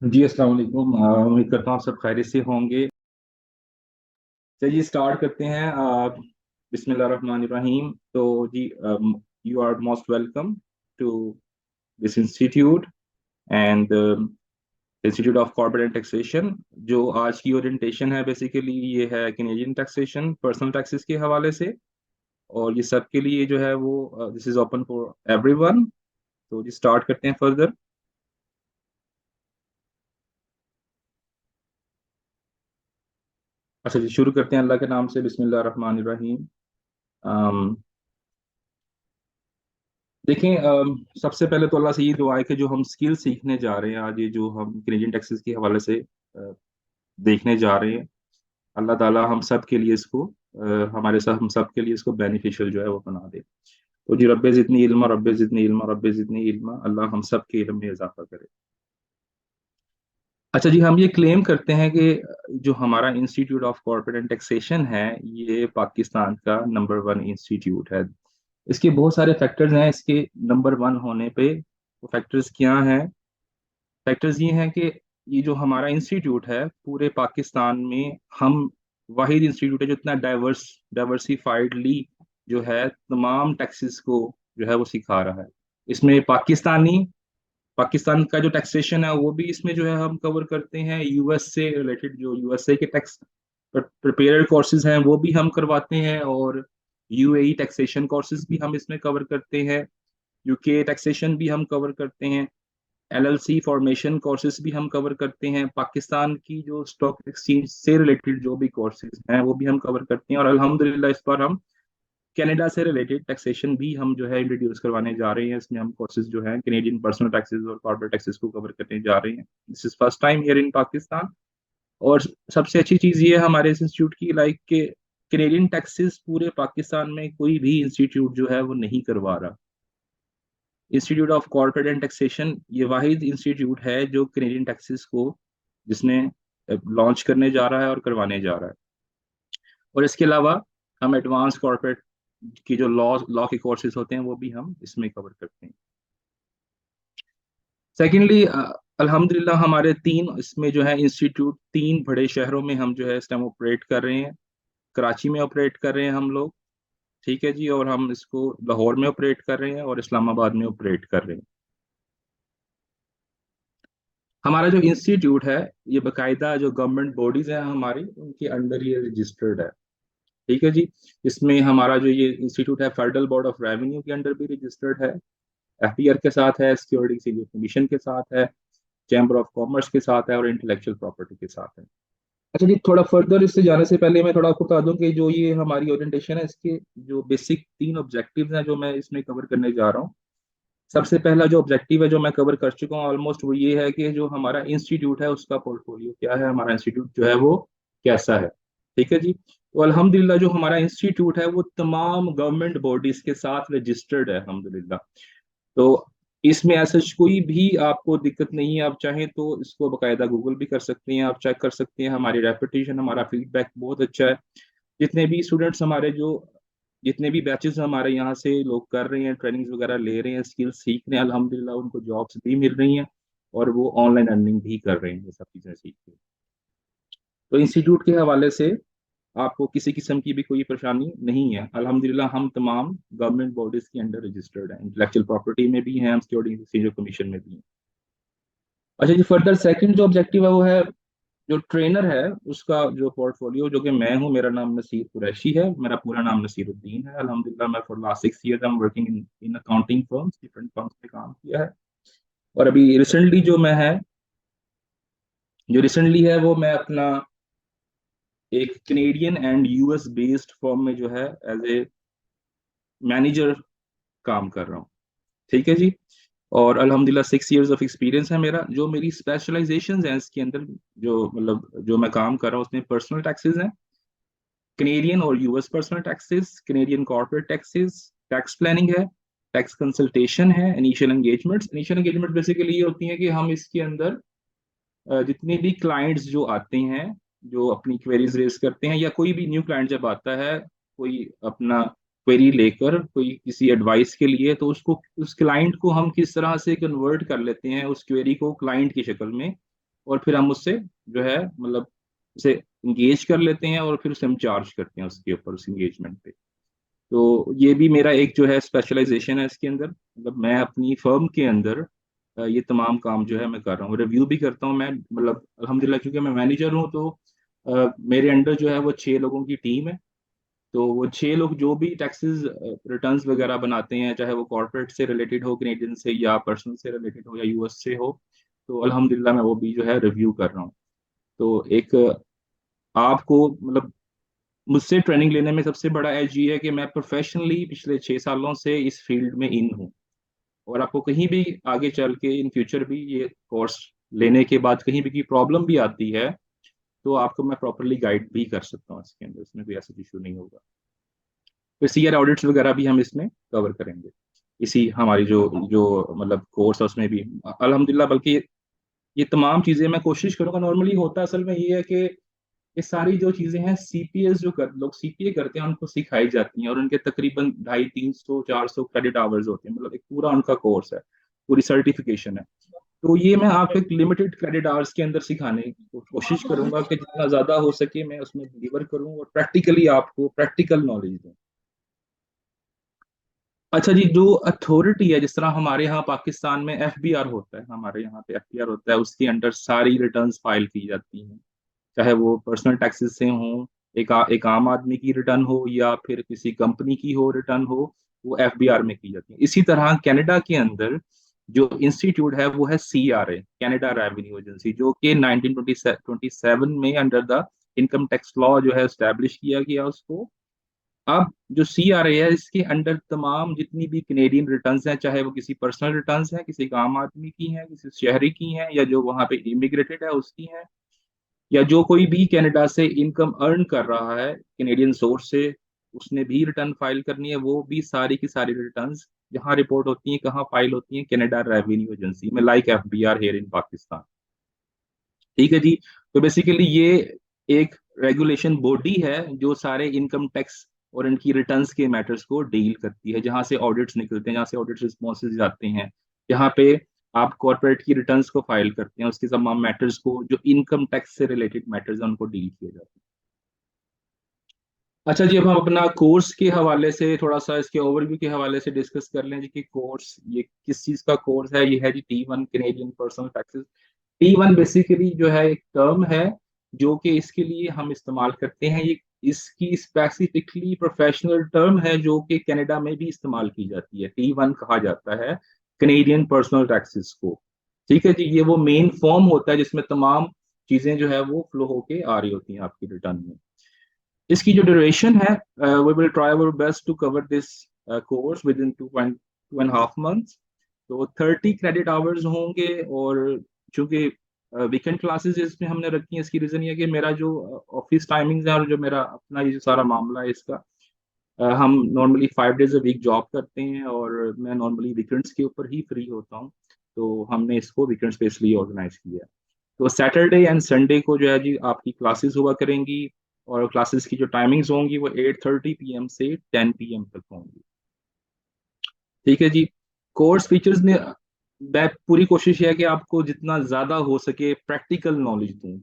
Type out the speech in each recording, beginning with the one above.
जी अस्सलाम वालेकुम। उम्मीद करता हूँ आप सब खैरियत से होंगे। चलिए स्टार्ट करते हैं। बिस्मिल्लाहिर्रहमानिर्रहीम। तो जी, you are most welcome to this institute and institute of corporate and taxation. जो आज की ओरिएंटेशन है बेसिकली ये है कैनेडियन टैक्सेशन पर्सनल टैक्सेस के हवाले से। और ये सब के लिए जो है वो this is open for everyone. तो जी स्टार्ट करते हैं फर्दर। अच्छा जी, शुरू करते हैं अल्लाह के नाम से। बिस्मिल्लाहिर्रहमानिर्रहीम। देखें, सबसे पहले तो अल्लाह से ये दुआ है कि जो हम स्किल सीखने जा रहे हैं आज, ये जो हम कैनेडियन टैक्सेस के हवाले से देखने जा रहे हैं, अल्लाह ताला हम सब के लिए इसको हमारे साथ हम सब के लिए इसको बेनिफिशियल जो है वो बना दे। तो जी, रब्बे जितनी इल्मा, रब्बे जितनी इल्मा, रब्बे जितनी इल्मा, अल्लाह हम सब के इल्म में इजाफा करे। अच्छा जी, हम ये क्लेम करते हैं कि जो हमारा institute of corporate and taxation है, ये पाकिस्तान का नंबर वन इंस्टीट्यूट है। इसके बहुत सारे फैक्टर्स हैं इसके नंबर वन होने पे। वो फैक्टर्स क्या हैं? फैक्टर्स ये हैं कि ये जो हमारा इंस्टीट्यूट है पूरे पाकिस्तान में हम वाहिद इंस्टीट्यूट है जो इतना डाइवर्सिफाइडली जो है तमाम टैक्सेस को जो है वो सिखा रहा है। इसमें पाकिस्तान का जो टैक्सेशन है वो भी इसमें जो है हम कवर करते हैं। यूएस से रिलेटेड जो यूएसए के टैक्स प्रिपेयर कोर्सेज हैं वो भी हम करवाते हैं, और यूएई टैक्सेशन कोर्सेज भी हम इसमें कवर करते हैं। यूके टैक्सेशन भी हम कवर करते हैं। एलएलसी फॉर्मेशन कोर्सेज भी हम कवर करते हैं। पाकिस्तान की जो स्टॉक एक्सचेंज से रिलेटेड जो भी कोर्सेज हैं वो भी हम कवर करते हैं। और अल्हम्दुलिल्लाह इस बार हम कनाडा से रिलेटेड टैक्सेशन भी हम जो है इंट्रोड्यूस करवाने जा रहे हैं। इसमें हम कोर्सेज जो है कैनेडियन पर्सनल टैक्सेस और कॉर्पोरेट टैक्सेस को कवर करने जा रहे हैं। This is first time here in Pakistan. और सबसे अच्छी चीज ये है हमारे इंस्टीट्यूट की, लाइक के कैनेडियन टैक्सेस पूरे पाकिस्तान में कोई भी इंस्टीट्यूट जो है वो नहीं करवा रहा। Institute of corporate and taxation ये वाहिद इंस्टीट्यूट है जो कैनेडियन टैक्सेस को जिसने लॉन्च करने जा रहा है और करवाने जा रहा है। और इसके अलावा हम एडवांस कॉर्पोरेट की जो लॉ लॉ के कोर्सेज होते हैं वो भी हम इसमें कवर करते हैं। सेकेंडली, अल्हम्दुलिल्लाह हमारे तीन इसमें जो है इंस्टीट्यूट तीन बड़े शहरों में हम जो है इस टाइम ऑपरेट कर रहे हैं। कराची में ऑपरेट कर रहे हैं हम लोग, ठीक है जी, और हम इसको लाहौर में ऑपरेट कर रहे हैं और इस्लामाबाद में ऑपरेट कर रहे हैं। हमारा जो इंस्टीट्यूट है ये बाकायदा जो गवर्नमेंट बॉडीज हैं हमारी उनके अंडर ये रजिस्टर्ड है, ठीक है जी। इसमें हमारा जो ये इंस्टीट्यूट है फेडरल बोर्ड ऑफ रेवेन्यू के अंडर भी रजिस्टर्ड है, एफपीआर के साथ है, सिक्योरिटी एक्सचेंज कमीशन के साथ है, चैम्बर ऑफ कॉमर्स के साथ है और इंटेलेक्चुअल प्रॉपर्टी के साथ है। अच्छा जी, थोड़ा फर्दर इससे जाने से पहले मैं थोड़ा आपको बता दूं कि जो ये हमारी ओरिएंटेशन है इसके जो बेसिक तीन ऑब्जेक्टिव्स हैं जो मैं इसमें कवर करने जा रहा हूँ। सबसे पहला जो ऑब्जेक्टिव है जो मैं कवर कर चुका हूँ ऑलमोस्ट, वो ये है कि जो हमारा इंस्टीट्यूट है उसका पोर्टफोलियो क्या है, हमारा इंस्टीट्यूट जो है वो कैसा है, ठीक है जी। तो अल्हम्दुलिल्लाह जो हमारा इंस्टीट्यूट है वो तमाम गवर्नमेंट बॉडीज के साथ रजिस्टर्ड है अल्हम्दुलिल्लाह। तो इसमें ऐसा कोई भी आपको दिक्कत नहीं है। आप चाहें तो इसको बकायदा गूगल भी कर सकते हैं, आप चेक कर सकते हैं। हमारी रेपुटेशन, हमारा फीडबैक बहुत अच्छा है। जितने भी स्टूडेंट्स हमारे जो जितने भी बैचेस हमारे यहाँ से लोग कर रहे हैं, ट्रेनिंग्स वगैरह ले रहे हैं, स्किल्स सीख रहे हैं, अल्हम्दुलिल्लाह उनको जॉब्स भी मिल रही हैं और वो ऑनलाइन अर्निंग भी कर रहे हैं ये सब चीज़ें सीख के। तो इंस्टीट्यूट के हवाले से आपको किसी किस्म की भी कोई परेशानी नहीं है अल्हम्दुलिल्लाह। हम तमाम गवर्नमेंट बॉडीज के अंडर रजिस्टर्ड हैं, इंटेलेक्चुअल प्रॉपर्टी में भी हैं, हम सिक्योरिटी एक्सचेंज कमीशन में भी हैं। अच्छा जी, फर्दर सेकंड जो ऑब्जेक्टिव है वो है जो ट्रेनर है उसका जो पोर्टफोलियो, जो कि मैं हूँ, मेरा नाम नसीर कुरैशी है, मेरा पूरा नाम नसीरुद्दीन है। अल्हम्दुलिल्लाह मैं for last 6 years I am working in in accounting firms, different firms में काम किया है। और अभी रिसेंटली जो रिसेंटली है वो मैं अपना एक Canadian and US based firm में जो है एज ए मैनेजर काम कर रहा हूँ, ठीक है जी। और अल्हम्दुलिल्लाह 6 ईयर्स ऑफ एक्सपीरियंस है मेरा। जो मेरी स्पेशलाइजेशन है इसके अंदर, जो मतलब जो मैं काम कर रहा हूँ उसमें पर्सनल टैक्सेस हैं, कनेडियन और US personal taxes, Canadian corporate taxes, tax planning है, टैक्स कंसल्टेशन है, इनिशियल एंगेजमेंट्स बेसिकली ये होती हैं कि हम इसके अंदर जितने भी क्लाइंट्स जो आते हैं, जो अपनी क्वेरीज रेज करते हैं, या कोई भी न्यू क्लाइंट जब आता है कोई अपना क्वेरी लेकर कोई किसी एडवाइस के लिए, तो उसको उस क्लाइंट को हम किस तरह से कन्वर्ट कर लेते हैं उस क्वेरी को क्लाइंट की शक्ल में और फिर हम उससे जो है मतलब उसे इंगेज कर लेते हैं और फिर उसे हम चार्ज करते हैं उसके ऊपर, उस इंगेजमेंट पे। तो ये भी मेरा एक जो है स्पेशलाइजेशन है इसके अंदर, मतलब मैं अपनी फर्म के अंदर ये तमाम काम जो है मैं कर रहा हूँ, रिव्यू भी करता हूँ मैं, मतलब अल्हम्दुलिल्लाह क्योंकि मैं मैनेजर हूँ तो मेरे अंडर जो है वो 6 लोगों की टीम है। तो वो 6 लोग जो भी टैक्सेस रिटर्न्स वगैरह बनाते हैं, चाहे वो कॉर्पोरेट से रिलेटेड हो, कैनेडियन से, या पर्सनल से रिलेटेड हो, या यूएस से हो, तो अल्हम्दुलिल्लाह मैं वो भी जो है रिव्यू कर रहा हूँ। तो एक आपको मतलब मुझसे ट्रेनिंग लेने में सबसे बड़ा एज ये है कि मैं प्रोफेशनली पिछले 6 सालों से इस फील्ड में इन हूँ। और आपको कहीं भी आगे चल के इन फ्यूचर भी ये कोर्स लेने के बाद कहीं भी की प्रॉब्लम भी आती है, तो आपको मैं प्रॉपरली गाइड भी कर सकता हूँ इसके अंदर, इसमें कोई ऐसा इशू नहीं होगा। फिर सीआर ऑडिट्स वगैरह भी हम इसमें कवर करेंगे, इसी हमारी जो जो मतलब कोर्स है उसमें भी अल्हम्दुलिल्लाह। बल्कि ये तमाम चीजें मैं कोशिश करूंगा, नॉर्मली होता असल में ये है कि ये सारी जो चीजें हैं सीपीएस जो कर लोग सीपीए करते हैं उनको सिखाई जाती हैं, और उनके तकरीबन 250 300 400 क्रेडिट आवर्स होते हैं, मतलब एक पूरा उनका कोर्स है, पूरी सर्टिफिकेशन है। तो ये मैं आपको एक लिमिटेड क्रेडिट आवर्स के अंदर सिखाने की कोशिश करूंगा कि जितना ज्यादा हो सके मैं उसमें डिलीवर करूं और प्रैक्टिकली आपको प्रैक्टिकल नॉलेज दूं। अच्छा जी, जो अथॉरिटी है, जिस तरह हमारे यहाँ पाकिस्तान में एफबीआर होता है, हमारे यहाँ पे एफबीआर होता है, उसके अंडर सारी रिटर्न्स फाइल की जाती हैं, चाहे वो पर्सनल टैक्सेस से हो, एक आम आदमी की रिटर्न हो या फिर किसी कंपनी की हो रिटर्न हो, वो एफबीआर में की जाती है। इसी तरह कनाडा के अंदर जो इंस्टीट्यूट है वो है सीआरए, कनाडा रेवेन्यू एजेंसी, जो कि 1927 में under the income tax law जो है एस्टेब्लिश किया गया उसको। अब जो सीआरए है इसके अंडर तमाम जितनी भी कनेडियन रिटर्न्स हैं, चाहे वो किसी पर्सनल रिटर्न्स हैं, किसी आम आदमी की हैं, किसी शहरी की हैं, या जो वहां पे इमिग्रेटेड है उसकी हैं, या जो कोई भी कनाडा से इनकम अर्न कर रहा है कनेडियन सोर्स से, उसने भी रिटर्न फाइल करनी है। वो भी सारी की सारी रिटर्न्स जहाँ रिपोर्ट होती हैं, कहाँ फाइल होती हैं, कनाडा रेवेन्यू एजेंसी में, like FBR here in Pakistan. ठीक है जी। तो बेसिकली ये एक रेगुलेशन बॉडी है जो सारे इनकम टैक्स और इनकी रिटर्न्स के मैटर्स को डील करती है, जहां से ऑडिट्स निकलते हैं, जहां से ऑडिट रिस्पॉन्सेज जाते हैं, जहां पे आप कॉर्पोरेट की रिटर्न्स को फाइल करते हैं, उसके तमाम मैटर्स को जो इनकम टैक्स से रिलेटेड मैटर्स हैं उनको डील किया जाता है। अच्छा जी, अब हम अपना कोर्स के हवाले से थोड़ा सा इसके ओवरव्यू के हवाले से डिस्कस कर लें जी कि कोर्स ये किस चीज़ का कोर्स है। ये है जी T1 Canadian personal taxes. T1 basically जो है एक टर्म है जो कि इसके लिए हम इस्तेमाल करते हैं। ये इसकी स्पेसिफिकली प्रोफेशनल टर्म है जो कि कनाडा में भी इस्तेमाल की जाती है। T1 कहा जाता है कैनेडियन पर्सनल टैक्सेस को। ठीक है जी, ये वो मेन फॉर्म होता है जिसमें तमाम चीजें जो है वो फ्लो होके आ रही होती हैं आपकी रिटर्न में। इसकी जो ड्यूरेशन है, we will try our best to cover this course within 2.5 months। तो 30 क्रेडिट आवर्स होंगे। और चूंकि वीकेंड क्लासेस इसमें हमने रखी हैं, इसकी रीजन ये है कि मेरा जो ऑफिस टाइमिंग्स है और जो मेरा अपना ये जो सारा मामला है इसका, हम normally 5 days a week job करते हैं और मैं नॉर्मली वीकेंड्स के ऊपर ही फ्री होता हूँ। तो हमने इसको वीकेंड्स पे इसलिए ऑर्गेनाइज किया है। तो सैटरडे एंड संडे को जो है जी आपकी क्लासेस हुआ करेंगी, और क्लासेस की जो टाइमिंग्स होंगी वो 8:30 PM से 10 PM तक होंगी। ठीक है जी। कोर्स फीचर्स में मैं पूरी कोशिश है कि आपको जितना ज्यादा हो सके प्रैक्टिकल नॉलेज दूं।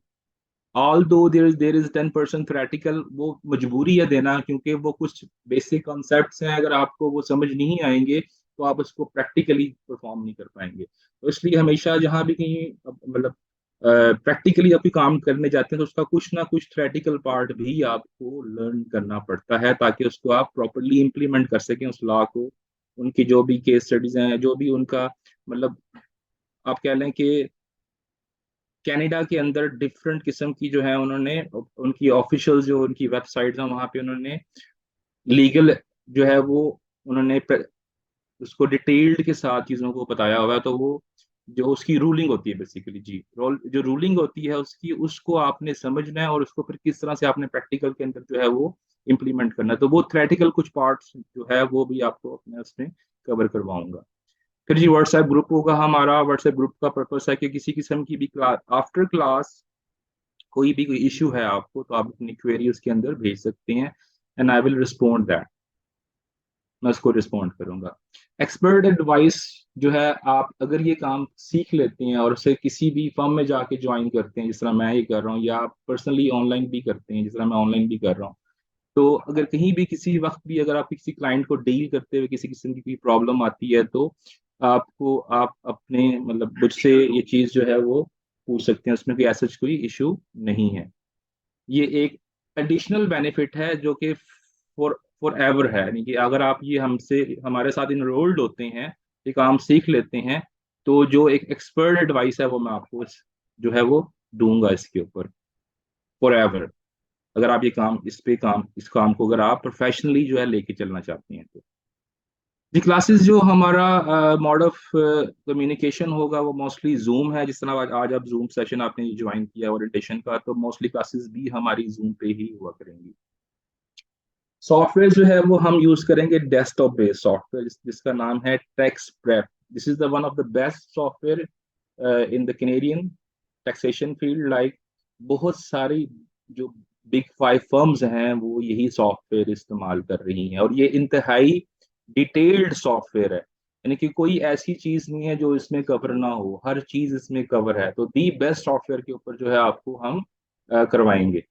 ऑल दो देर इज 10% थ्रेटिकल, वो मजबूरी है देना, क्योंकि वो कुछ बेसिक कॉन्सेप्ट्स हैं, अगर आपको वो समझ नहीं आएंगे तो आप उसको प्रैक्टिकली परफॉर्म नहीं कर पाएंगे। तो इसलिए हमेशा जहां भी कहीं मतलब प्रैक्टिकली आप काम करने जाते हैं तो उसका कुछ ना कुछ थ्रेटिकल पार्ट भी आपको लर्न करना पड़ता है, ताकि उसको आप प्रॉपरली इम्प्लीमेंट कर सकें उस लॉ को। उनकी जो भी केस स्टडीज हैं, जो भी उनका मतलब आप कह लें कि कनाडा के अंदर डिफरेंट किस्म की जो है उन्होंने उनकी ऑफिशियल जो उनकी वेबसाइट्स हैं वहां पे उन्होंने लीगल जो है वो उन्होंने उसको डिटेल्ड के साथ चीजों को बताया हुआ है। तो वो जो उसकी रूलिंग होती है बेसिकली जी, जो रूलिंग होती है उसकी, उसको आपने समझना है और उसको फिर किस तरह से आपने प्रैक्टिकल के अंदर जो है वो इम्प्लीमेंट करना है। तो वो थ्रेटिकल कुछ पार्ट्स जो है वो भी आपको अपने उसमें कवर करवाऊंगा। फिर जी व्हाट्सएप ग्रुप होगा हमारा। व्हाट्सएप ग्रुप का पर्पस है कि किसी किस्म की भी क्लास आफ्टर क्लास कोई इशू है आपको तो आप अपनी क्वेरी उसके अंदर भेज सकते हैं, and I will respond that. मैं उसको रिस्पॉन्ड करूंगा। एक्सपर्ट एडवाइस जो है, आप अगर ये काम सीख लेते हैं और उसे किसी भी फर्म में जाके ज्वाइन करते हैं, जिस तरह मैं ही कर रहा हूँ, या आप पर्सनली ऑनलाइन भी करते हैं जिस तरह मैं ऑनलाइन भी कर रहा हूँ, तो अगर कहीं भी किसी वक्त भी अगर आप किसी क्लाइंट को डील करते हुए किसी किस्म की कोई प्रॉब्लम आती है, तो आप अपने मतलब मुझसे ये चीज़ जो है वो पूछ सकते हैं, उसमें कोई ऐसा कोई इशू नहीं है। ये एक एडिशनल बेनिफिट है जो कि फॉर फॉर एवर है, यानी कि अगर आप ये हमसे हमारे साथ इनरोल्ड होते हैं, ये काम सीख लेते हैं, तो जो एक एक्सपर्ट एडवाइस है वो मैं आपको जो है वो दूंगा इसके ऊपर फॉर एवर, अगर आप ये काम इस काम को अगर आप प्रोफेशनली जो है लेके चलना चाहते हैं तो। जी, क्लासेस जो हमारा मोड ऑफ कम्युनिकेशन होगा वो मोस्टली जूम है। जिस तरह आज आप जूम सेशन आपने ज्वाइन किया ओरिएंटेशन का, तो मोस्टली क्लासेस भी हमारी जूम पे ही हुआ करेंगी। सॉफ्टवेयर जो है वो हम यूज करेंगे डेस्कटॉप बेस्ड सॉफ्टवेयर, जिसका नाम है tax prep. This is the one of the best software in the Canadian taxation field. Like बहुत सारी जो बिग फाइव फर्म्स हैं वो यही सॉफ्टवेयर इस्तेमाल कर रही हैं, और ये इंतहाई डिटेल्ड सॉफ्टवेयर है, यानी कि कोई ऐसी चीज नहीं है जो इसमें कवर ना हो, हर चीज इसमें कवर है। तो दी बेस्ट सॉफ्टवेयर के ऊपर जो है आपको हम करवाएंगे,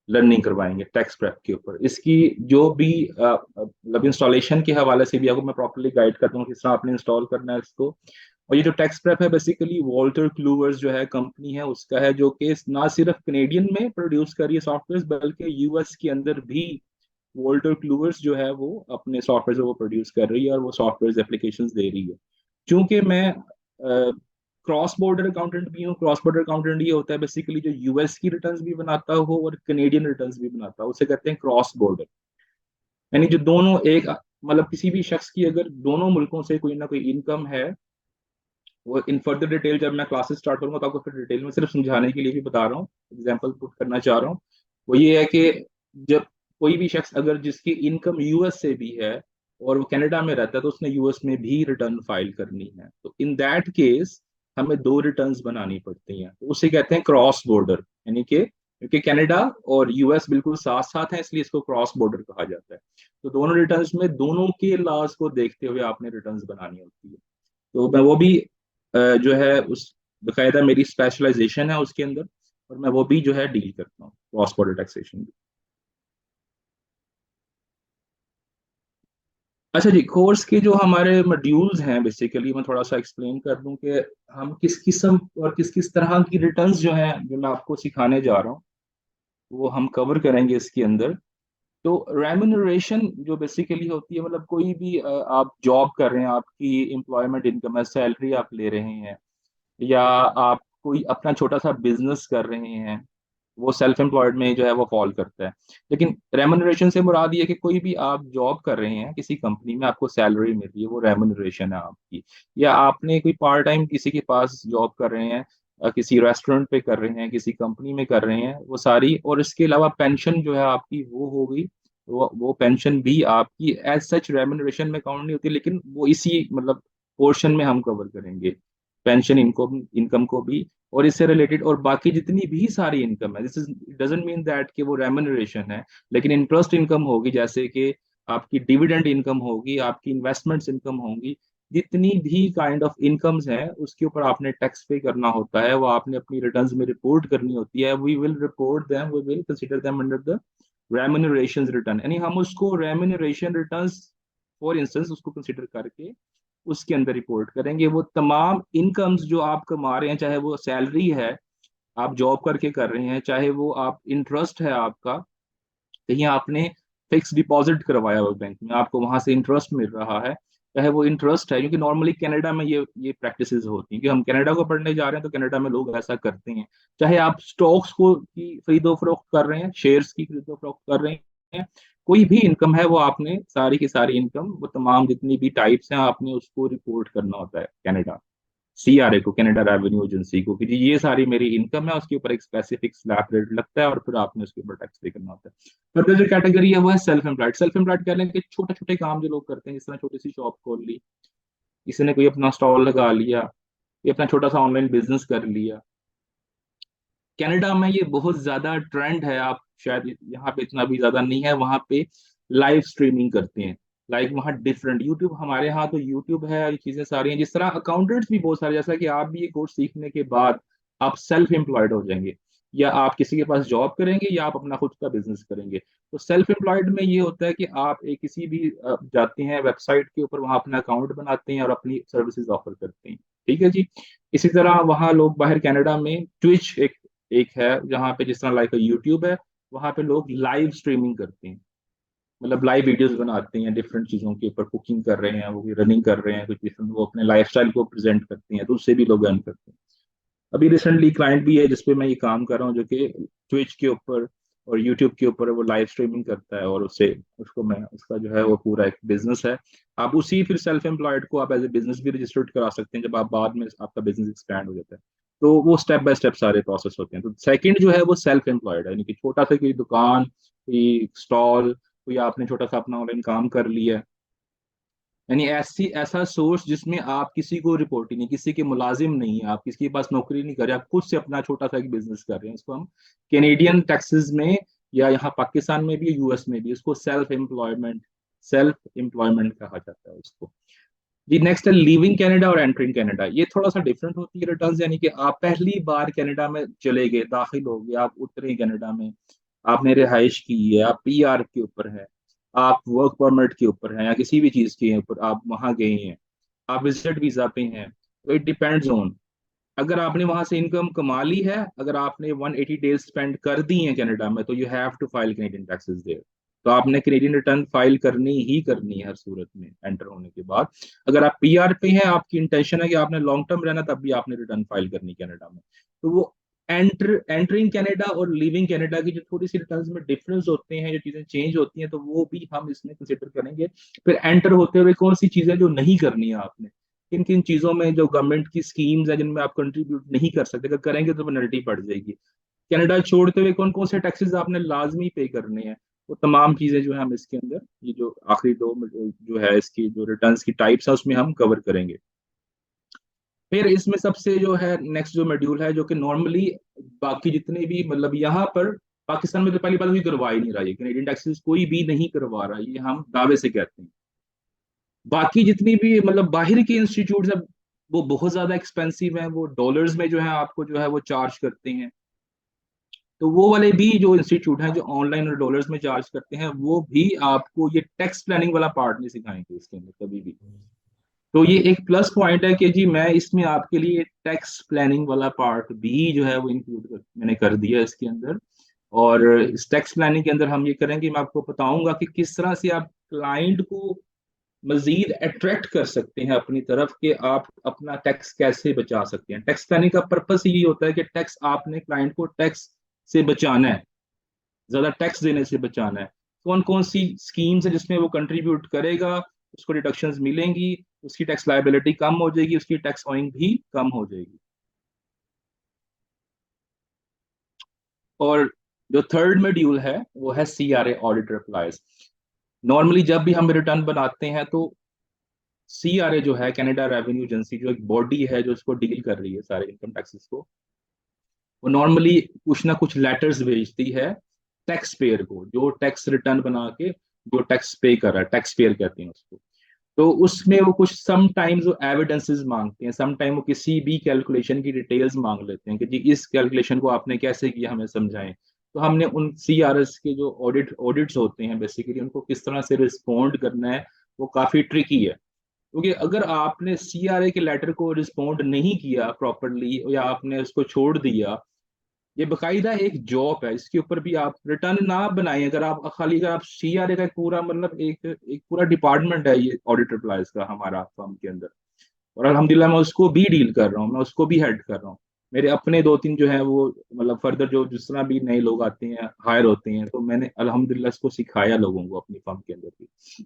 लर्निंग करवाएंगे टैक्स प्रेप के ऊपर। इसकी जो भी मतलब इंस्टॉलेशन के हवाले से भी आपको मैं प्रॉपर्ली गाइड कर दूंगा किस तरह आपने इंस्टॉल करना है इसको। और ये जो टैक्स प्रेप है बेसिकली वॉल्टर क्लूवर्स जो है कंपनी है उसका है, जो कि ना सिर्फ कनेडियन में प्रोड्यूस कर रही है सॉफ्टवेयर, बल्कि यूएस के अंदर भी वॉल्टर क्लूवर्स जो है वो अपने सॉफ्टवेयर वो प्रोड्यूस कर रही है और वो सॉफ्टवेयर एप्लीकेशन दे रही है। क्योंकि मैं क्रॉस बॉर्डर अकाउंटेंट भी हूँ। क्रॉस बॉर्डर अकाउंटेंट ये होता है बेसिकली जो यूएस की रिटर्न्स भी बनाता हो और कनेडियन रिटर्न्स भी बनाता हो, उसे कहते हैं क्रॉस बॉर्डर। यानी जो दोनों एक मतलब किसी भी शख्स की अगर दोनों मुल्कों से कोई ना कोई इनकम है, वो इन फर्दर डिटेल जब मैं क्लासेस स्टार्ट करूंगा तो आपको फिर डिटेल में सिर्फ समझाने के लिए भी बता रहा हूँ, एग्जाम्पल पुट करना चाह रहा हूँ। वो ये है कि जब कोई भी शख्स अगर जिसकी इनकम यूएस से भी है और वो कनाडा में रहता है, तो उसने यूएस में भी रिटर्न फाइल करनी है। तो इन दैट केस हमें दो रिटर्न्स बनानी पड़ती हैं, तो उसे कहते हैं क्रॉस बॉर्डर। यानी कि क्योंकि कनाडा और यूएस बिल्कुल साथ साथ हैं, इसलिए इसको क्रॉस बॉर्डर कहा जाता है। तो दोनों रिटर्न्स में दोनों के लॉज को देखते हुए आपने रिटर्न्स बनानी होती है। तो मैं वो भी जो है उस बकायदा मेरी स्पेशलाइजेशन है उसके अंदर, और मैं वो भी जो है डील करता हूँ क्रॉस बॉर्डर टैक्सेशन। अच्छा जी, कोर्स के जो हमारे मॉड्यूल्स हैं बेसिकली मैं थोड़ा सा एक्सप्लेन कर दूं कि हम किस किस्म और किस किस तरह की रिटर्न्स जो हैं जो मैं आपको सिखाने जा रहा हूँ वो हम कवर करेंगे इसके अंदर। तो रेम्यूनरेशन जो बेसिकली होती है, मतलब कोई भी आप जॉब कर रहे हैं, आपकी एम्प्लॉयमेंट इनकम है, सैलरी आप ले रहे हैं, या आप कोई अपना छोटा सा बिजनेस कर रहे हैं, वो सेल्फ एम्प्लॉयड में जो है वो फॉल करता है। लेकिन रेमुनरेशन से मुराद ये है कि कोई भी आप जॉब कर रहे हैं किसी कंपनी में, आपको सैलरी मिल रही है, वो रेमुनरेशन है आपकी। या आपने कोई पार्ट टाइम किसी के पास जॉब कर रहे हैं, किसी रेस्टोरेंट पे कर रहे हैं, किसी कंपनी में कर रहे हैं, वो सारी। और इसके अलावा पेंशन जो है आपकी वो हो गई, वो पेंशन भी आपकी एज सच रेमुनरेशन में काउंट नहीं होती, लेकिन वो इसी मतलब पोर्शन में हम कवर करेंगे पेंशन इनकम इनकम को भी, और इससे रिलेटेड और बाकी जितनी भी सारी इनकम है। This is doesn't mean that कि वो रेमुनरेशन है, लेकिन इंटरेस्ट इनकम होगी, जैसे कि आपकी डिविडेंड इनकम होगी, आपकी इन्वेस्टमेंट्स इनकम होंगी, जितनी भी काइंड ऑफ इनकम्स है उसके ऊपर आपने टैक्स पे करना होता है, वो आपने अपनी रिटर्न्स में रिपोर्ट करनी होती है। We will report them, we will consider them under the remuneration return. यानी हम उसको रेमुनरेशन रिटर्न्स फॉर इंस्टेंस उसको कंसिडर करके उसके अंदर रिपोर्ट करेंगे। वो तमाम इनकम्स जो आप कमा रहे हैं, चाहे वो सैलरी है आप जॉब करके कर रहे हैं, चाहे वो आप इंटरेस्ट है आपका, कहीं आपने फिक्स डिपॉजिट करवाया हुआ बैंक में, आपको वहां से इंटरेस्ट मिल रहा है, चाहे वो इंटरेस्ट है, क्योंकि नॉर्मली कनाडा में ये प्रैक्टिसेस होती हैं कि हम कनाडा को पढ़ने जा रहे हैं तो कनाडा में लोग ऐसा करते हैं। चाहे आप स्टॉक्स को की खरीदो फरोख्त कर रहे हैं, शेयर्स की खरीदो फरोख्त कर रहे हैं, कोई भी इनकम है वो आपने सारी की सारी इनकम, वो तमाम जितनी भी टाइप्स हैं, आपने उसको रिपोर्ट करना होता है कनाडा सीआरए को, कनाडा रेवेन्यू एजेंसी को, कि जी ये सारी मेरी इनकम है, उसके ऊपर एक स्पेसिफिक स्लैब रेट लगता है और फिर आपने उसके ऊपर टैक्स पे करना होता है। फिर जो कैटेगरी है वो है सेल्फ एम्प्लॉयड। सेल्फ एम्प्लॉयड कह लें कि छोटे छोटे काम जो लोग करते हैं, जिस तरह छोटी सी शॉप खोल ली, किसी ने कोई अपना स्टॉल लगा लिया, या अपना छोटा सा ऑनलाइन बिजनेस कर लिया। कनाडा में ये बहुत ज्यादा ट्रेंड है, आप शायद यहाँ पे इतना भी ज्यादा नहीं है, वहां पे लाइव स्ट्रीमिंग करते हैं। लाइक वहाँ डिफरेंट यूट्यूब, हमारे यहाँ तो यूट्यूब है, ये चीजें सारी हैं। जिस तरह अकाउंटेंट्स भी बहुत सारे, जैसा कि आप भी ये कोर्स सीखने के बाद आप सेल्फ एम्प्लॉयड हो जाएंगे, या आप किसी के पास जॉब करेंगे, या आप अपना खुद का बिजनेस करेंगे। तो सेल्फ एम्प्लॉयड में ये होता है कि आप एक किसी भी जाते हैं वेबसाइट के ऊपर, वहां अपना अकाउंट बनाते हैं और अपनी सर्विसेज ऑफर करते हैं। ठीक है जी। इसी तरह वहाँ लोग बाहर कनाडा में ट्विच एक एक है, जहाँ पे जिस तरह लाइक यूट्यूब है, वहाँ पे लोग लाइव स्ट्रीमिंग करते हैं, मतलब लाइव वीडियोस बनाते हैं डिफरेंट चीजों के ऊपर, कुकिंग कर रहे हैं, वो रनिंग कर रहे हैं, कुछ डिफरेंट, वो अपने लाइफस्टाइल को प्रेजेंट करते हैं, तो उससे भी लोग अर्न करते हैं। अभी रिसेंटली क्लाइंट भी है जिसपे मैं ये काम कर रहा हूँ, जो कि ट्विच के ऊपर और यूट्यूब के ऊपर वो लाइव स्ट्रीमिंग करता है, और उससे उसको मैं, उसका जो है वो पूरा एक बिजनेस है। आप उसी फिर सेल्फ एम्प्लॉयड को आप एज ए बिजनेस भी रजिस्टर्ड करा सकते हैं, जब आप बाद में आपका बिजनेस एक्सपैंड हो जाता है। तो वो स्टेप बाय स्टेप सारे प्रोसेस होते हैं। तो सेकंड जो है वो सेल्फ एम्प्लॉयड है, यानी कि छोटा सा कोई दुकान, कोई स्टॉल, कोई आपने छोटा सा अपना ऑनलाइन काम कर लिया, यानी ऐसी ऐसा सोर्स जिसमें आप किसी को रिपोर्ट ही नहीं, किसी के मुलाजिम नहीं है, आप किसी के पास नौकरी नहीं कर रहे, आप खुद से अपना छोटा सा एक बिजनेस कर रहे हैं। इसको हम कैनेडियन टैक्सेस में, या यहाँ पाकिस्तान में भी, यूएस में भी, इसको सेल्फ एम्प्लॉयमेंट कहा जाता है उसको। जी नेक्स्ट है लिविंग कनाडा और एंटरिंग कनाडा। ये थोड़ा सा डिफरेंट होती है रिटर्न्स, यानी कि आप पहली बार कनाडा में चले गए, दाखिल हो गए, आप उतरे कनाडा में, आपने रिहाइश की है, आप पीआर के ऊपर है, आप वर्क परमिट के ऊपर हैं, या किसी भी चीज के ऊपर आप वहां गए हैं, आप विजिट वीजा पे हैं, तो इट डिपेंड्स ऑन, अगर आपने वहां से इनकम कमा ली है, अगर आपने 180 डेज स्पेंड कर दी हैं कनाडा में, तो you have to file Canadian taxes there. तो आपने कैनेडियन रिटर्न फाइल करनी ही करनी है हर सूरत में एंटर होने के बाद। अगर आप पीआर पे हैं, आपकी इंटेंशन है कि आपने लॉन्ग टर्म रहना, तब भी आपने रिटर्न फाइल करनी कनाडा में। तो वो एंटरिंग कनाडा और लिविंग कनाडा की जो थोड़ी सी रिटर्न्स में डिफरेंस होते हैं, जो चीजें चेंज होती हैं, तो वो भी हम इसमें कंसिडर करेंगे। फिर एंटर होते हुए कौन सी चीजें जो नहीं करनी है आपने, किन किन चीजों में जो गवर्नमेंट की स्कीम्स है जिनमें आप कंट्रीब्यूट नहीं कर सकते, अगर करेंगे तो पेनल्टी पड़ जाएगी। कनाडा छोड़ते हुए कौन कौन से टैक्सेस आपने लाजमी पे करने हैं, वो तमाम चीजें जो है हम इसके अंदर, ये जो आखिरी दो जो है इसकी जो रिटर्न्स की टाइप्स है उसमें हम कवर करेंगे। फिर इसमें सबसे जो है नेक्स्ट जो मॉड्यूल है, जो कि नॉर्मली बाकी जितने भी, मतलब यहाँ पर पाकिस्तान में तो पहली बात कोई करवा ही नहीं रहा है, कैनेडियन टैक्सेस कोई भी नहीं करवा रहा, ये हम दावे से कहते हैं। बाकी जितनी भी मतलब बाहर के इंस्टीट्यूट है, वो बहुत ज्यादा एक्सपेंसिव है, वो डॉलर्स में जो है आपको जो है वो चार्ज करते हैं। तो वो वाले भी जो इंस्टीट्यूट हैं जो ऑनलाइन और डॉलर्स में चार्ज करते हैं, वो भी आपको ये टैक्स प्लानिंग वाला पार्ट नहीं सिखाएंगे इसके अंदर कभी भी। तो ये एक प्लस पॉइंट है कि जी मैं इसमें आपके लिए टैक्स प्लानिंग वाला पार्ट भी जो है वो इंक्लूड मैंने कर दिया इसके अंदर। और इस टैक्स प्लानिंग के अंदर हम ये करेंगे, मैं आपको बताऊंगा कि किस तरह से आप क्लाइंट को मजीद अट्रैक्ट कर सकते हैं अपनी तरफ, कि आप अपना टैक्स कैसे बचा सकते हैं। टैक्स प्लानिंग का पर्पस यही होता है कि टैक्स, आपने क्लाइंट को टैक्स से बचाना है, ज्यादा टैक्स देने से बचाना है। कौन कौन सी स्कीम्स है जिसमें वो कंट्रीब्यूट करेगा, उसको डिडक्शंस मिलेंगी, उसकी टैक्स लाइबिलिटी कम हो जाएगी, उसकी टैक्स ओइंग भी कम हो जाएगी। और जो थर्ड मॉड्यूल है वो है सीआरए ऑडिट रिप्लाईज। नॉर्मली जब भी हम रिटर्न बनाते हैं, तो सीआरए जो है कनाडा रेवेन्यू एजेंसी, जो एक बॉडी है जो इसको डील कर रही है सारे इनकम टैक्सेस को, वो नॉर्मली कुछ ना कुछ लेटर्स भेजती है टैक्स पेयर को, जो टैक्स रिटर्न बना के जो टैक्स पे कर रहा है, टैक्स पेयर कहते हैं उसको। तो उसमें वो कुछ समटाइम्स वो एविडेंसेस मांगते हैं, समटाइम वो किसी भी कैलकुलेशन की डिटेल्स मांग लेते हैं कि जी इस कैलकुलेशन को आपने कैसे किया, हमें समझाएं। तो हमने उन सीआरएस के जो ऑडिट्स होते हैं बेसिकली, उनको किस तरह से रिस्पोंड करना है, वो काफी ट्रिकी है। क्योंकि अगर आपने सीआरए के लेटर को रिस्पोंड नहीं किया प्रॉपरली, या आपने उसको छोड़ दिया, ये बकायदा एक जॉब है, इसके ऊपर भी आप रिटर्न ना बनाएं। अगर आप खाली, अगर आप सीआरए का पूरा मतलब एक एक पूरा डिपार्टमेंट है ये ऑडिट रिप्लाईज का हमारा फर्म के अंदर, और अल्हम्दुलिल्लाह मैं उसको भी डील कर रहा हूँ, मैं उसको भी हेड कर रहा हूँ। मेरे अपने दो तीन जो है वो, मतलब फर्दर जो जिस तरह भी नए लोग आते हैं, हायर होते हैं, तो मैंने अल्हम्दुलिल्लाह इसको सिखाया लोगों को अपनी फर्म के अंदर भी।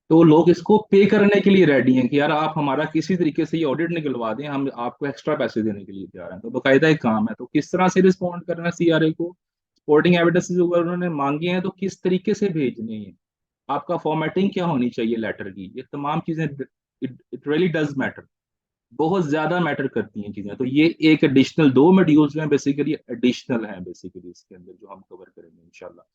तो लोग इसको पे करने के लिए रेडी हैं कि यार आप हमारा किसी तरीके से ये ऑडिट निकलवा दें, हम आपको एक्स्ट्रा पैसे देने के लिए तैयार हैं। तो बकायदा एक काम है, तो किस तरह से रिस्पॉन्ड करना है सीआरए को, सपोर्टिंग एविडेंसेस अगर उन्होंने मांगे हैं तो किस तरीके से भेजने हैं, आपका फॉर्मेटिंग क्या होनी चाहिए लेटर की, ये तमाम चीजें, इट रियली डज मैटर, बहुत ज्यादा मैटर करती हैं चीजें। तो ये एक एडिशनल दो मॉड्यूल्स में बेसिकली एडिशनल है बेसिकली इसके अंदर, जो हम कवर करेंगे इंशाल्लाह।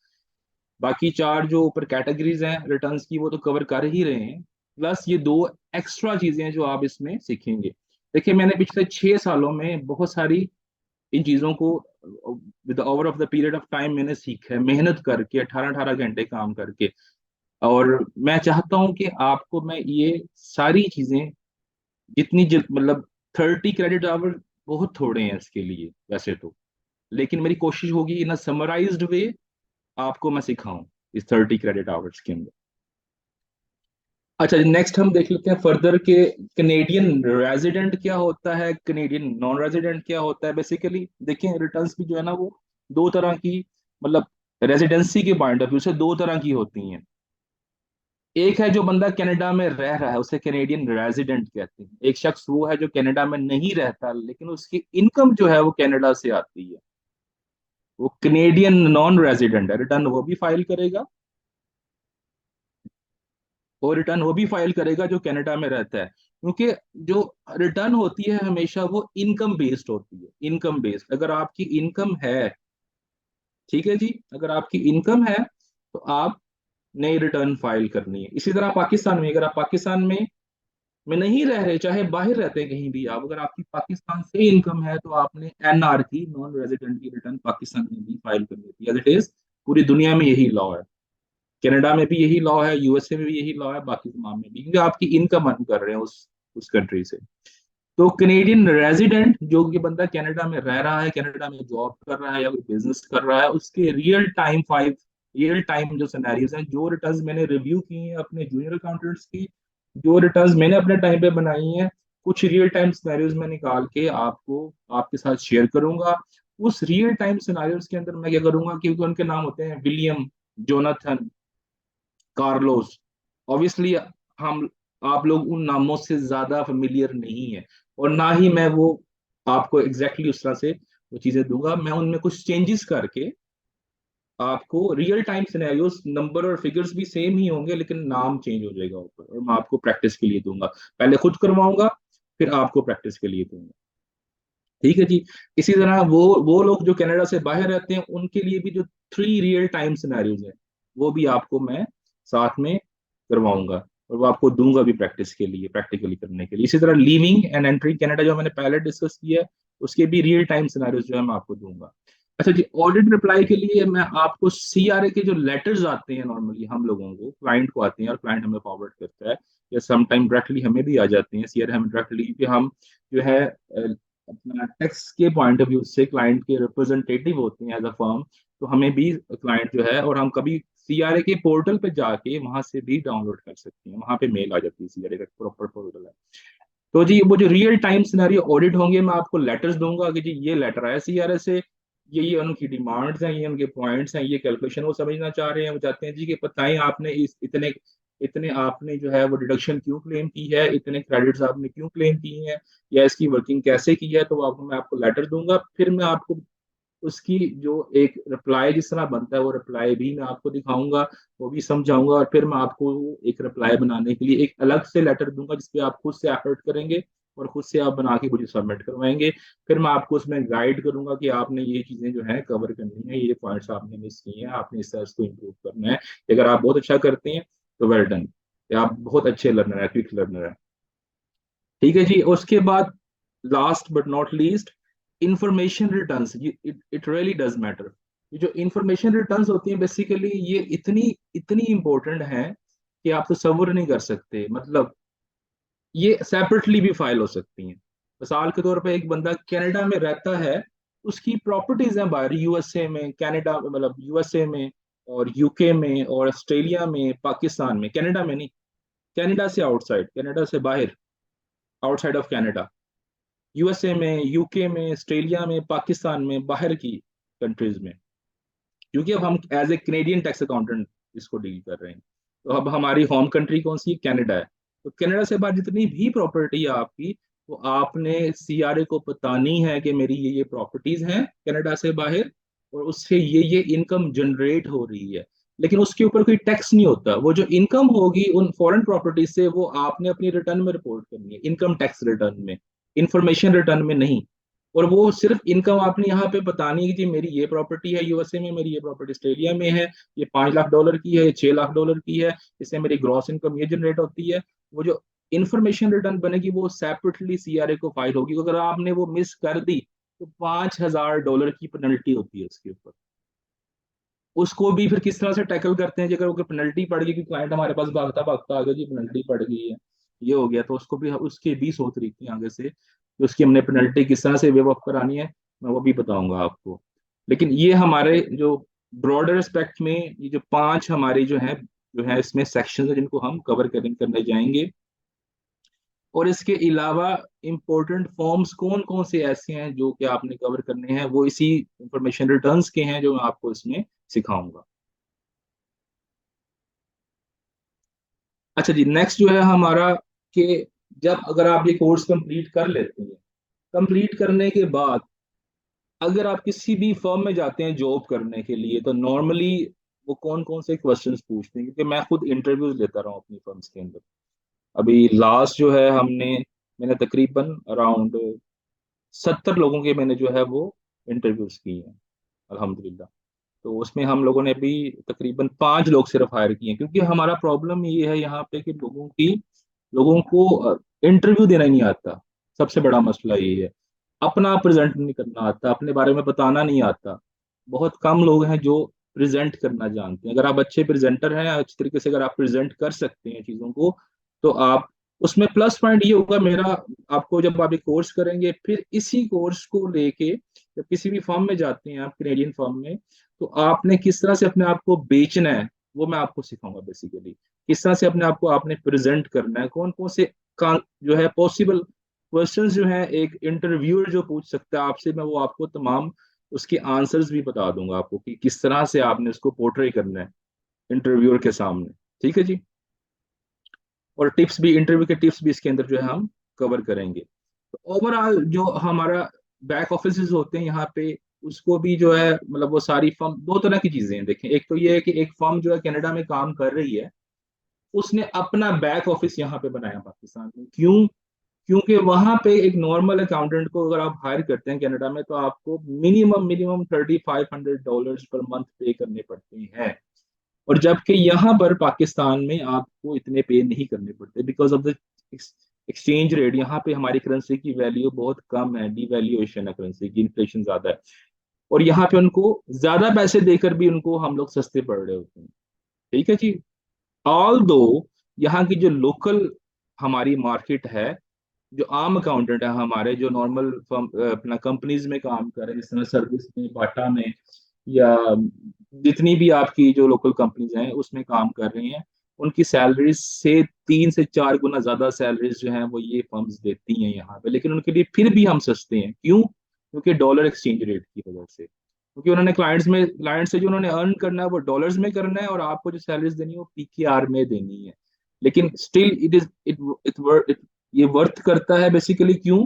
बाकी चार जो ऊपर कैटेगरीज हैं रिटर्न्स की वो तो कवर कर ही रहे हैं, प्लस ये दो एक्स्ट्रा चीजें हैं जो आप इसमें सीखेंगे। देखिए मैंने पिछले 6 सालों में बहुत सारी इन चीजों को with over of the period of time मैंने सीखा है, मेहनत करके 18-18 घंटे काम करके। और मैं चाहता हूं कि आपको मैं ये सारी चीजें मतलब 30 क्रेडिट आवर बहुत थोड़े हैं इसके लिए वैसे तो, लेकिन मेरी कोशिश होगी इन अ समराइज्ड वे आपको मैं सिखाऊं इस 30 क्रेडिट आवर्स के अंदर। अच्छा नेक्स्ट हम देख लेते हैं फर्दर के कनेडियन रेजिडेंट क्या होता है, कनेडियन नॉन रेजिडेंट क्या होता है। बेसिकली देखें रिटर्न्स भी जो है ना वो दो तरह की, मतलब रेजिडेंसी के पॉइंट ऑफ व्यू से दो तरह की होती हैं। एक है जो बंदा कनाडा में रह रहा है उसे कैनेडियन रेजिडेंट कहते हैं, एक शख्स वो है जो कनाडा में नहीं रहता लेकिन उसकी इनकम जो है वो कनाडा से आती है, वो कनेडियन नॉन रेजिडेंट है। रिटर्न वो भी फाइल करेगा, और रिटर्न वो भी फाइल करेगा जो कनाडा में रहता है, क्योंकि जो रिटर्न होती है हमेशा वो इनकम बेस्ड होती है। इनकम बेस्ड, अगर आपकी इनकम है, ठीक है जी, अगर आपकी इनकम है तो आप नई रिटर्न फाइल करनी है। इसी तरह पाकिस्तान में, अगर आप पाकिस्तान में नहीं रह रहे, चाहे बाहर रहते हैं कहीं भी आप, अगर आपकी पाकिस्तान से इनकम है तो आपने एनआर की, नॉन रेजिडेंट की रिटर्न पाकिस्तान में भी फाइल करनी थी, एज इट इज पूरी दुनिया में यही लॉ है। कनाडा में भी यही लॉ है, यूएसए में भी यही लॉ है, बाकी तमाम में भी, क्योंकि आपकी इनकम अर्न कर रहे हैं उस कंट्री से। तो कनेडियन रेजिडेंट जो कि बंदा कनाडा में रह रहा है, कनाडा में जॉब कर रहा है या कोई बिजनेस कर रहा है, उसके रियल टाइम जो सिनेरियोज हैं, जो रिटर्न्स मैंने रिव्यू की हैं अपने जूनियर अकाउंटेंट्स की, जो रिटर्न्स मैंने अपने टाइम पे बनाई हैं, कुछ रियल टाइम सिनेरियोज में निकाल के आपको आपके साथ शेयर करूंगा। उस रियल टाइम सिनेरियोज के अंदर मैं क्या करूंगा, क्योंकि उनके नाम होते हैं विलियम, जोनाथन, कार्लोस, ऑब्वियसली हम आप लोग उन नामों से ज्यादा फेमिलियर नहीं है, और ना ही मैं वो आपको एग्जैक्टली उस तरह से वो चीजें दूंगा। मैं उनमें कुछ चेंजेस करके आपको रियल टाइम सिनेरियोस, नंबर और फिगर्स भी सेम ही होंगे लेकिन नाम चेंज हो जाएगा ऊपर, और मैं आपको प्रैक्टिस के लिए दूंगा। पहले खुद करवाऊंगा फिर आपको प्रैक्टिस के लिए दूंगा, ठीक है जी। इसी तरह वो लोग जो कनाडा से बाहर रहते हैं उनके लिए भी जो 3 रियल टाइम सिनेरियोज है वो भी आपको मैं साथ में करवाऊंगा, और वो आपको दूंगा भी प्रैक्टिस के लिए, प्रैक्टिकली करने के लिए। इसी तरह लिविंग एंड एंट्रिंग कनाडा जो मैंने पहले डिस्कस किया है उसके भी रियल टाइम सिनेरियोज जो है मैं आपको दूंगा। अच्छा जी, ऑडिट रिप्लाई के लिए मैं आपको सीआरए के जो लेटर्स आते हैं नॉर्मली हम लोगों को, क्लाइंट को आते हैं और क्लाइंट हमें फॉरवर्ड करता है, या सम टाइम डायरेक्टली हमें भी आ जाते हैं सीआरए हमें डायरेक्टली, क्योंकि हम जो है अपना टैक्स के पॉइंट ऑफ व्यू से क्लाइंट के रिप्रेजेंटेटिव होते हैं एज अ फर्म, तो हमें भी क्लाइंट जो है, और हम कभी सीआरए के पोर्टल पे जाके वहां से भी डाउनलोड कर सकते हैं, वहां पे मेल आ जाती है, सीआरए का प्रॉपर पोर्टल है। तो जी वो जो रियल टाइम सिनेरियो ऑडिट होंगे मैं आपको लेटर्स दूंगा कि जी ये लेटर आया सीआरए से, ये उनकी डिमांड्स हैं, ये उनके पॉइंट्स हैं, ये कैलकुलेशन वो समझना चाह रहे हैं, वो चाहते हैं जी कि बताएं आपने इस इतने इतने आपने जो है वो डिडक्शन क्यों क्लेम की है, इतने क्रेडिट्स आपने क्यों क्लेम किए हैं, या इसकी वर्किंग कैसे की है। तो वो आपको मैं आपको लेटर दूंगा, फिर मैं आपको उसकी जो एक रिप्लाई जिस तरह बनता है वो रिप्लाई भी मैं आपको दिखाऊंगा, वो भी समझाऊंगा, और फिर मैं आपको एक रिप्लाई बनाने के लिए एक अलग से लेटर दूंगा जिसपे आप खुद से एफर्ट करेंगे और खुद से आप बना के मुझे सबमिट करवाएंगे। फिर मैं आपको उसमें गाइड करूंगा कि आपने ये चीजें जो है कवर करनी है, ये पॉइंट्स आपने मिस किए हैं, आपने इस तरह इसको इम्प्रूव करना है। अगर आप बहुत अच्छा करते हैं तो वेल डन, आप बहुत अच्छे लर्नर है, क्विक लर्नर है, ठीक है जी। उसके बाद last but not least, information returns, it it really does matter. ये जो इंफॉर्मेशन रिटर्न्स होती हैं बेसिकली ये इतनी इतनी इंपॉर्टेंट है कि आप तसव्वुर नहीं कर सकते। मतलब ये सेपरेटली भी फाइल हो सकती हैं। मिसाल के तौर पे एक बंदा कनाडा में रहता है, उसकी प्रॉपर्टीज हैं बाहर यूएसए में, कनाडा मतलब यूएसए में और यूके में और ऑस्ट्रेलिया में, पाकिस्तान में, कनाडा में नहीं, कनाडा से आउटसाइड, कनाडा से बाहर, आउटसाइड ऑफ कनाडा, यूएसए में, यूके में, ऑस्ट्रेलिया में, पाकिस्तान में, बाहर की कंट्रीज में, क्योंकि अब हम as a Canadian tax accountant इसको डील कर रहे हैं। तो अब हमारी होम कंट्री कौन सी है, कनाडा है। तो कनाडा से बाहर जितनी भी प्रॉपर्टी है आपकी, वो आपने सीआरए को बतानी है कि मेरी ये प्रॉपर्टीज हैं कनाडा से बाहर, और उससे ये इनकम जनरेट हो रही है, लेकिन उसके ऊपर कोई टैक्स नहीं होता। वो जो इनकम होगी उन फॉरेन प्रॉपर्टीज से वो आपने अपनी रिटर्न में रिपोर्ट करनी है, इनकम टैक्स रिटर्न में, इंफॉर्मेशन रिटर्न में नहीं। और वो सिर्फ इनकम आपने यहाँ पे बतानी है कि जी मेरी ये प्रॉपर्टी है यूएसए में, मेरी ये प्रॉपर्टी ऑस्ट्रेलिया में है, ये $5 लाख की है, ये $6 लाख की है, इससे मेरी ग्रॉस इनकम ये जनरेट होती है। वो जो इन्फॉर्मेशन रिटर्न बनेगी वो सेपरेटली सीआरए को फाइल होगी। अगर आपने वो मिस कर दी तो $5,000 की पेनल्टी होती है उसके ऊपर। उसको भी फिर किस तरह से टैकल करते हैं जी, अगर पेनल्टी पड़ गई कि क्लाइंट हमारे पास भागता भागता आ गया जी पेनल्टी पड़ गई है, ये हो गया, तो उसको भी, उसके भी 100 तरीके हैं आगे से कि उसकी हमने पेनल्टी किस तरह से वेव ऑफ करानी है, मैं वो भी बताऊंगा आपको। लेकिन ये हमारे जो ब्रॉडर एस्पेक्ट में ये जो पांच हमारे जो है इसमें सेक्शन है जिनको हम कवर करने जाएंगे। और इसके अलावा इंपॉर्टेंट फॉर्म्स कौन कौन से ऐसे हैं जो कि आपने कवर करने हैं, वो इसी इंफॉर्मेशन रिटर्न्स के हैं जो मैं आपको इसमें सिखाऊंगा। अच्छा जी, नेक्स्ट जो है हमारा कि जब अगर आप ये कोर्स कंप्लीट कर लेते हैं, कंप्लीट करने के बाद अगर आप किसी भी फर्म में जाते हैं जॉब करने के लिए, तो नॉर्मली वो कौन कौन से क्वेश्चंस पूछते हैं, क्योंकि मैं खुद इंटरव्यूज लेता रहा हूँ अपनी फर्म्स के अंदर। अभी लास्ट जो है मैंने तकरीबन अराउंड 70 लोगों के मैंने जो है वो इंटरव्यूज किए हैं अल्हम्दुलिल्लाह। तो उसमें हम लोगों ने अभी तकरीबन 5 लोग सिर्फ हायर किए हैं, क्योंकि हमारा प्रॉब्लम ये है यहाँ पे कि लोगों को इंटरव्यू देना ही नहीं आता। सबसे बड़ा मसला ये है, अपना प्रेजेंट नहीं करना आता, अपने बारे में बताना नहीं आता। बहुत कम लोग हैं जो प्रेजेंट करना जानते हैं। अगर आप अच्छे प्रेजेंटर हैं, अच्छी तरीके से अगर आप प्रेजेंट कर सकते हैं चीज़ों को, तो आप उसमें प्लस पॉइंट ये होगा मेरा, आपको जब आप एक कोर्स करेंगे फिर इसी कोर्स को लेके जब किसी भी फर्म में जाते हैं आप, कनेडियन फर्म में, तो आपने किस तरह से अपने आप को बेचना है वो मैं आपको सिखाऊंगा बेसिकली। किस तरह से अपने आप को आपने प्रेजेंट करना है, कौन कौन से जो है पॉसिबल क्वेश्चंस जो है एक इंटरव्यूअर जो पूछ सकता है आपसे, मैं वो आपको तमाम उसके आंसर्स भी बता दूंगा आपको कि किस तरह से आपने उसको पोर्ट्रे करना है इंटरव्यूअर के सामने। ठीक है जी। और टिप्स भी, इंटरव्यू के टिप्स भी इसके अंदर जो है हम कवर करेंगे। तो ओवरऑल जो हमारा बैक ऑफिस होते हैं यहाँ पे, उसको भी जो है मतलब वो सारी फर्म, दो तरह की चीजें हैं देखें। एक तो ये है कि एक फर्म जो है कनाडा में काम कर रही है, उसने अपना बैक ऑफिस यहाँ पे बनाया पाकिस्तान में। क्यों? क्योंकि वहां पे एक नॉर्मल अकाउंटेंट को अगर आप हायर करते हैं कनाडा में, तो आपको मिनिमम मिनिमम $3,500 पर मंथ पे करने पड़ते हैं। और जबकि यहाँ पर पाकिस्तान में आपको इतने पे नहीं करने पड़ते, because of the exchange rate. यहाँ पे हमारी करेंसी की वैल्यू बहुत कम है, डिवैल्यूएशन है करेंसी की, इन्फ्लेशन ज्यादा है। और यहाँ पे उनको ज्यादा पैसे देकर भी उनको हम लोग सस्ते पड़ रहे होते हैं। ठीक है जी। ऑल दो यहाँ की जो लोकल हमारी मार्केट है, जो आम अकाउंटेंट है हमारे, जो नॉर्मल फर्म अपना कंपनीज में काम कर रहे हैं, जिस तरह सर्विस में, बाटा में, या जितनी भी आपकी जो लोकल कंपनीज हैं उसमें काम कर रही हैं, उनकी सैलरीज से 3 से 4 गुना ज्यादा सैलरीज जो हैं वो ये फर्म्स देती हैं यहाँ पे। लेकिन उनके लिए फिर भी हम सस्ते हैं। क्यों? क्योंकि डॉलर एक्सचेंज रेट की वजह से। क्योंकि उन्होंने क्लाइंट से जो उन्होंने अर्न करना है वो डॉलर्स में करना है, और आपको जो सैलरीज देनी है वो पीकेआर में देनी है। लेकिन स्टिल इट इज इट ये वर्थ करता है बेसिकली। क्यों?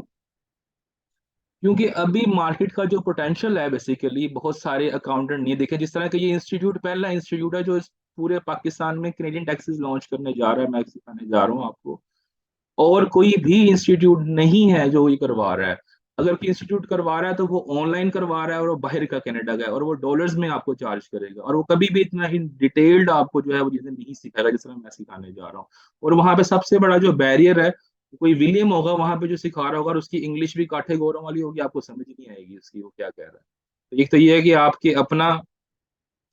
क्योंकि अभी मार्केट का जो पोटेंशियल है बेसिकली, बहुत सारे अकाउंटेंट नहीं देखे। जिस तरह का ये इंस्टीट्यूट पहला इंस्टीट्यूट है जो इस पूरे पाकिस्तान में कैनेडियन टैक्सेस लॉन्च करने जा रहा है, मैं सिखाने जा रहा हूँ आपको। और कोई भी इंस्टीट्यूट नहीं है जो ये करवा रहा है। अगर कोई इंस्टीट्यूट करवा रहा है तो वो ऑनलाइन करवा रहा है, और वो बाहर का कनाडा का है, और वो डॉलर्स में आपको चार्ज करेगा, और वो कभी भी इतना इन डिटेल्ड आपको जो है वो चीजें नहीं सिखाएगा जिस तरह मैं सिखाने जा रहा हूँ। और वहां पे सबसे बड़ा जो बैरियर है, कोई विलियम होगा वहां पे जो सिखा रहा होगा, और उसकी इंग्लिश भी काठे गोरों वाली होगी, आपको समझ नहीं आएगी उसकी वो क्या कह रहा है। तो एक तो ये है कि आपके अपना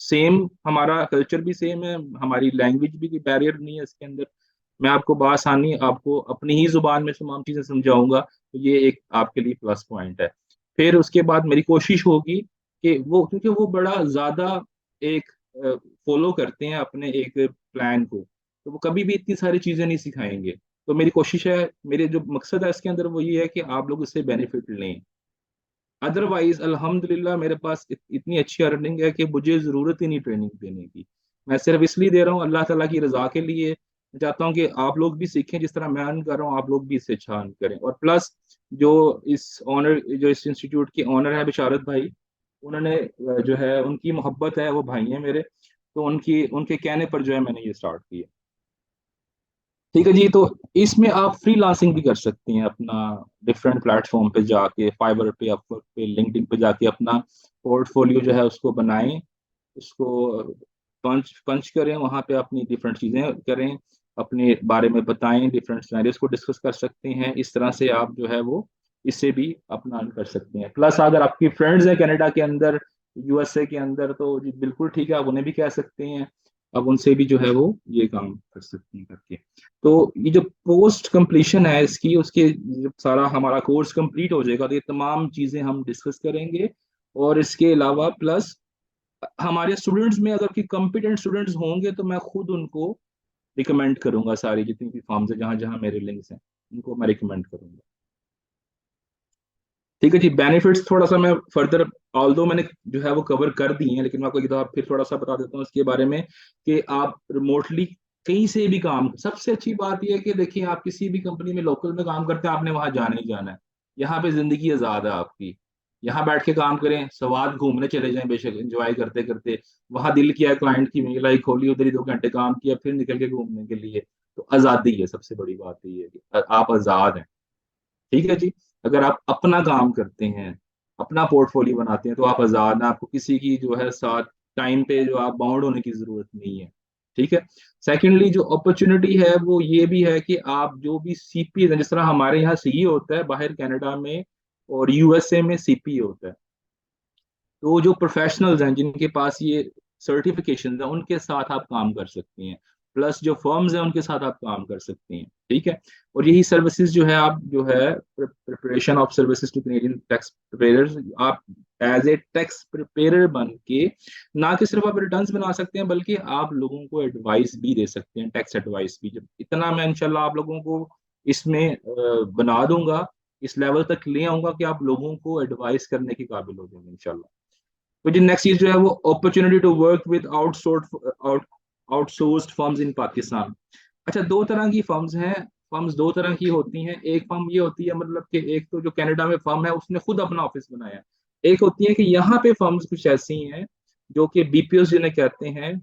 सेम, हमारा कल्चर भी सेम है, हमारी लैंग्वेज भी कोई बैरियर नहीं है इसके अंदर। मैं आपको बासानी आपको अपनी ही जुबान में तमाम चीजें समझाऊंगा, तो ये एक आपके लिए प्लस पॉइंट है। फिर उसके बाद मेरी कोशिश होगी कि वो, क्योंकि वो बड़ा ज्यादा एक फॉलो करते हैं अपने एक प्लान को, तो वो कभी भी इतनी सारी चीजें नहीं सिखाएंगे। तो मेरी कोशिश है, मेरे जो मकसद है इसके अंदर वो ये है कि आप लोग इससे बेनिफिट लें। अदरवाइज अल्हम्दुलिल्लाह मेरे पास इतनी अच्छी अर्निंग है कि मुझे जरूरत ही नहीं ट्रेनिंग देने की। मैं सिर्फ इसलिए दे रहा हूँ अल्लाह ताला की रजा के लिए। मैं चाहता हूँ कि आप लोग भी सीखें, जिस तरह मैं अर्न कर रहा हूँ आप लोग भी इससे अच्छा अर्न करें। और प्लस जो जो इस इंस्टीट्यूट के ऑनर है बिशारत भाई, उन्होंने जो है उनकी मोहब्बत है, वो भाई हैं मेरे, तो उनके कहने पर जो है मैंने ये स्टार्ट किया। ठीक है जी। तो इसमें आप फ्रीलांसिंग भी कर सकते हैं अपना, डिफरेंट प्लेटफॉर्म पे जाके, फाइवर पे, अपवर्क पे, लिंक्डइन पे जाके अपना पोर्टफोलियो जो है उसको बनाएं, उसको पंच पंच करें, वहां पे अपनी डिफरेंट चीजें करें, अपने बारे में बताएं, डिफरेंट सिनेरियोज को डिस्कस कर सकते हैं। इस तरह से आप जो है वो इससे भी अपना earn कर सकते हैं। प्लस अगर आपकी फ्रेंड्स हैं कनाडा के अंदर, यूएसए के अंदर, तो जी बिल्कुल ठीक है, आप उन्हें भी कह सकते हैं, अब उनसे भी जो है वो ये काम कर सकते हैं करके। तो ये जो पोस्ट कंप्लीशन है इसकी, उसके जब सारा हमारा कोर्स कंप्लीट हो जाएगा तो ये तमाम चीजें हम डिस्कस करेंगे। और इसके अलावा प्लस हमारे स्टूडेंट्स में अगर कि कॉम्पिटेंट स्टूडेंट्स होंगे तो मैं खुद उनको रिकमेंड करूंगा, सारी जितनी भी फॉर्म्स है जहां जहां मेरे लिंक्स हैं उनको मैं रिकमेंड करूंगा। ठीक है जी। बेनिफिट्स थोड़ा सा मैं फर्दर, ऑल्दो मैंने जो है वो कवर कर दी हैं, लेकिन मैं आपको एक दफा फिर थोड़ा सा बता देता हूँ इसके बारे में कि आप रिमोटली कहीं से भी काम, सबसे अच्छी बात यह है कि देखिए आप किसी भी कंपनी में लोकल में काम करते हैं, आपने वहां जाना ही जाना है। यहाँ पे जिंदगी आजाद है आपकी, यहाँ बैठ के काम करें, स्वाद घूमने चले जाएं बेशक, एंजॉय करते करते। वहां दिल किया क्लाइंट की मेल आई खोली, उधर ही 2 घंटे काम किया, फिर निकल के घूमने के लिए। तो आजादी है, सबसे बड़ी बात तो ये है कि आप आजाद हैं। ठीक है जी। अगर आप अपना काम करते हैं, अपना पोर्टफोलियो बनाते हैं, तो आप आजाद हैं, आपको किसी की जो है साथ टाइम पे जो आप बाउंड होने की जरूरत नहीं है। ठीक है। सेकेंडली जो अपॉर्चुनिटी है वो ये भी है कि आप जो भी सीपी है, जिस तरह हमारे यहाँ सीई होता है, बाहर कनाडा में और यूएसए में सीपी होता है। तो जो प्रोफेशनल्स हैं जिनके पास ये सर्टिफिकेशन है उनके साथ आप काम कर सकते हैं, प्लस जो फर्म्स हैं उनके साथ आप काम कर सकते हैं। ठीक है। और यही सर्विसेज जो है, आप जो है preparation of services two Canadian tax prepares, आप एज ए टैक्स प्रिपेयर बन के ना कि सिर्फ आप रिटर्न्स बना सकते हैं, बल्कि आप लोगों को एडवाइस भी दे सकते हैं, टैक्स एडवाइस भी। जब इतना मैं इंशाल्लाह आप लोगों को इसमें बना दूंगा, इस लेवल तक ले आऊंगा कि आप लोगों को एडवाइस करने के काबिल हो जाएंगे इंशाल्लाह। तो जो नेक्स्ट चीज जो है वो opportunity to work with outsourced firms in Pakistan. अच्छा, दो तरह की फर्म्स हैं। फर्म्स दो तरह की होती हैं। एक फर्म ये होती है, मतलब कि एक तो जो कनाडा में फर्म है उसने खुद अपना ऑफिस बनाया है। एक होती है कि यहाँ पे फर्म्स कुछ ऐसी हैं जो कि बीपीओ जिन्हें कहते हैं,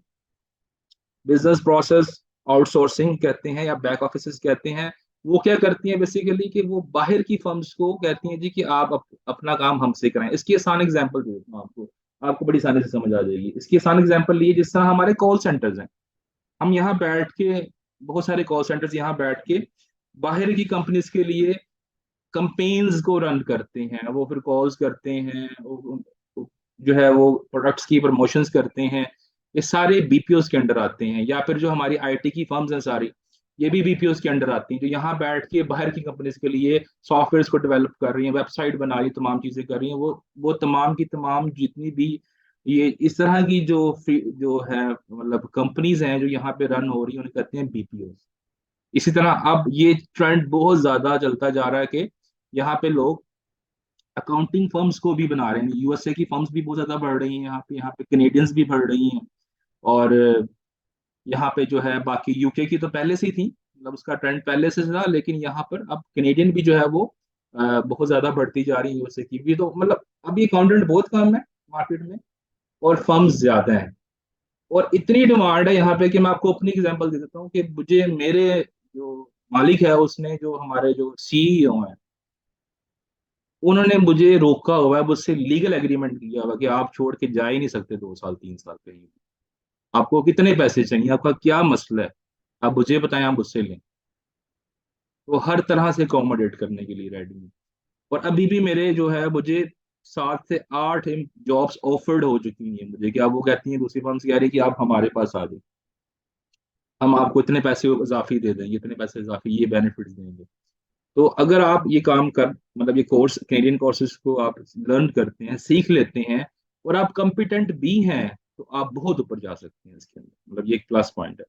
बिजनेस प्रोसेस आउटसोर्सिंग कहते हैं या बैक ऑफिस कहते हैं। वो क्या करती हैं बेसिकली कि वो बाहर की फर्म्स को कहती हैं जी कि आप अपना काम हमसे कराएं। इसकी आसान एग्जांपल दे देता हूँ आपको, आपको बड़ी आसानी से समझ आ जाएगी। इसकी आसान एग्जांपल लिए, जिस तरह हमारे कॉल सेंटर्स हैं, हम यहाँ बैठ के, बहुत सारे कॉल सेंटर्स यहाँ बैठ के बाहर की कंपनीज के लिए कंपेन्स को रन करते हैं, वो फिर कॉल्स करते हैं, जो है वो प्रोडक्ट्स की प्रमोशंस करते हैं। ये सारे बीपीओस के अंडर आते हैं। या फिर जो हमारी आईटी की फर्म्स हैं सारी, ये भी बीपीओस के अंडर आती हैं, जो यहाँ बैठ के बाहर की कंपनीज के लिए सॉफ्टवेयर को डेवलप कर रही हैं, वेबसाइट बना रही हैं, तमाम चीजें कर रही हैं। वो तमाम की तमाम जितनी भी ये इस तरह की जो है मतलब कंपनीज हैं जो यहाँ पे रन हो रही हैं, उन्हें कहते हैं बीपीओ। इसी तरह अब ये ट्रेंड बहुत ज्यादा चलता जा रहा है कि यहाँ पे लोग अकाउंटिंग फर्म्स को भी बना रहे हैं। यूएसए की फर्म्स भी बहुत ज्यादा बढ़ रही हैं यहाँ पे कनेडियंस भी बढ़ रही हैं। और यहाँ पे जो है बाकी यूके की तो पहले से ही थी, मतलब उसका ट्रेंड पहले से था, लेकिन यहाँ पर अब कनेडियन भी जो है वो बहुत ज्यादा बढ़ती जा रही है। यूएसए की भी तो मतलब अभी अकाउंटेंट बहुत कम है मार्केट में, और फर्म्स ज्यादा हैं। और इतनी डिमांड है यहाँ पे कि मैं आपको अपनी एग्जांपल दे देता हूँ कि मुझे मेरे जो मालिक है उसने, जो हमारे जो सीईओ हैं, उन्होंने मुझे रोका हुआ है, मुझसे लीगल एग्रीमेंट किया हुआ है कि आप छोड़ के जा ही नहीं सकते 2 साल 3 साल कहीं। आपको कितने पैसे चाहिए, आपका क्या मसला है, आप मुझे बताएं, आप मुझसे लें। वो हर तरह से अकोमोडेट करने के लिए रेडी है। और अभी भी मेरे जो है मुझे 7 से 8 जॉब्स ऑफर्ड हो चुकी हैं मुझे, कि आप वो कहती हैं, दूसरी फर्म्स कह रही है कि आप हमारे पास आ जाए, हम आपको इतने पैसे इजाफी दे देंगे, इतने पैसे इजाफी, ये बेनिफिट्स देंगे। तो अगर आप ये काम कर, मतलब ये कोर्स, कैनेडियन कोर्सेज को आप लर्न करते हैं, सीख लेते हैं, और आप कंपिटेंट भी हैं, तो आप बहुत ऊपर जा सकते हैं इसके अंदर। मतलब ये एक प्लस पॉइंट है।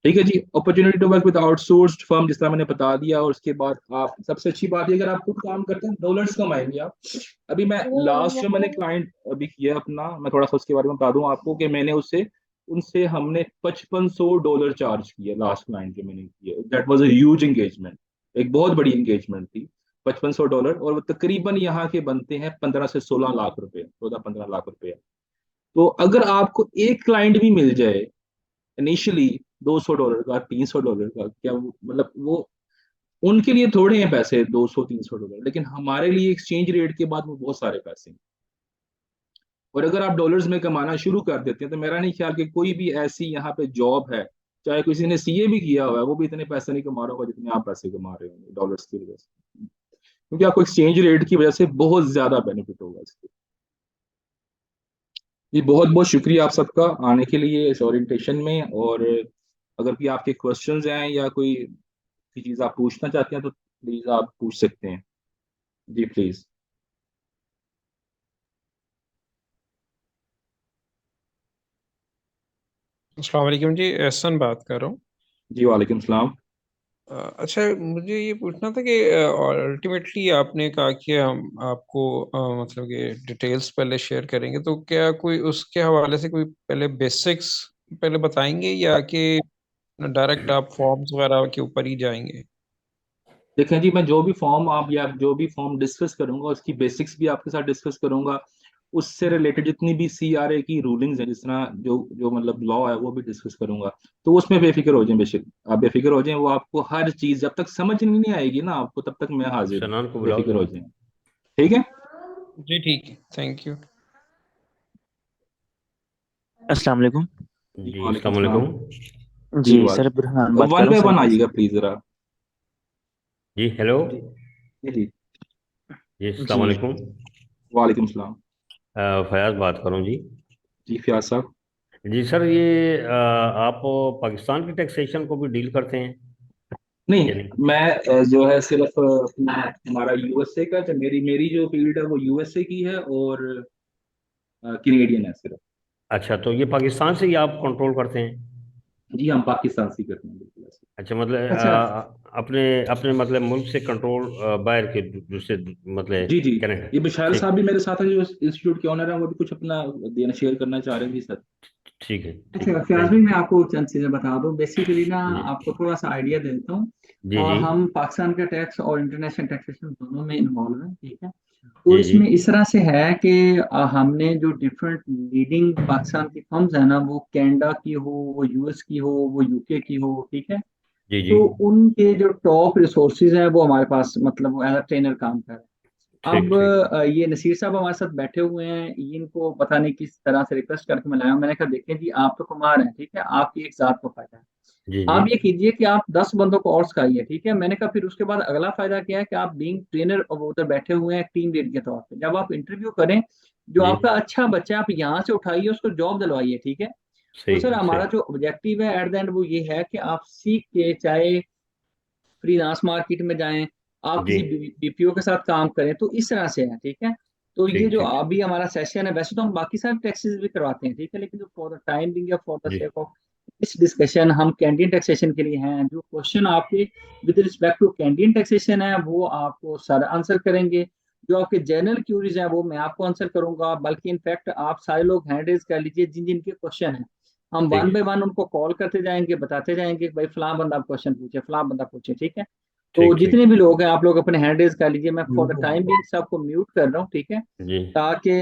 ठीक है जी। Opportunity to work with outsourced firm, जिस तरह मैंने बता दिया। और उसके बाद आप, सबसे अच्छी बात है, अगर आप खुद काम करते हैं डॉलर्स कमाएंगे आप। अभी मैं लास्ट जो मैंने क्लाइंट अभी किया अपना, मैं थोड़ा सा उसके बारे में बता दूं आपको कि मैंने उससे उनसे हमने $5500 चार्ज किया। लास्ट क्लाइंट जो मैंने किया, that was a huge engagement, एक बहुत बड़ी एंगेजमेंट थी। $5500, और वो तकरीबन यहाँ के बनते हैं 15 से 16 लाख रुपए, 14 15 लाख रुपए। तो अगर आपको एक क्लाइंट भी मिल जाए इनिशियली $200 का, $300 का, क्या मतलब वो उनके लिए थोड़े हैं पैसे, $200-300, लेकिन हमारे लिए एक्सचेंज रेट के बाद वो बहुत सारे पैसे हैं। और अगर आप डॉलर्स में कमाना शुरू कर देते हैं तो मेरा नहीं ख्याल कि कोई भी ऐसी यहाँ पे जॉब है, चाहे किसी ने सीए भी किया हुआ है, वो भी इतने पैसे नहीं कमा रहा होगा जितने आप पैसे कमा रहे होंगे डॉलर्स की वजह से, क्योंकि आपको एक्सचेंज रेट की वजह से बहुत ज्यादा बेनिफिट होगा इसके। जी बहुत बहुत शुक्रिया आप सबका आने के लिए इस ओरिएंटेशन में। और अगर भी आपके क्वेश्चंस हैं या कोई चीज़ आप पूछना चाहते हैं तो प्लीज आप पूछ सकते हैं। जी प्लीज। अस्सलाम वालेकुम जी, एहसन बात कर रहा हूँ। जी वालेकुम सलाम। अच्छा, मुझे ये पूछना था कि अल्टीमेटली आपने कहा कि हम आपको मतलब कि डिटेल्स पहले शेयर करेंगे, तो क्या कोई उसके हवाले से कोई पहले बेसिक्स पहले बताएंगे या कि डायरेक्ट आप फॉर्म्स वगैरह के ऊपर ही जाएंगे? देखें जी, मैं जो भी फॉर्म आप या जो भी फॉर्म डिस्कस करूंगा उसकी बेसिक्स भी आपके साथ डिस्कस करूंगा। उससे रिलेटेड जितनी भी सीआरए की रूलिंग्स हैं, जिस तरह जो जो मतलब लॉ है, वो भी डिस्कस करूंगा। तो उसमें बेफिक्र हो जाएं, बेशक आप बेफिक्र हो जाएं, वो आपको हर चीज जब तक समझ नहीं आएगी ना आपको, तब तक मैं हाजिर हूँ। शनान को बुलाओ बेफिक्र जरा। हो जाएं। ठीक है। जी ठीक है, थैंक यू। अस्सलाम वालेकुम। जी जी वालेकुम अस्सलाम सलाम। वालेकुम। जी जी वाल सर, बुरहान बात कर वन रहा हूँ बाय वन साइबर से। आइएगा प्लीज जरा। जी हेलो। जी जी जी अस्सलाम जी वालेकुम। वालेकुम सलाम। फयाज बात कर रहा हूँ जी। जी फियाज साहब। जी सर, ये आप पाकिस्तान की टैक्सेशन को भी डील करते हैं नहीं, या नहीं? मैं जो है सिर्फ अपना हमारा यूएसए का, जो मेरी मेरी जो फील्ड है वो यूएसए की है, और कैनेडियन है सिर्फ। अच्छा, तो ये पाकिस्तान से ही आप कंट्रोल करते हैं? जी हम पाकिस्तान से ही करते हैं बिल्कुल ऐसे। अच्छा, मतलब अच्छा। अपने अपने मतलब मुल्क से कंट्रोल, बाहर के दूसरे मतलब जी जी। कनाडा। ये बिशाल ठीक। साहब भी मेरे साथ है जो इंस्टीट्यूट के ऑनर है, वो भी कुछ अपना देना शेयर करना चाह रहे हैं। जी सर। ठीक है, ठीक अच्छा है, फयाज भाई, प्लीज। मैं आपको चंद चीज़ें बता दूं। बेसिकली ना, जी आपको थोड़ा सा आइडिया देता हूँ। जी जी हम पाकिस्तान का टैक्स और इंटरनेशनल टैक्सेशन दोनों में इन्वॉल्व हैं, ठीक है। तो जी जी इसमें इस तरह से है कि हमने जो डिफरेंट लीडिंग पाकिस्तान की फर्म्स है ना, वो कनाडा की हो, वो यूएस की हो, वो यूके की हो, ठीक है। जी जी। तो उनके जो टॉप रिसोर्सेज हैं वो हमारे पास, मतलब एज अ ट्रेनर काम कर रहे हैं। ठीक अब ठीक। ये नसीर साहब हमारे साथ बैठे हुए हैं, इनको पता नहीं किस तरह से रिक्वेस्ट करके मैं लाया हूं। मैंने कहा देखें जी, आप तो कुमार हैं, ठीक है, आपकी एक जात को फायदा है। जी जी आप ये कीजिए कि आप 10 बंदों को और सिखाइए, ठीक है। मैंने कहा फिर उसके बाद अगला फायदा क्या है कि आप बीइंग ट्रेनर और वो उधर बैठे हुए हैं टीम लीड के तौर पे, जब आप इंटरव्यू करें, जो जी। आपका अच्छा बच्चा है आप यहाँ से उठाइए, उसको जॉब दिलवाइए, ठीक है। तो सही सर है, हमारा सही। जो ऑब्जेक्टिव है एट द एंड वो ये है कि आप सीख के, चाहे फ्रीलांस मार्केट में जाएं, आप जी। किसी बीपीओ के साथ काम करें, तो इस तरह से है, ठीक है। तो ये ठीक जो ठीक। अभी हमारा सेशन है, वैसे तो हम बाकी सारे टैक्सेस भी करवाते हैं, ठीक है, लेकिन जो फॉर द टाइम बिंग या फॉर द जी सेक ऑफ इस डिस्कशन हम कैंडियन टैक्सेशन के लिए हैं। जो क्वेश्चन आपके with respect to Canadian taxation है वो आपको सर आंसर करेंगे। जो आपके जनरल क्यूरीज हैं वो मैं आपको आंसर करूंगा, बल्कि इनफैक्ट आप सारे लोग हैंड रेज कर लीजिए जिन जिनके क्वेश्चन हैं। हम वन ठीक बाय वन उनको कॉल करते जाएंगे, बताते जाएंगे कि भाई फलां बंदा क्वेश्चन पूछे, फलां बंदा पूछे, ठीक है। तो ठीक ठीक। जितने भी लोग हैं आप लोग अपने हैंड रेज कर लीजिए। मैं फॉर द टाइम भी सबको म्यूट कर रहा हूँ, ठीक है, जी ताकि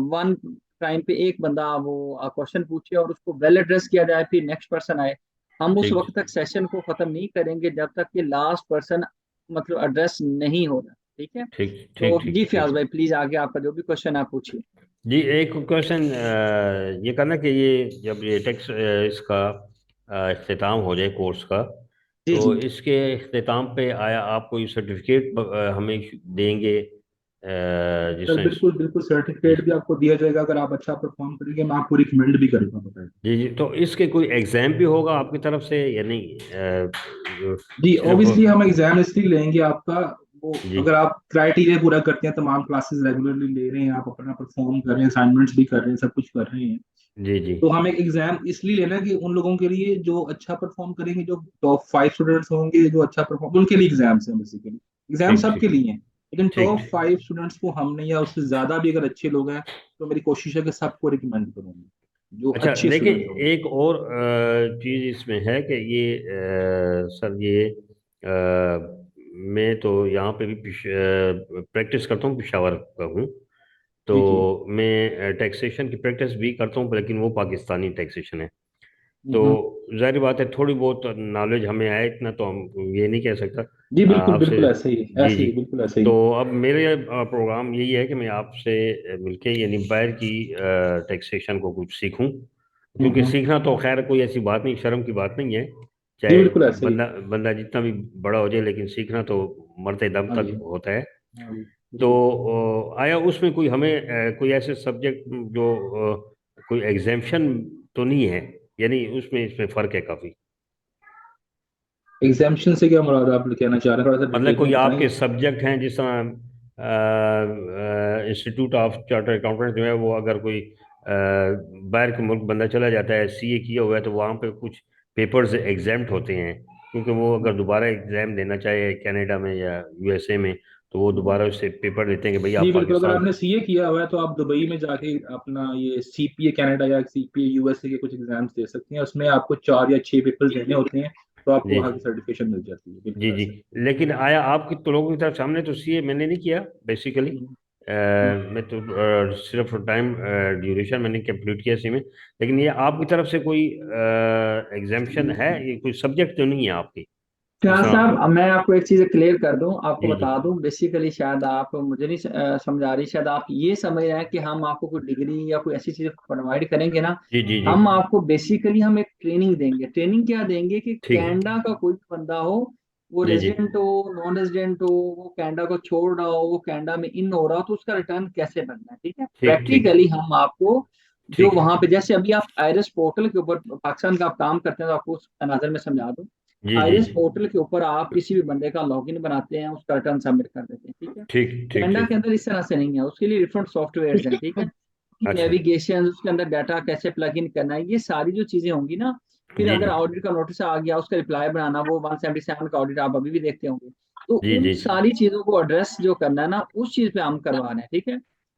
वन टाइम पे एक बंदा वो क्वेश्चन पूछे और उसको वेल एड्रेस किया जाए, फिर नेक्स्ट पर्सन आए। हम उस ठीक वक्त तक सेशन को खत्म नहीं करेंगे जब तक कि लास्ट पर्सन मतलब एड्रेस नहीं हो रहा, ठीक है। ठीक ठीक तो ठीक जी ठीक। फयाज भाई प्लीज आगे आपका जो भी क्वेश्चन आप पूछिए। जी, एक क्वेश्चन ये करना कि ये जब ये टैक्स इसका इख्तिताम हो जाए कोर्स का, जी तो जी। इसके इख्तिताम पे आया आप कोई सर्टिफिकेट हमें देंगे सर जिसमें बिल्कुल बिल्कुल, जिस सर्टिफिकेट भी आपको दिया जाएगा अगर आप अच्छा परफॉर्म करेंगे, मैं आपको रिकमेंड भी करूंगा, बताएं। जी जी, तो इसके कोई एग्ज़ाम भी होगा आपकी तरफ से या नहीं? जी सिर्फ। ऑब्वियसली हम एग्जाम इसलिए लेंगे आपका, वो जी अगर आप क्राइटेरिया पूरा करते हैं, तमाम क्लासेस रेगुलरली ले रहे हैं, आप अपना परफॉर्म कर रहे हैं, असाइनमेंट्स भी कर रहे हैं, सब कुछ कर रहे हैं, जी जी। तो हम एक एग्जाम इसलिए लेना है कि उन लोगों के लिए जो अच्छा परफॉर्म करेंगे, जो टॉप 5 स्टूडेंट्स होंगे जो अच्छा परफॉर्म, उनके लिए एग्जाम्स हैं बेसिकली। एग्जाम ठीक सबके ठीक लिए हैं, लेकिन ठीक ठीक। टॉप 5 स्टूडेंट्स को हमने, या उससे ज्यादा भी अगर अच्छे लोग हैं, तो मेरी कोशिश है कि सबको रिकमेंड करूंगी जो अच्छा, अच्छे देखिए, स्टूडेंट होंगे। एक और चीज़ इसमें है कि ये सर ये मैं तो यहाँ पे भी प्रैक्टिस करता हूँ, पिशावर का हूँ। तो जी जी। मैं टैक्सेशन की प्रैक्टिस भी करता हूँ, लेकिन वो पाकिस्तानी टैक्सेशन है। तो जाहिर बात है थोड़ी बहुत नॉलेज हमें है, इतना तो हम ये नहीं कह सकता जी बिल्कुल आपसे। बिल्कुल ऐसे ही, जी ऐसे जी। ही, बिल्कुल ऐसे ही। तो अब मेरे प्रोग्राम यही है कि मैं आपसे मिलके यानी बाहर की टैक्सेशन को कुछ सीखूं, क्योंकि हम्म। सीखना तो खैर कोई ऐसी बात नहीं, शर्म की बात नहीं है, जी चाहे बिल्कुल ऐसे ही। बंदा बंदा जितना भी बड़ा हो जाए, लेकिन सीखना तो मरते दम हाँ जी। तक होता है। हाँ जी तो बिल्कुल। आया उसमें कोई हमें कोई ऐसे सब्जेक्ट जो कोई एग्जाम्पशन तो नहीं है, यानी उसमें इसमें फर्क है काफी। एग्जाम्पशन से क्या मुराद है, आप कहना चाह रहे हैं, थोड़ा सा मतलब डिटेल में कोई आपके बताएंगे? सब्जेक्ट हैं जिस तरह इंस्टीट्यूट ऑफ चार्टर्ड अकाउंटेंट जो है, वो अगर कोई बाहर के मुल्क बंदा चला जाता है, सीए किया हुआ है, तो वहाँ पे कुछ पेपर्स एग्जाम्प्ट होते हैं, क्योंकि वो अगर दोबारा एग्जाम देना चाहे कनाडा में या यूएसए में, तो वो दोबारा उससे पेपर देते हैं कि भाई जी आप बिल्कुल, अगर पाकिस्तान। आपने सीए किया हुआ है तो आप दुबई में जाके अपना ये सीपीए कनाडा या सीपीए यूएसए के कुछ एग्जाम्स दे सकते हैं, उसमें आपको 4 या 6 पेपर देने होते हैं, तो आपको जी वहाँ की सर्टिफिकेशन मिल जाती है, जी बिल्कुल जी। ऐसा। लेकिन आया आपकी तो लोगों की तरफ सामने तो सीए मैंने नहीं किया बेसिकली, हम्म, मैं तो सिर्फ टाइम ड्यूरेशन मैंने कंप्लीट किया सी में। लेकिन ये आपकी तरफ से कोई एग्जाम्पशन है, ये कोई सब्जेक्ट तो नहीं है आपकी जिस फियाज साहब, तरह? अब मैं आपको एक चीज क्लियर कर दूं, आपको जी जी बता दूं। बेसिकली शायद आप मुझे नहीं समझा रही, शायद आप ये समझ रहे हैं कि हम आपको कोई डिग्री या कोई ऐसी चीज प्रोवाइड करेंगे ना। जी जी जी। हम आपको बेसिकली हम एक ट्रेनिंग देंगे। ट्रेनिंग क्या देंगे कि ठीक है। कनाडा का कोई भी बंदा हो, वो जी जी। रेजिडेंट हो, नॉन रेजिडेंट हो, वो कनाडा को छोड़ रहा हो, वो कनाडा में इन हो रहा हो, तो उसका रिटर्न कैसे बनना है, ठीक है। ठीक ठीक प्रैक्टिकली हम आपको जो ठीक। वहां पे, जैसे अभी आप आयरस पोर्टल के ऊपर पाकिस्तान का आप काम करते हैं, तो आपको उस नजर में समझा दूं। जी जी आइरिस जी। पोर्टल के ऊपर आप किसी भी बंदे का लॉगिन बनाते हैं, उसका रिटर्न सबमिट कर देते हैं, ठीक है। ठीक ठीक कैनेडा ठीक। के अंदर इस तरह से नहीं है, उसके लिए डिफरेंट सॉफ्टवेयर हैं, ठीक है। अच्छा। नेविगेशन, उसके अंदर डाटा कैसे प्लग इन करना है, ये सारी जो चीजें होंगी ना। फिर जी अगर जी ऑडिट का नोटिस आ गया, उसका रिप्लाई बनाना, वो 177 का ऑडिट आप अभी भी देखते होंगे। तो जी उन जी जी। सारी चीजों को एड्रेस जो करना है ना, उस चीज पे हम करवा रहे हैं, ठीक है।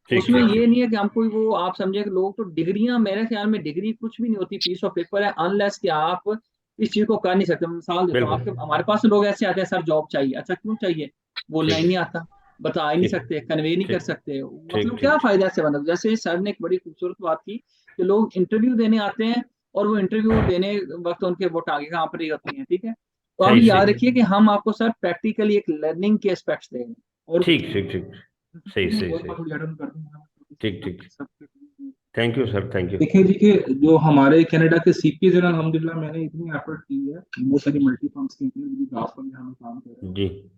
ठीक उसमें ठीक ये ठीक। नहीं है कि हम कोई वो, आप समझे कि लोग तो डिग्रियां, मेरे ख्याल में डिग्री कुछ भी नहीं होती, पीस ऑफ पेपर है, अनलेस कि आप इस चीज को कर नहीं सकते। मैं मिसाल देता हूँ बिल्कुल। आपके, हमारे पास तो लोग ऐसे आते हैं, सर जॉब चाहिए। अच्छा क्यों चाहिए? बोलना ही ठीक नहीं आता, बता ही नहीं ठीक सकते, कन्वे नहीं कर ठीक सकते। ठीक मतलब क्या ठीक। फायदा से बंदा, जैसे सर ने एक बड़ी खूबसूरत बात की कि लोग इंटरव्यू देने आते हैं, और वो इंटरव्यू देने वक्त उनके वो टांगे कहाँ पर ही होती हैं, ठीक है। तो आप सही याद सही। रखिए कि हम आपको सर प्रैक्टिकली एक लर्निंग के एस्पेक्ट्स देंगे, और कुछ ठीक नहीं। ठीक ठीक। सही सही और मैं सही। थोड़ी अटेंड कर दूंगा। ठीक ठीक। Thank you sir, thank you. देखिए जी कि जो हमारे कनाडा के सीपीए जो है, अल्हम्दुलिल्लाह मैंने इतनी एफर्ट की है, बहुत सारी मल्टी फर्म्स की हैं, जॉब पर हम काम कर रहे हैं, जी।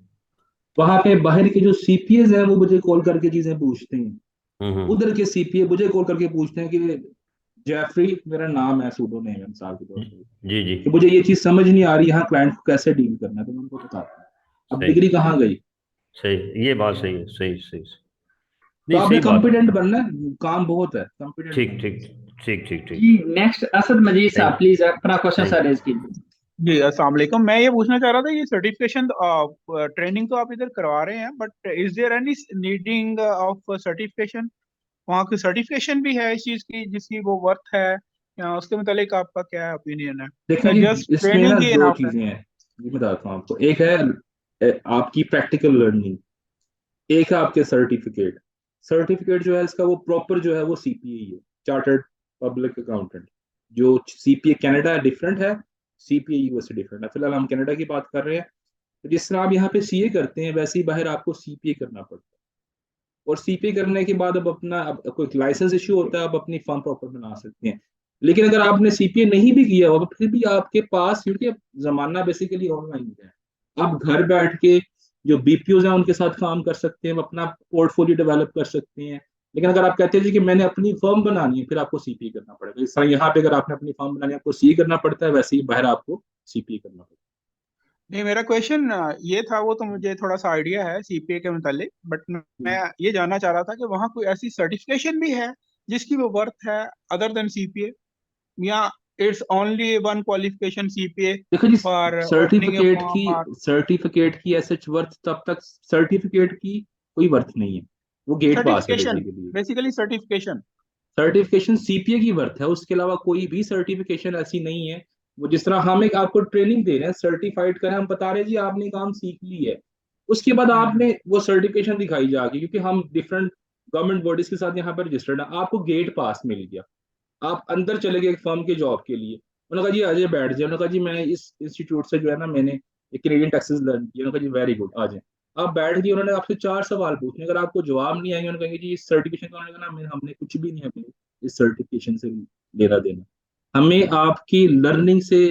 वहां पे बाहर के जो सीपीएज हैं वो मुझे कॉल करके चीजें पूछते हैं। हम्म। उधर के सीपीए मुझे कॉल करके पूछते हैं कि जेफरी मेरा नाम है, सूडो नेम है मिसाल के तौर पर, जी जी। कि मुझे ये चीज समझ नहीं आ रही, यहाँ क्लाइंट को कैसे डील करना है, तो मैं उनको बताता हूँ। अब सही डिग्री कहाँ गई? सही, ये बात सही है, सही सही सही। तो नहीं आपने सही बात है। कॉम्पिटेंट बनना है, काम बहुत है, कॉम्पिटेंट ठीक बनना है ठीक बस। ठीक ठीक जी, ठीक। नेक्स्ट असद मजीद थैंक साहब, प्लीज अपना क्वेश्चन थैंक सर रेज कीजिए। जी अस्सलाम वालेकुम। मैं ये पूछना चाह रहा था, ये सर्टिफिकेशन ट्रेनिंग तो आप इधर करवा रहे हैं, but is there any needing of certification? वहाँ की सर्टिफिकेशन भी है इस चीज़ की जिसकी वो वर्थ है, या उसके मुतालिक आपका क्या ओपिनियन देखिए है? जी, जस्ट इसमें ना ट्रेनिंग ही दो इनफ है? चीजें हैं, ये बताता हूँ आपको। एक है आपकी प्रैक्टिकल लर्निंग, एक है आपके सर्टिफिकेट। सर्टिफिकेट जो है इसका वो प्रॉपर जो है वो सीपीए ही है, चार्टर्ड पब्लिक अकाउंटेंट। जो सीपीए कनाडा डिफरेंट है, सीपीए यूएस डिफरेंट है। फिलहाल हम कनाडा की बात कर रहे हैं। तो जिस तरह आप यहाँ पे सीए करते हैं, वैसे ही बाहर आपको सीपीए करना पड़ता है। और सीपीए करने के बाद अब अपना, अब कोई लाइसेंस इश्यू होता है, अब अपनी फर्म प्रॉपर बना सकते हैं। लेकिन अगर आपने सीपीए नहीं भी किया हो, फिर भी आपके पास, क्योंकि अब जमाना बेसिकली ऑनलाइन है, आप घर बैठ के जो बीपीओज हैं उनके साथ काम कर सकते हैं, अपना पोर्टफोलियो डेवलप कर सकते हैं। लेकिन अगर आप कहते हैं जी कि मैंने अपनी फर्म बनानी है, फिर आपको सीपीए करना पड़ेगा। इस तरह यहाँ पे अगर आपने अपनी फर्म बनानी है, आपको सीए करना पड़ता है, वैसे ही बाहर आपको सीपीए करना पड़ता नहीं, मेरा क्वेश्चन ये था, वो तो मुझे थोड़ा सा आइडिया है सीपीए के मुतालिक, बट है। मैं ये जानना चाह रहा था कि वहाँ कोई ऐसी सर्टिफिकेशन भी है जिसकी वो वर्थ है अदर देन सीपीए, या it's only one qualification CPA देखो जी, फॉर ओपनिंग ए सर्टिफिकेट की, फर्म? और सर्टिफिकेट की ऐसे वर्थ तब तक, सर्टिफिकेट की कोई वर्थ नहीं है, वो गेट पास है certification, basically. Basically certification. Certification CPA की वर्थ है, उसके अलावा कोई भी सर्टिफिकेशन ऐसी नहीं है। वो जिस तरह हम एक आपको ट्रेनिंग दे रहे हैं, सर्टिफाइड कर, हम बता रहे हैं जी आपने काम सीख ली है, उसके बाद हम्म। आपने वो सर्टिफिकेशन दिखाई जाके, क्योंकि हम डिफरेंट गवर्नमेंट बॉडीज के साथ यहाँ पर रजिस्टर्ड है, आपको गेट पास मिल गया, आप अंदर चले गए एक फर्म के जॉब के लिए, उन्होंने कहा जी अजय बैठ जाए, उन्होंने कहा जी मैं इस इंस्टीट्यूट से जो है ना मैंने कैनेडियन टैक्सेस लर्न किया, उन्होंने कहा जी वेरी गुड आ जाए। आप बैठ गए, उन्होंने आपसे 4 सवाल पूछने, अगर आपको जवाब नहीं आएंगे उन्होंने कहेंगे जी इस सर्टिफिकेशन का, उन्होंने कहा ना हमने कुछ भी नहीं अपने इस सर्टिफिकेशन से लेना देना, हमें आपकी लर्निंग से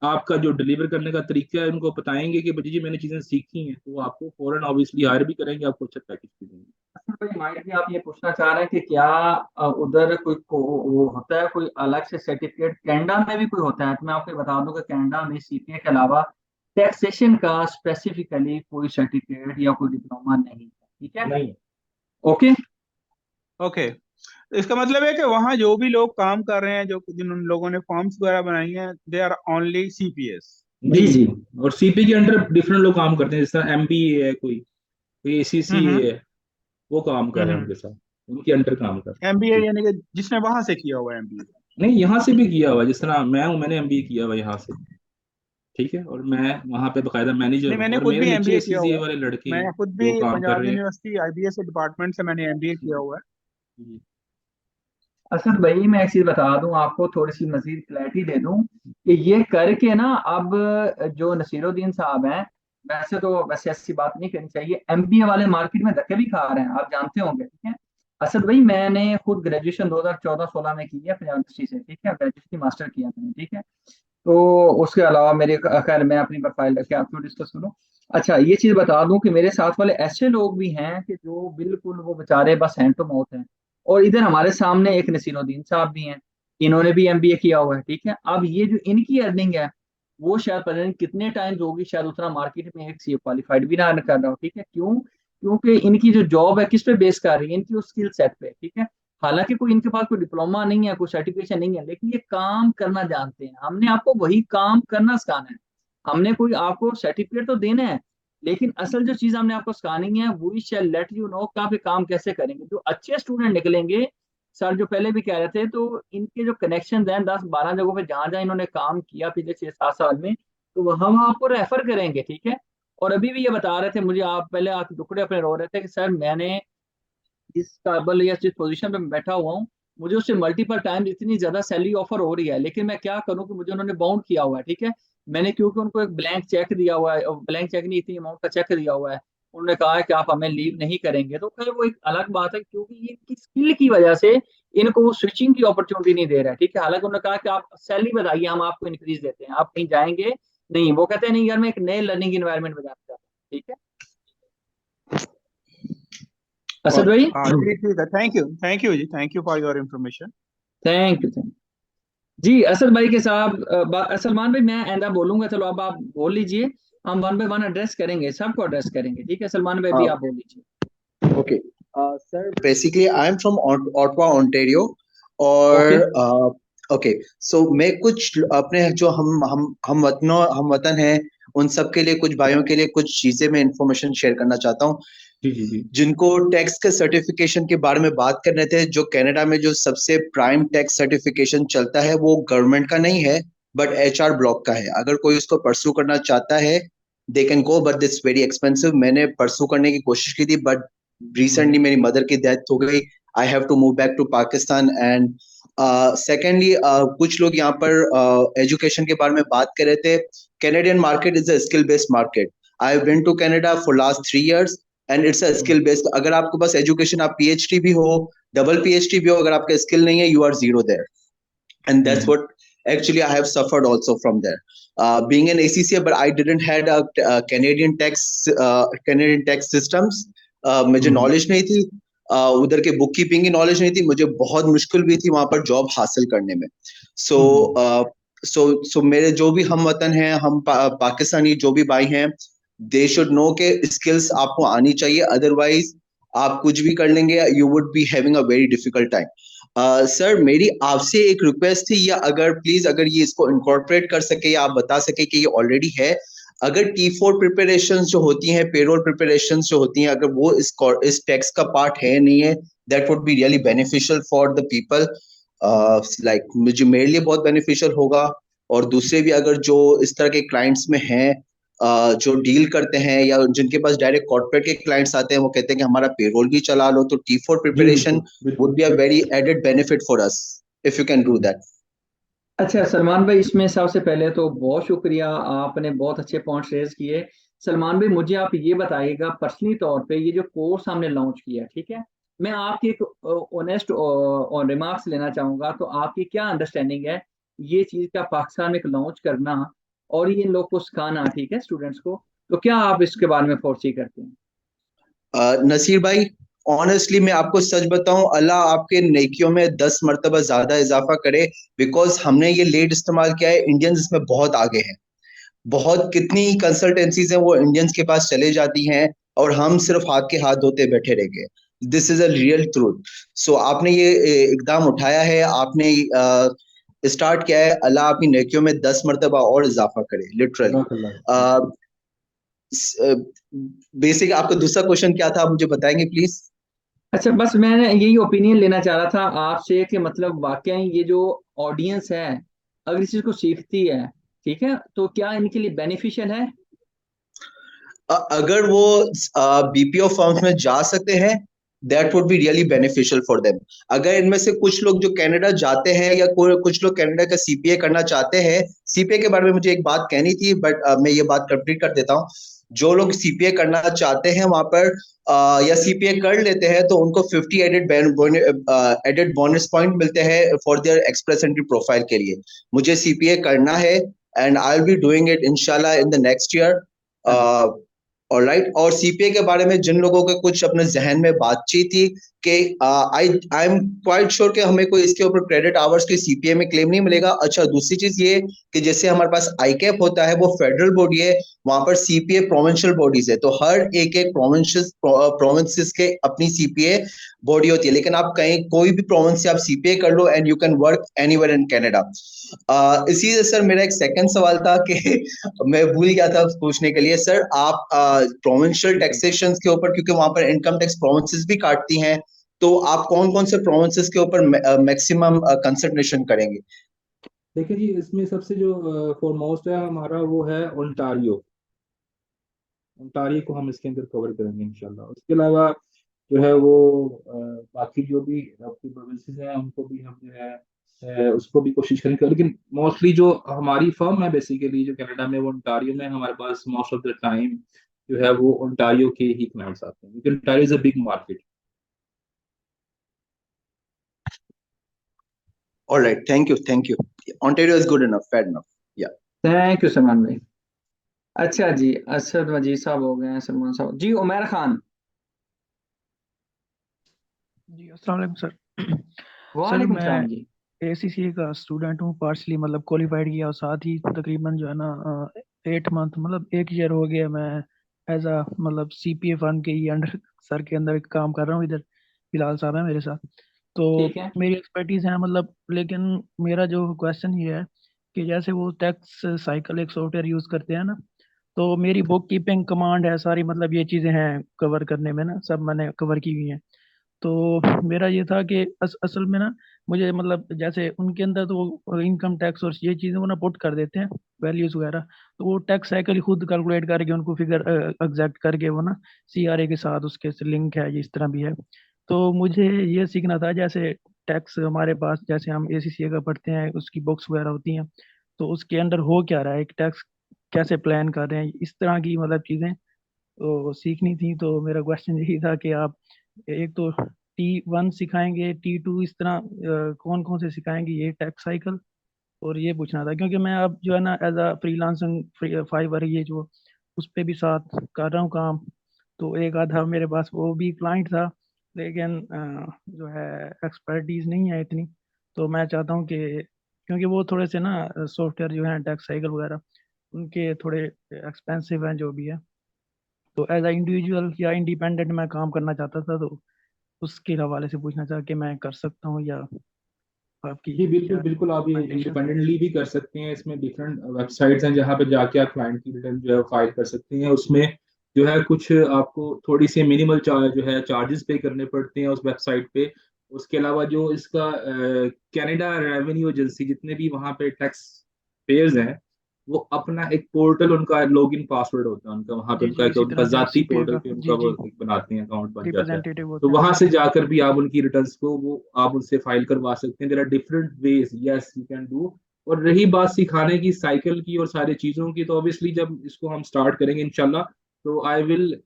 आपका जो डिलीवर करने का तरीका है उनको बताएंगे कि बच्ची जी मैंने चीजें सीखी हैं, तो वो आपको फौरन ऑब्वियसली हायर भी करेंगे, आपको अच्छा पैकेज भी देंगे। अच्छा भाई माइट भी आप ये पूछना चाह रहे हैं कि क्या उधर कोई वो होता है कोई अलग से सर्टिफिकेट, कनाडा में भी कोई होता है? तो मैं आपको ये बता दूं कि कनाडा में सीपीए के अलावा टैक्सेशन का स्पेसिफिकली कोई सर्टिफिकेट या कोई डिप्लोमा नहीं है, ठीक है? नहीं। ओके। ओके, इसका मतलब है कि वहाँ जो भी लोग काम कर रहे हैं, जो जिन उन लोगों ने फॉर्म्स वगैरह बनाई हैं, दे आर ओनली सीपीएस। जी जी। और सीपी के अंडर डिफरेंट लोग काम करते हैं, जैसे एमबीए है, कोई एसीसी हम्म है, वो काम कर रहे हैं हम्म उनके साथ, उनके अंडर काम कर एमबीए रहे हैं। यानी कि जिसने वहां से किया हुआ है एमबीए। नहीं, यहाँ से भी किया हुआ है, जिस तरह मैं हूँ, मैंने एमबीए किया हुआ है यहाँ से, ठीक है, और मैं वहाँ पे बकायदा मैनेजर नहीं, हूँ, मैंने और खुद मेरे भी नीचे एमबीए किया एसीसीए हुआ है। वाले लड़के मैं हैं खुद भी जो काम कर पंजाब रहे हैं। यूनिवर्सिटी आईबीएस डिपार्टमेंट से मैंने एमबीए किया हुआ है। जी। असद भाई मैं एक चीज बता दूं आपको, थोड़ी सी मजीद क्लैरिटी दे दूं कि ये करके ना अब जो नसीरुद्दीन साहब हैं, वैसे तो वैसे ऐसी बात नहीं करनी चाहिए, एमबीए वाले मार्केट में धक्के भी खा रहे हैं, आप जानते होंगे, ठीक है? असद भाई मैंने खुद ग्रेजुएशन 2014-16 में की है पंजाब यूनिवर्सिटी से, ठीक है, ग्रेजुएशन मास्टर किया मैंने, ठीक है? तो उसके अलावा मेरे, खैर मैं अपनी प्रोफाइल रख के आपको डिस्कस करूँ। अच्छा ये चीज बता दूं कि मेरे साथ वाले ऐसे लोग भी हैं कि जो बिल्कुल वो बेचारे बस हैंड टू माउथ हैं, और इधर हमारे सामने एक नसीरुद्दीन साहब भी हैं, इन्होंने भी एमबीए किया हुआ है, ठीक है? अब ये जो इनकी अर्निंग है वो शायद पता नहीं कितने टाइम्स होगी, शायद उतना मार्केट में एक सीए क्वालिफाइड भी ना कर रहा हो, ठीक है? क्यों? क्योंकि इनकी जो जॉब है किस पे बेस कर रही है, इनकी उस स्किल सेट पे, ठीक है? हालांकि कोई इनके पास कोई डिप्लोमा नहीं है, कोई सर्टिफिकेशन नहीं है, लेकिन ये काम करना जानते हैं, हमने आपको वही काम करना सिखाना है, हमने कोई आपको सर्टिफिकेट तो देना है, लेकिन असल जो चीज हमने आपको सिखानी है we shall let you know कि आप ये काम कैसे करेंगे। जो अच्छे स्टूडेंट निकलेंगे, सर जो पहले भी कह रहे थे, तो इनके जो कनेक्शन हैं 10-12 जगहों पे जहां जहां इन्होंने काम किया पिछले 6-7 साल में, तो हम आपको रेफर करेंगे, ठीक है? और अभी भी ये बता रहे थे मुझे, आप पहले आप टुकड़े अपने रो रहे थे कि सर मैंने इस काबल या जिस पोजीशन पे मैं बैठा हुआ हूँ, मुझे उससे मल्टीपल टाइम इतनी ज्यादा सैलरी ऑफर हो रही है, लेकिन मैं क्या करूँ कि मुझे उन्होंने बाउंड किया हुआ है, ठीक है? मैंने क्योंकि उनको एक ब्लैंक चेक दिया हुआ है, ब्लैंक चेक नहीं, इतनी अमाउंट का चेक दिया हुआ है, उन्होंने कहा है कि आप हमें लीव नहीं करेंगे, तो खैर वो एक अलग बात है, क्योंकि ये इनकी स्किल की वजह से इनको वो स्विचिंग की अपॉर्चुनिटी नहीं दे रहा है, ठीक है? हालांकि उन्होंने कहा कि आप सैलरी बताइए, हम आपको इंक्रीज देते हैं, आप कहीं जाएंगे नहीं, वो कहते हैं नहीं यार मैं एक नए लर्निंग एनवायरनमेंट में जाना चाहता हूँ, ठीक है असद भाई? हाँ जी, ठीक है, थैंक यू जी, thank you for your information. Thank you. जी असद भाई के साथ सलमान भाई मैं आइंदा बोलूंगा, चलो अब आप बोल लीजिए, हम वन बाय वन एड्रेस करेंगे, सबको एड्रेस करेंगे, ठीक है? सलमान भाई भी Uh, आप बोल लीजिए। okay. Sir, basically, I'm from Ottawa, Ontario, okay. और okay. So मैं कुछ अपने जो हम वतन हैं, उन सब के लिए, कुछ भाइयों के लिए कुछ चीजें मैं इंफॉर्मेशन शेयर करना चाहता हूँ, जी जी जी। जिनको टैक्स के सर्टिफिकेशन के बारे में बात कर रहे थे। जो कनाडा में जो सबसे प्राइम टैक्स सर्टिफिकेशन चलता है वो गवर्नमेंट का नहीं है, बट एचआर ब्लॉक का है। अगर कोई उसको परस्यू करना चाहता है, they can go, but that's very expensive. मैंने परस्यू करने की कोशिश की थी, बट रिसेंटली मेरी मदर की डेथ हो गई। I have to move back to Pakistan. And secondly, कुछ लोग यहाँ पर एजुकेशन के बारे में बात कर रहे थे। Canadian market is a skill based market. I have been to Canada for last 3 years and it's a skill based. अगर आपके पास एजुकेशन, आप पीएचडी भी हो, डबल पीएचडी भी हो, अगर आपका स्किल नहीं है, you are zero there. And that's what actually I have suffered also from there. Being an ACCA, but I didn't had a Canadian tax systems. मुझे नॉलेज नहीं थी, उधर के बुक कीपिंग की नॉलेज नहीं थी, मुझे बहुत मुश्किल भी थी वहां पर जॉब हासिल करने में। सो सो मेरे जो भी हम वतन हैं, हम पाकिस्तानी जो भी भाई हैं, दे शुड नो के स्किल्स आपको आनी चाहिए, अदरवाइज आप कुछ भी कर लेंगे, you would be having a very difficult time. Sir मेरी आपसे एक रिक्वेस्ट थी, या अगर प्लीज अगर ये इसको इनकॉर्पोरेट कर सके, या आप बता सके कि ये ऑलरेडी है, अगर T4 प्रिपरेशंस जो होती हैं, पेरोल प्रिपरेशंस जो होती हैं, अगर वो इस टैक्स का पार्ट है नहीं है, that would be really beneficial for the people. Like मुझे, मेरे लिए बहुत बेनिफिशियल होगा, और दूसरे भी अगर जो इस तरह के क्लाइंट्स में हैं, जो डील करते हैं, या जिनके पास डायरेक्ट कॉर्पोरेट के क्लाइंट्स आते हैं, वो कहते हैं कि हमारा पेरोल भी चला लो, तो T4 जी प्रिपरेशन बिल्कुल would बिल्कुल। be a very added benefit for us if you can do that. अच्छा सलमान भाई, इसमें सबसे पहले तो बहुत शुक्रिया, आपने बहुत अच्छे पॉइंट्स रेज किए। सलमान भाई मुझे आप ये बताइएगा पर्सनली तौर पे, ये जो कोर्स हमने लॉन्च किया है, ठीक है, मैं आपकी एक ऑनेस्ट और रिमार्क्स लेना चाहूंगा, तो आपकी क्या अंडरस्टैंडिंग है ये चीज़ का पाकिस्तान में एक लॉन्च करना और ये इन लोग को सिखाना, ठीक है, स्टूडेंट्स को, तो क्या आप इसके बारे में फोर्सी करते हैं? नसीर भाई, ऑनेस्टली मैं आपको सच बताऊं, अल्लाह आपके नेकियों में 10 मर्तबा ज्यादा इजाफा करे। बिकॉज हमने ये लेट इस्तेमाल किया है, इंडियंस इसमें बहुत आगे हैं। बहुत कितनी कंसल्टेंसीज हैं वो इंडियंस के पास चले जाती हैं, और हम सिर्फ हाथ के हाथ धोते बैठे रह गए। This is a real truth. So आपने ये इकदाम उठाया है, आपने स्टार्ट किया है, अल्लाह आपकी नेकियों में 10 मर्तबा और इजाफा करे, लिटरली। जज़ाकल्लाह। बेसिक आपका दूसरा क्वेश्चन क्या था, आप मुझे बताएंगे प्लीज? अच्छा, बस मैंने यही ओपिनियन लेना चाह रहा था आपसे कि मतलब वाकई ये जो ऑडियंस है अगर इस चीज को सीखती है, ठीक है, तो क्या इनके लिए बेनिफिशियल है? अगर वो बीपीओ फर्म्स में जा सकते हैं, that would be really beneficial for them. अगर इनमें से कुछ लोग जो कनाडा जाते हैं, या कुछ लोग कनाडा का सीपीए करना चाहते हैं, सीपीए के बारे में मुझे एक बात कहनी थी, बट मैं ये बात कंप्लीट कर देता हूँ। जो लोग सीपीए करना चाहते हैं वहां पर या सीपीए कर लेते हैं, तो उनको 50 एडेड बोनस पॉइंट मिलते हैं for their express entry profile के लिए। मुझे सीपीए करना है, and I will be doing it इंशाल्लाह in the next year. Alright. और सीपीए के बारे में जिन लोगों के कुछ अपने जहन में बातचीत थी कि आई आई एम क्वाइट श्योर कि हमें कोई इसके ऊपर क्रेडिट आवर्स के सीपीए में क्लेम नहीं मिलेगा। अच्छा, दूसरी चीज ये कि जैसे हमारे पास आईकैप होता है, वो फेडरल बॉडी है, वहां पर सीपीए प्रोविंशियल बॉडीज है, तो हर एक एक प्रोविंसेस के अपनी सीपीए बॉडी होती है। लेकिन आप कहीं कोई भी प्रोविंस से आप सीपीए कर लो, and you can work anywhere in Canada. इसी से सर मेरा एक सेकंड सवाल था कि मैं भूल गया था पूछने के लिए। सर आप प्रोविंशियल टैक्सेशन के ऊपर, क्योंकि वहां पर इनकम टैक्स प्रोविंसेस भी काटती हैं, तो आप कौन कौन से प्रोविंसेस के ऊपर मैक्सिमम कंसंट्रेशन करेंगे? देखिए जी, इसमें सबसे जो फॉरमोस्ट है हमारा वो है ओंटारियो। ओंटारियो को हम इसके अंदर कवर करेंगे इंशाल्लाह। उसके अलावा जो है वो बाकी जो भी आपकी प्रोविंसेस हैं उनको भी हम जो है उसको भी कोशिश करेंगे। लेकिन मोस्टली जो हमारी फर्म है बेसिकली जो कनाडा में, वो ओंटारियो में, हमारे पास मोस्ट ऑफ द टाइम जो है वो ओंटारियो के ही क्लाइंट्स आते हैं, क्योंकि Ontario is a big market. Alright, thank you. Ontario is good enough, fair enough. Yeah. Thank you Salman भाई। अच्छा जी, असद मजीद साहब हो गए हैं, सलमान साहब जी, उमर खान। जी अस्सलाम वालेकुम सर। सर वालेकुम मैं सलाम जी। एसीसीए का स्टूडेंट हूँ, पार्शली मतलब क्वालिफाइड किया, और साथ ही तकरीबन जो है ना 8 मंथ मतलब 1 ईयर हो गया मैं एज अ मतलब सीपीए फर्म के ही अंडर सर के अंदर काम कर रहा हूँ इधर। बिलाल साहब है मेरे साथ। तो ठीक है। मेरी एक्सपर्टीज है मतलब, लेकिन मेरा जो क्वेश्चन ये है कि जैसे वो टैक्स साइकिल एक सॉफ्टवेयर यूज़ करते हैं ना, तो मेरी बुक कीपिंग कमांड है सारी, मतलब ये चीज़ें हैं कवर करने में ना, सब मैंने कवर की हुई हैं। तो मेरा ये था कि असल में ना मुझे मतलब जैसे उनके अंदर तो इनकम टैक्स और ये चीज़ें वो ना पुट कर देते हैं वैल्यूज वगैरह, तो वो टैक्स साइकिल खुद कैलकुलेट करके उनको फिगर एग्जैक्ट करके वो ना सीआरए के साथ उसके लिंक है, ये इस तरह भी है। तो मुझे ये सीखना था, जैसे टैक्स हमारे पास जैसे हम एसीसीए का पढ़ते हैं उसकी बुक्स वगैरह होती हैं, तो उसके अंदर हो क्या रहा है, एक टैक्स कैसे प्लान कर रहे हैं, इस तरह की मतलब चीज़ें तो सीखनी थी। तो मेरा क्वेश्चन यही था कि आप एक तो T1 सिखाएंगे, T2 इस तरह कौन कौन से सिखाएंगे ये टैक्स साइकिल, और ये पूछना था क्योंकि मैं अब जो है ना एज अ फ्रीलांसिंग फाइवर ये जो उस पे भी साथ कर रहा हूँ काम। तो एक आधा मेरे पास वो भी क्लाइंट था, लेकिन जो है एक्सपर्टीज नहीं है इतनी। तो मैं चाहता हूँ कि क्योंकि वो थोड़े से ना सॉफ्टवेयर जो है टैक्स साइकिल वगैरह उनके थोड़े एक्सपेंसिव हैं जो भी है, तो एज अ इंडिविजुअल या इंडिपेंडेंट मैं काम करना चाहता था, तो उसके हवाले से पूछना चाह कि मैं कर सकता हूँ या आपकी जी बिल्कुल क्या बिल्कुल, आप ये रिकमेंडेशन है। इंडिपेंडेंटली भी कर सकते हैं। इसमें डिफरेंट वेबसाइट्स हैं जहाँ पे जाके आप क्लाइंट की रिटर्न जो है फाइल कर सकते हैं। उसमें जो है कुछ आपको थोड़ी सी मिनिमल चार्ज जो है चार्जेस पे करने पड़ते हैं उस वेबसाइट पे। उसके अलावा जो इसका कनाडा रेवेन्यू एजेंसी जितने भी वहाँ पे टैक्स पेयर्स हैं, वो अपना एक पोर्टल, उनका लॉगिन पासवर्ड होता है उनका, वहाँ पे जी उनका जी, एक इसी उनका तरह से जाती सीपीए पोर्टल का, पे उनका जी वो जी, एक बनाते हैं, अकाउंट बन जाता है। रिप्रेजेंटेटिव तो होते हैं वहां से सीपीए के। जाकर भी आप उनकी रिटर्न्स को वो आप उनसे फाइल करवा सकते हैं। There are different ways, yes you can do और रही बात सिखाने की, साइकिल की और सारी चीज़ों की, तो ऑब्वियसली जब इसको हम स्टार्ट करेंगे इंशाल्लाह, तो I will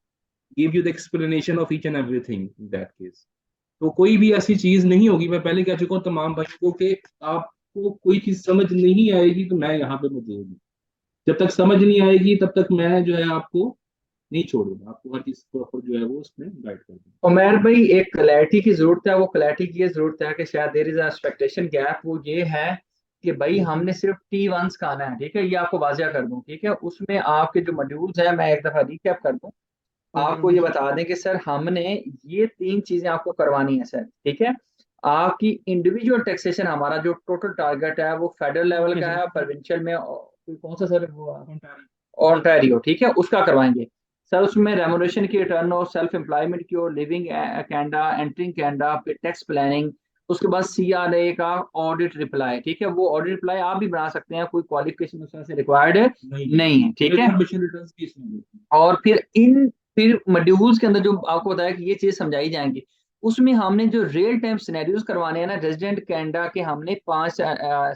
give you the explanation of each and everything in that case. तो कोई भी ऐसी चीज़ नहीं होगी, मैं पहले कह चुका हूँ तमाम भाइयों को कि आपको कोई चीज़ समझ नहीं आएगी तो मैं यहाँ पे मौजूद हूँ। जब तक समझ नहीं आएगी तब तक मैं जो है आपको नहीं छोड़ूंगा, आपको हर चीज़ प्रॉपर जो है वो उसमें गाइड कर दूंगा। उमर भाई, एक क्लैरिटी की जरूरत है। वो क्लैरिटी की ये जरूरत है कि शायद देयर इज एक्सपेक्टेशन गैप। वो ये है कि भाई हमने सिर्फ T1s का आना है, ठीक है, ये आपको वाजिया कर दूं, ठीक है। उसमें आपके जो मॉड्यूल्स हैं, मैं एक दफा रिकैप कर दूं, आपको ये बता दें कि सर हमने ये 3 चीजें आपको करवानी है सर, ठीक है। आपकी इंडिविजुअल टैक्सेशन, हमारा जो टोटल टारगेट है वो फेडरल लेवल ओके का सर। है, प्रोविंशियल में कौन सा सर वो ओंटारियो, ठीक है, उसका करवाएंगे सर। उसमें रेमोनेशन की रिटर्न और सेल्फ एम्प्लॉयमेंट की और लिविंग कैनेडा, एंटरिंग कैनेडा, फिर टैक्स प्लानिंग, उसके बाद CRA का ऑडिट रिप्लाई, ठीक है। वो ऑडिट रिप्लाई आप भी बना सकते हैं, कोई क्वालिफिकेशन उसमें से रिक्वायर्ड नहीं है, ठीक है। सबमिशन रिटर्न्स की इसमें नहीं होती। और फिर मॉड्यूल्स के अंदर जो आपको बताया कि ये चीज समझाई जाएंगी, उसमें हमने जो रियल टाइम सिनेरियोज करवाने हैं ना, रेजिडेंट कनाडा के हमने 5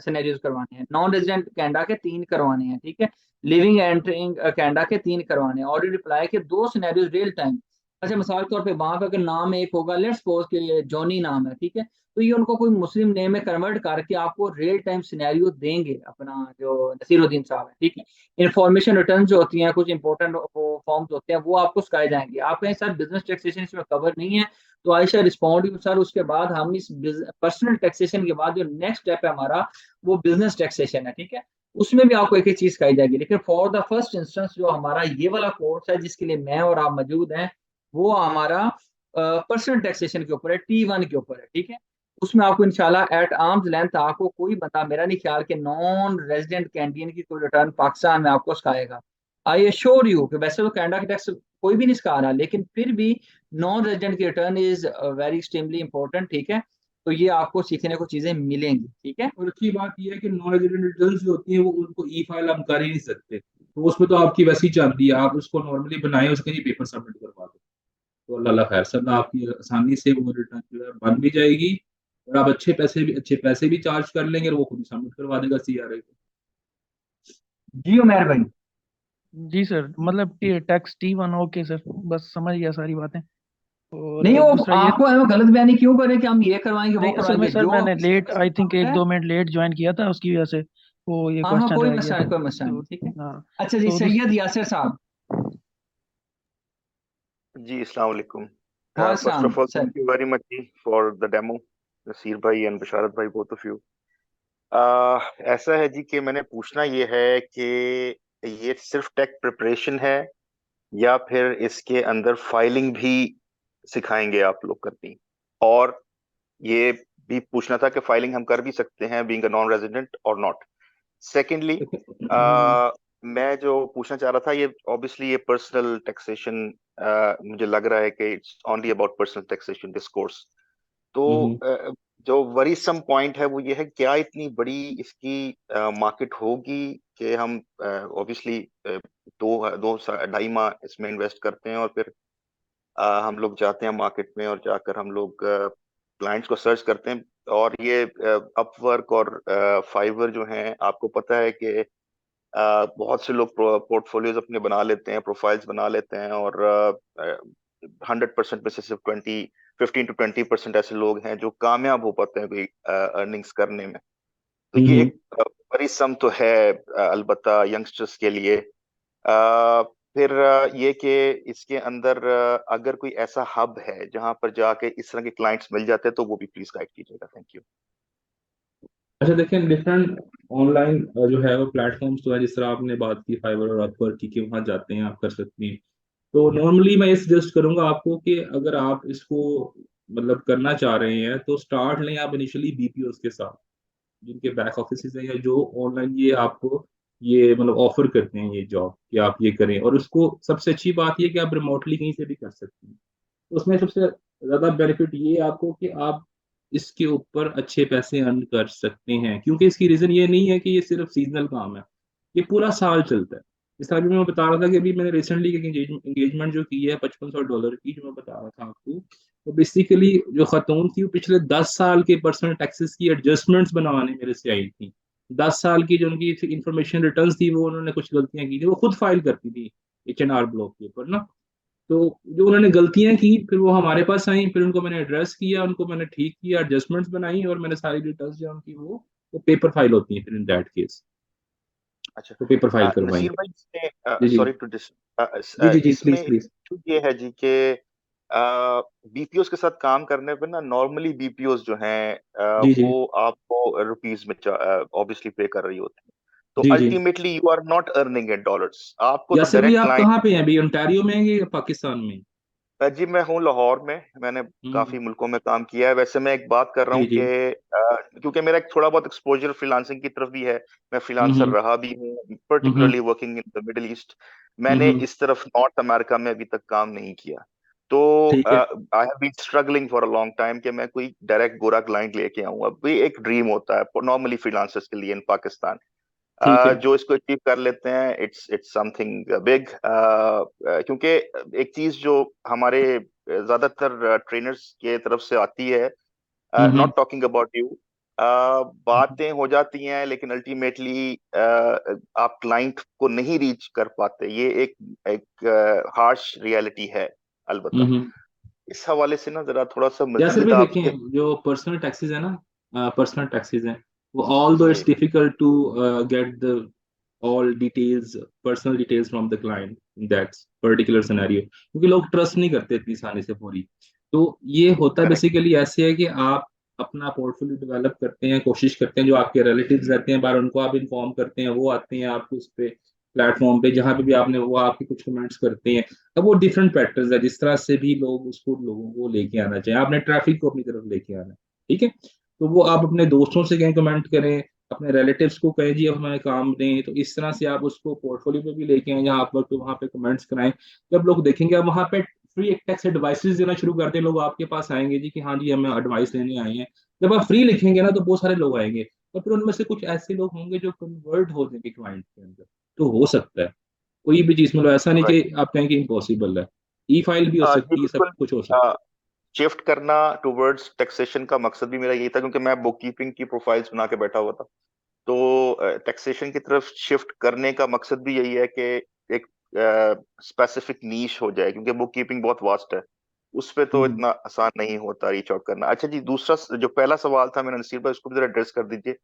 सिनेरियोज करवाने हैं, नॉन रेजिडेंट कनाडा के 3 करवाने हैं, ठीक है। लिविंग एंटरिंग कनाडा के 3 करवाने हैं, ऑडिट रिप्लाई के 2 सिनेरियोज रियल टाइम। अच्छा, मिसाल के तौर पे वहां पे अगर नाम एक होगा, लेट्स सपोज के जॉनी नाम है, ठीक है, तो ये उनको कोई मुस्लिम नेम में कन्वर्ट करके आपको रियल टाइम सिनेरियो देंगे, अपना जो नसीरुद्दीन साहब है, ठीक है। इंफॉर्मेशन रिटर्न जो होती हैं, कुछ इंपॉर्टेंट फॉर्म्स होते हैं, वो आपको सिखाए जाएंगे। आप कहें सर बिजनेस टैक्सेशन इसमें कवर नहीं है, तो आयशा रिस्पॉन्ड यू सर, उसके बाद हम इस पर्सनल टैक्सेशन के बाद जो नेक्स्ट स्टेप है हमारा, वो बिजनेस टैक्सेशन है, ठीक है। उसमें भी आपको एक एक चीज सिखाई जाएगी। लेकिन फॉर द फर्स्ट इंस्टेंस जो हमारा ये वाला कोर्स है जिसके लिए मैं और आप मौजूद हैं, वो हमारा पर्सनल टैक्सेशन के ऊपर है, T1 के ऊपर है, ठीक है। उसमें आपको इंशाल्लाह एट आर्म्स लेंथ आपको कोई बंदा, मेरा नहीं ख्याल कि नॉन रेजिडेंट कैनेडियन की कोई रिटर्न पाकिस्तान में आपको सिखाएगा। आई एश्योर यू कि वैसे तो कनाडा की टैक्स कोई भी नहीं सिखा रहा, लेकिन फिर भी नॉन रेजिडेंट की return is very extremely important, ठीक है। तो ये आपको सीखने को चीजें मिलेंगी, ठीक है। और अच्छी बात यह है कि नॉन रेजिडेंट रिटर्न जो होती है वो उनको ई फाइल हम कर ही नहीं सकते, तो उसमें तो आपकी वैसी चलती है, आप उसको नॉर्मली बनाए, उसके लिए पेपर सबमिट करवा दो, तो अल्लाह खैर सब आपकी आसानी से वो रिटर्न जो है बन भी जाएगी, और आप अच्छे पैसे भी चार्ज कर लेंगे, और वो खुद ही सबमिट करवा देगा CRA को। जी उमेर भाई। जी सर, मतलब टैक्स T1, ओके सर, बस समझ गया सारी बातें। और नहीं, वो दूसरा ये, आपको ऐसा गलत बयानी क्यों करे कि हम ये करवाएंगे वो नहीं असल में करवाएंगे, सर जो मैंने लेट, आई थिंक है। 1-2 मिनट लेट ज्वाइन किया था, उसकी वजह से वो ये हाँ हाँ, क्वेश्चन कोई रह गया मसला नहीं, था। कोई मसला तो नहीं, ठीक है। हाँ, अच्छा जी, तो सैयद यासिर साहब। जी, अस्सलाम वालेकुम। हाँ फर्स्ट सलाम of all, sir. Thank you very much जी फॉर द डेमो, नसीर भाई एंड बशारत भाई, बोथ ऑफ यू। ऐसा है जी कि मैंने पूछना ये है कि ये सिर्फ टेक प्रिपरेशन है या फिर इसके अंदर फाइलिंग भी सिखाएंगे आप लोग करनी, और ये भी पूछना था कि फाइलिंग हम कर भी सकते हैं बीइंग अ नॉन रेजिडेंट और नॉट। सेकेंडली, मैं जो पूछना चाह रहा था, ये ऑब्वियसली ये पर्सनल टैक्सेशन, मुझे लग रहा है कि it's only about personal taxation this course. तो जो वरीसम पॉइंट है वो ये है, क्या इतनी बड़ी इसकी मार्केट होगी कि हम ऑब्वियसली 2-2.5 माह इसमें इन्वेस्ट करते हैं, और फिर हम लोग जाते हैं मार्केट में और जाकर हम लोग क्लाइंट्स को सर्च करते हैं, और ये अपवर्क और फाइवर जो हैं, आपको पता है कि बहुत से लोग पोर्टफोलियोज अपने बना लेते हैं, प्रोफाइल्स बना लेते हैं, और 100% में से सिर्फ 15 to 20% ऐसे लोग हैं जो कामयाब हो पाते हैं कोई अर्निंग्स करने में। तो ये एक बड़ी सम तो है अलबत्ता यंगस्टर्स के लिए। फिर ये कि इसके अंदर अगर कोई ऐसा हब है जहां पर जाके इस तरह के क्लाइंट्स मिल जाते हैं, तो वो भी प्लीज गाइड कीजिएगा। Thank you. अच्छा देखिए, डिफरेंट ऑनलाइन जो है वो प्लेटफॉर्म्स तो है, जिस तरह आपने बात की फाइवर और अपवर्क की कि वहाँ जाते हैं, आप कर सकते हैं। तो नॉर्मली मैं ये सजेस्ट करूंगा आपको कि अगर आप इसको मतलब करना चाह रहे हैं तो स्टार्ट लें आप इनिशियली BPOs के साथ, जिनके बैक ऑफिस है, या जो ऑनलाइन ये आपको ये मतलब ऑफर करते हैं ये जॉब कि आप ये करें। और उसको सबसे अच्छी बात ये कि आप रिमोटली कहीं से भी कर सकते हैं। तो उसमें सबसे ज्यादा बेनिफिट ये है आपको कि आप इसके ऊपर अच्छे पैसे अर्न कर सकते हैं, क्योंकि इसकी रीजन ये नहीं है कि ये सिर्फ सीजनल काम है, ये पूरा साल चलता है। इस तरह भी मैं बता रहा था कि अभी मैंने रिसेंटली एक एंगेजमेंट जो की है $5500 की, जो मैं बता रहा था आपको, तो बेसिकली जो खतून थी वो पिछले 10 साल के पर्सनल टैक्सेस की एडजस्टमेंट्स बनवाने मेरे से आई थी, 10 साल की जो उनकी इंफॉर्मेशन रिटर्न्स थी वो उन्होंने कुछ गलतियां की थी, वो खुद फाइल करती थी H&R ब्लॉक के ऊपर ना। तो जो उन्होंने गलतियां की फिर वो हमारे पास आई, फिर उनको मैंने एड्रेस किया, उनको मैंने ठीक किया, एडजस्टमेंट्स बनाई, और मैंने सारी रिटर्न्स जो उनकी वो पेपर फाइल होती है फिर इन दैट केस, अच्छा। तो पेपर फाइल करवाई। नसीर भाई, इसमें जी जी सॉरी टू डिस जी जी जी, इसमें प्लीज प्लीज। issue ये है जी कि बीपीओस के साथ काम करने पे ना, नॉर्मली बीपीओस जो हैं जी जी वो आपको रुपीस में ऑब्वियसली पे कर रही होती है, तो जी जी। Ultimately you are not earning in dollars, आपको तो यासिर भाई, डायरेक्ट आप क्लाइंट। कहाँ पे हैं अभी, ओंटारियो में हैं या पाकिस्तान में? जी मैं हूँ लाहौर में, मैंने काफी मुल्कों में काम किया है। वैसे मैं एक बात कर रहा जी हूँ जी। कि क्योंकि मेरा एक थोड़ा बहुत एक्सपोजर फ्रीलांसिंग की तरफ भी है, मैं फ्रीलांसर हम्म रहा भी हूँ, hmm particularly working in the Middle East. मैंने हम्म। इस तरफ नॉर्थ अमेरिका में अभी तक काम नहीं किया, तो ठीक है I have been struggling for a long time कि मैं कोई डायरेक्ट गोरा क्लाइंट लेके आऊँ। अब भी एक ड्रीम होता है नॉर्मली फ्रीलांसर्स के लिए इन पाकिस्तान। ठीक है। जो इसको अचीव कर लेते हैं, इट्स समथिंग बिग, क्योंकि एक चीज जो हमारे ज्यादातर ट्रेनर्स के तरफ से आती है, हम्म। नॉट टॉकिंग अबाउट यू, बातें हो जाती हैं लेकिन अल्टीमेटली आप क्लाइंट को नहीं रीच कर पाते, ये एक एक हार्श रियलिटी है अलबत्ता। हम्म। इस हवाले से ना जरा थोड़ा सा यासिर मजीद भाई आपसे। देखें, जो पर्सनल टैक्सेस है ना, पर्सनल टैक्सेस हैं, वो ऑल दो जी it's difficult to get the all details, personal details from the client in that particular scenario, क्योंकि लोग ट्रस्ट नहीं करते इतनी आसानी से पूरी। तो ये होता है करेक्ट। बेसिकली ऐसे है कि आप अपना पोर्टफोलियो डेवलप करते हैं, कोशिश करते हैं, जो आपके रिलेटिव्स रहते हैं बाहर उनको आप इन्फॉर्म करते हैं, वो आते हैं आपको उस पे प्लेटफॉर्म पे जहाँ पे भी आपने, वो आपके कुछ कमेंट्स करते हैं। अब वो डिफरेंट फैक्टर्स है, जिस तरह से भी लोग उसको, लोगों को लेके आना चाहिए, आपने ट्रैफिक को अपनी तरफ लेके आना है, ठीक है। तो वो आप अपने दोस्तों से कहें, कमेंट करें, अपने रिलेटिव्स को कहें जी अब हमें काम दें, तो इस तरह से आप उसको पोर्टफोलियो पे भी लेके आए, जहाँ आप लोग वहाँ पे कमेंट्स कराएं। जब लोग देखेंगे आप वहाँ पे फ्री एक टैक्स एडवाइसेस देना शुरू कर दें, लोग आपके पास आएंगे जी कि हाँ जी हमें एडवाइस लेने आए हैं। जब आप फ्री लिखेंगे ना तो बहुत सारे लोग आएंगे, और फिर उनमें से कुछ ऐसे लोग होंगे जो कन्वर्ट हो जाएंगे क्लाइंट के अंदर। तो हो सकता है कोई भी चीज, मतलब ऐसा नहीं कि आप कहें कि इम्पॉसिबल है, ई फाइल भी हो जी सकती है, सब बिल्कुल। कुछ हो सकता शिफ्ट करना टुवर्ड्स टैक्सेशन का मकसद भी मेरा यही था, क्योंकि मैं बुक कीपिंग की प्रोफाइल्स बना के बैठा हुआ था, तो टैक्सेशन की तरफ शिफ्ट करने का मकसद भी यही है कि एक स्पेसिफिक नीश हो जाए, क्योंकि बुक कीपिंग बहुत वास्ट है, उस पे है। तो इतना आसान नहीं होता रीच आउट करना। अच्छा जी, दूसरा जो पहला सवाल था मेरा नसीर भाई, उसको भी जरा एड्रेस कर दीजिए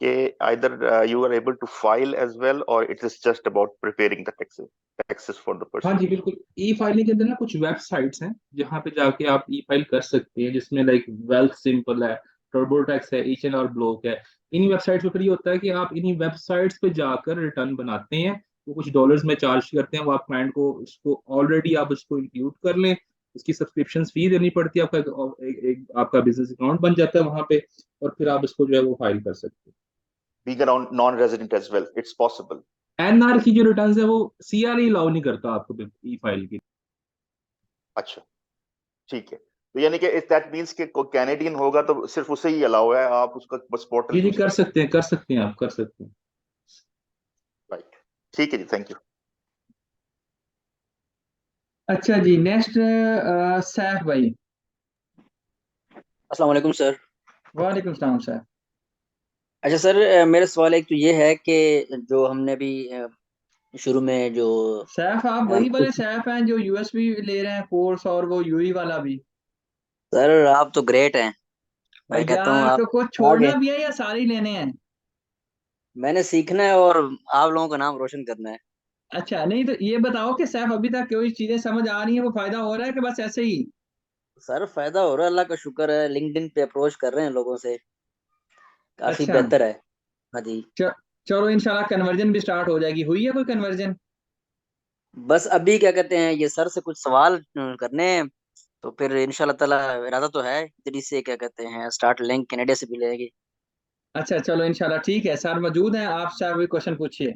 कि either you are able to file as well or it is just about preparing the taxes for the हाँ person. जी बिल्कुल, ई फाइलिंग के अंदर ना कुछ वेबसाइट्स हैं जहाँ पे जाके आप ई फाइल कर सकते हैं, जिसमें लाइक वेल्थ सिंपल है, टर्बोटैक्स है, H&R ब्लॉक है। इन्हीं वेबसाइट्स पे फिर ये होता है कि आप इन्हीं वेबसाइट्स पे जाकर रिटर्न बनाते हैं, वो कुछ डॉलर्स में चार्ज करते हैं, वो आप क्लाइंट को उसको ऑलरेडी आप उसको इंक्लूड कर लें, उसकी सब्सक्रिप्शन फी देनी पड़ती है, आपका एक आपका बिजनेस अकाउंट बन जाता है वहाँ पे, और फिर आप उसको जो है वो फाइल कर सकते हैं। Being a non-resident as well, it's possible. NR की जो रिटर्न है वो CRE अलाउ नहीं करता आपको ई फाइल की। अच्छा, ठीक है, तो यानी कि इफ दैट मींस कि कोई कैनेडियन होगा तो सिर्फ उसे ही अलाउ है, आप उसका बस पोर्टल जी जी, यूज कर कर सकते सकते हैं, कर सकते हैं, आप कर सकते हैं। हैं। राइट, ठीक है जी, थैंक यू। अच्छा जी, नेक्स्ट सैफ भाई। अस्सलाम वालेकुम सर। वालेकुम सलाम सर। अच्छा सर, मेरा सवाल एक तो ये है कि जो हमने अभी शुरू में जो सैफ आप वही वाले सैफ हैं जो यूएस भी ले रहे हैं कोर्स, और वो यूई वाला भी? सर आप तो ग्रेट हैं, मैं कहता हूँ यार आप तो कुछ आगे। छोड़ना भी है या सारे ही लेने हैं? मैंने सीखना है और आप लोगों का नाम रोशन करना है। अच्छा, नहीं तो ये बताओ कि सैफ अभी तक कोई चीजें समझ आ रही हैं, वो फायदा हो रहा है कि बस ऐसे ही? सर फायदा हो रहा है, अल्लाह का शुक्र है, लिंक्डइन पे अप्रोच कर रहे हैं लोगों से, काफी अच्छा, बेहतर है। हाँ जी। च- चलो इंशाल्लाह कन्वर्जन भी स्टार्ट हो जाएगी। हुई है कोई कन्वर्जन? बस अभी क्या कहते हैं, ये सर से कुछ सवाल करने हैं, तो फिर इंशाल्लाह ताला इरादा तो है इधर से क्या कहते हैं स्टार्ट लिंक कनाडा से भी लेगी। अच्छा चलो इंशाल्लाह, ठीक है, सर मौजूद हैं, आप सर भी क्वेश्चन पूछिए।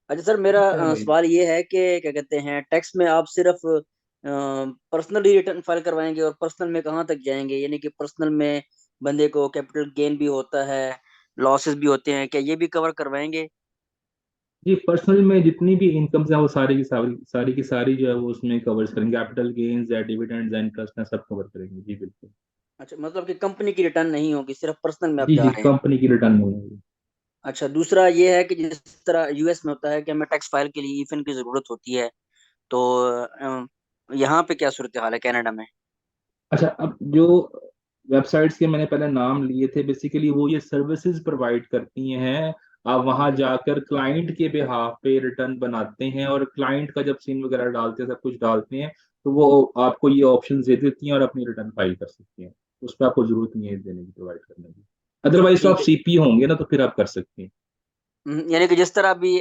अच्छा सर, मेरा चलो भाई। सवाल ये है कि क्या कहते हैं टैक्स में आप सिर्फ पर्सनली रिटर्न फाइल करवाएंगे, और पर्सनल में कहाँ तक जाएंगे, यानी कि पर्सनल में बंदे को कैपिटल गेन भी होता है, लॉसेस भी होते हैं, क्या ये भी कवर करवाएंगे? जी पर्सनल में जितनी भी इनकम्स है वो सारी की सारी जो है वो उसमें कवर करेंगे, कैपिटल गेन्स या डिविडेंड्स या इंटरेस्ट है सब कवर करेंगे जी बिल्कुल। अच्छा, मतलब कि कंपनी की रिटर्न नहीं होगी, सिर्फ पर्सनल में आप जी जा जी, रहे हैं। कंपनी की रिटर्न नहीं होगी। अच्छा, दूसरा ये है कि जिस तरह यूएस में होता है कि हमें टैक्स फाइल के लिए ईफिन की जरूरत होती है, तो यहाँ पे क्या सूरत हाल है कनाडा में? अच्छा, अब जो वेबसाइट्स के मैंने पहले नाम लिए थे, बेसिकली वो ये सर्विसेज प्रोवाइड करती हैं। आप वहां जाकर क्लाइंट के बिहाफ पे रिटर्न बनाते हैं, और क्लाइंट का जब सीन वगैरह डालते हैं, सब कुछ डालते हैं, तो वो आपको ये ऑप्शन दे देती हैं और अपनी रिटर्न फाइल कर सकते हैं। उस पर आपको जरूरत नहीं है देने की, प्रोवाइड करने की। अदरवाइज तो आप ठीक है। सीपी होंगे ना, तो फिर आप कर सकते हैं। यानी कि जिस तरह अभी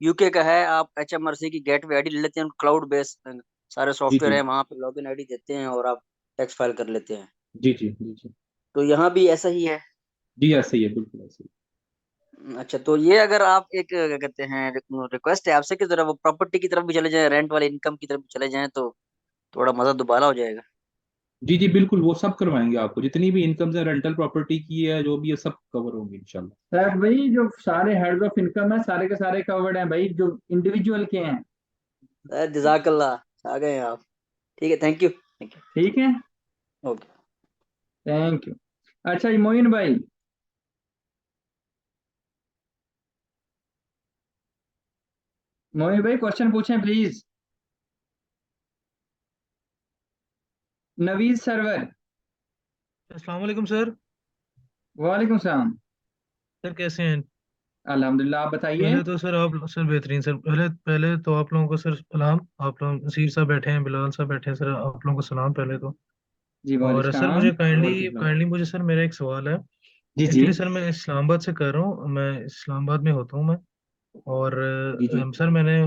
यूके का है, आप एचएमआरसी की गेटवे आईडी ले लेते हैं, क्लाउड बेस्ड सारे जी सॉफ्टवेयर जी है, वहां पे लॉगिन आईडी देते हैं और आप टैक्स फाइल कर लेते हैं। जी जी जी जी। तो यहाँ भी ऐसा ही है? जी ऐसे ही है, बिल्कुल ऐसे ही। अच्छा, तो ये अगर आप एक क्या कहते हैं, रिक्वेस्ट है आपसे कि जरा वो प्रॉपर्टी की तरफ भी चले जाएं, रेंट वाले इनकम की तरफ भी चले जाएं, तो थोड़ा मजा दुबारा हो जाएगा। जी जी बिल्कुल, वो सब करवाएंगे आपको, जितनी भी इनकम है, रेंटल प्रॉपर्टी की है, जो भी है, सब कवर होंगे इंशाल्लाह। सर भाई जो सारे हेड्स ऑफ इनकम है सारे के सारे कवर्ड हैं भाई, जो इंडिविजुअल के हैं। जजाकल्ला, आ गए हैं आप। ठीक है, थैंक यू, थैंक ठीक है, यू। ओके। Thank you. अच्छा जी मोइन भाई, मोइन भाई क्वेश्चन पूछें प्लीज। नवीज सरवर। अस्सलाम वालेकुम सर। वालेकुम सलाम। सर कैसे हैं? अल्हम्दुलिल्लाह, आप बताइए। पहले तो सर आप सर बेहतरीन सर, पहले पहले तो आप लोगों को सर सलाम। आप लोग नसीर साहब बैठे हैं, बिलाल साहब बैठे हैं सर, आप लोगों को सलाम पहले तो। जी वालेकुम और सर सलाम। मुझे काइंडली काइंडली मुझे सर मेरा एक सवाल है। जी जी एक्चुअली सर मैं इस्लामाबाद से कर रहा हूँ, मैं इस्लामाबाद में होता हूँ मैं। और जी जी सर मैंने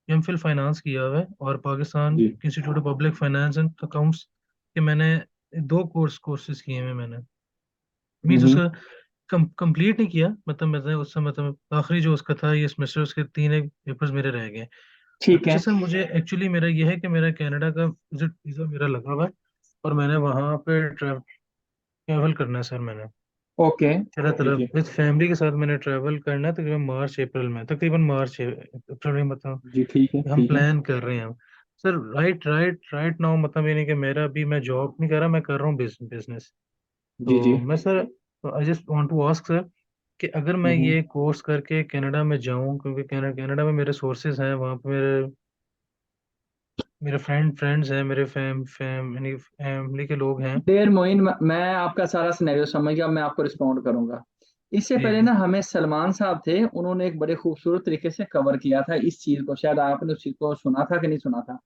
एमफिल फाइनेंस किया हुआ है, और पाकिस्तान जी। Institute of public finance and accounts के मैंने दो कोर्सेज किए हैं मैंने। Means hmm. उसका कंप्लीट नहीं किया, मतलब मैंने उससे मतलब आखिरी जो उसका था ये सेमेस्टर, उसके तीन एक पेपर्स मेरे रह गए। ठीक अच्छा है। सर, मुझे एक्चुअली मेरा ये है कि मेरा कनाडा का विजिट वीज़ा मेरा लगा हुआ है, और मैंने वहाँ पे ट्रैवल करना है सर। मैंने ओके। चला जी तरफ जी विद फैमिली के साथ मैंने ट्रैवल करना है तकरीबन मार्च अप्रैल में, तकरीबन मार्च अप्रैल में, मतलब जी। ठीक है हम ठीक है। प्लान कर रहे हैं हम। सर राइट नाउ मतलब ये नहीं कि मेरा अभी मैं जॉब नहीं कर रहा, मैं कर रहा हूँ बिजनेस। जी जी। तो मैं sir, I just want to ask sir कि अगर मैं हम्म। ये कोर्स करके कनाडा में जाऊं, क्योंकि कनाडा में मेरे सोर्सेज हैं, वहाँ पे मेरे मेरे फ्रेंड्स हैं, मेरे फैमिली के लोग हैं। देर मोइन, मैं आपका सारा सिनेरियो समझ गया, मैं आपको रिस्पॉन्ड करूंगा। इससे जी पहले जी। ना हमें सलमान साहब थे, उन्होंने एक बड़े खूबसूरत तरीके से कवर किया था इस चीज को, शायद आपने उस चीज को सुना था कि नहीं सुना था।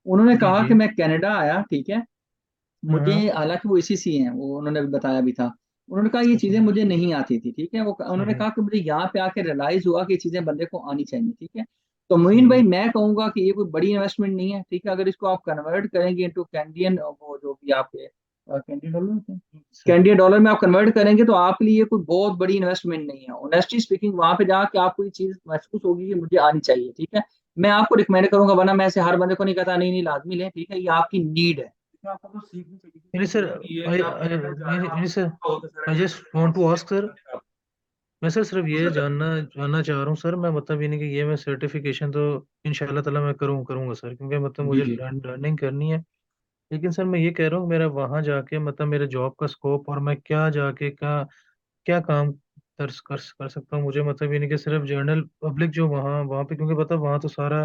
उन्होंने जी कहा जी। कि मैं कनाडा आया, ठीक है, हाँ मुझे, हाँ। हालांकि वो इसी सी हैं, वो उन्होंने भी बताया भी था। उन्होंने कहा ये चीजें हम्म, मुझे नहीं आती थी, ठीक है, वो उन्होंने हम्म, कहा कि मुझे यहाँ पे आके रियलाइज हुआ कि ये चीजें बंदे को आनी चाहिए, ठीक है। तो जी मोइन भाई जी। मैं कहूंगा कि ये कोई बड़ी इन्वेस्टमेंट नहीं है, ठीक है, अगर इसको आप कन्वर्ट करेंगे इनटू कैंडियन, वो जो भी आपके कैंडियन डॉलर होते हैं, सर। कैंडियन डॉलर में आप कन्वर्ट करेंगे, तो आपके लिए ये कोई बहुत बड़ी इन्वेस्टमेंट नहीं है। ऑनेस्टली स्पीकिंग, वहां पे जाके आपको ये चीज महसूस होगी कि मुझे आनी चाहिए, ठीक है। मैं आपको रिकमेंड करूंगा, वरना मैं ऐसे हर बंदे को नहीं कहता नहीं नहीं लाजमी ले, ठीक है, ये आपकी नीड है। आपको तो सीखनी चाहिए, नहीं क्योंकि सर, जरूरी है आई कि आप कनाडा जा रहे हो, नहीं आपको सर, सीखना होगा सारा I interest just want to ask sir. आप मैं सर सिर्फ दूसरा ये जानना चाह रहा हूँ सर, मैं मतलब ये नहीं कि ये मैं सर्टिफिकेशन तो इंशाल्लाह ताला मैं करूँगा सर, क्योंकि मतलब जी मुझे जी। लर्निंग करनी है। लेकिन सर मैं ये कह रहा हूँ, मेरा वहाँ जाके मतलब मेरे जॉब का स्कोप, और मैं क्या जाके क्या क्या काम कर सकता हूँ, मुझे मतलब ये नहीं कि सिर्फ जनरल पब्लिक जो वहाँ वहाँ पे, क्योंकि पता वहाँ तो सारा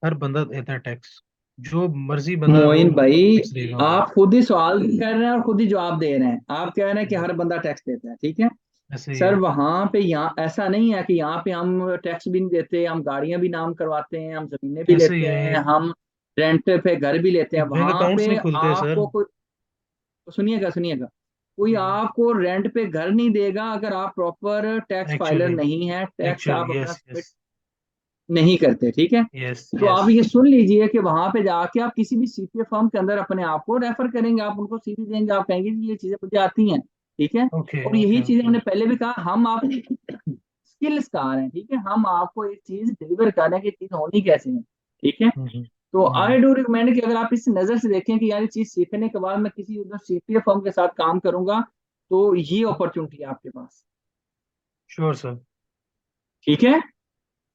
हर बंदा देता है टैक्स, जो मर्जी बंदा हो मोइन भाई, टैक्स देगा वो। आप खुद ही सवाल कर रहे हैं और खुद ही जवाब दे रहे हैं। आप कह रहे हैं कि हम्म, हर बंदा टैक्स देता है, ठीक है। ऐसे ही सर है। वहां पे, यहाँ ऐसा नहीं है कि यहाँ पे हम टैक्स भी नहीं देते, हम गाड़ियां भी नाम करवाते हैं, हम जमीनें भी ऐसे ही लेते हैं, है। हम रेंट पे घर भी लेते ये हैं। बैंक वहां अकाउंट्स पे नहीं खुलते हैं सर। आपको कोई, सुनिएगा सुनिएगा, कोई जी जी। आपको रेंट पे घर नहीं देगा अगर आप प्रॉपर टैक्स फाइलर एक्चुअली नहीं है, टैक्स एक्चुअली आप अपना यस सबमिट यस नहीं करते, ठीक है। यस तो यस। आप ये सुन लीजिए कि वहां पे जाके आप किसी भी सीपीए फर्म के अंदर अपने आप को रेफर करेंगे, आप उनको सीवी देंगे, आप कहेंगे कि ये चीजें मुझे आती हैं, ठीक है। ओके और यही ओके चीजें ओके। हमने पहले भी कहा, हम आप स्किल्स का रहे हैं, ठीक है, हम आपको एक चीज डिलीवर कर रहे हैं कि चीज होनी कैसे है, ठीक है। हम्म तो हम्म। आई डू रिकमेंड कि अगर आप इस नजर से देखें कि यार ये चीज सीखने के बाद मैं किसी उधर सीपीए फर्म के साथ काम करूंगा, तो ये अपॉर्चुनिटी है आपके पास, श्योर सर। ठीक है।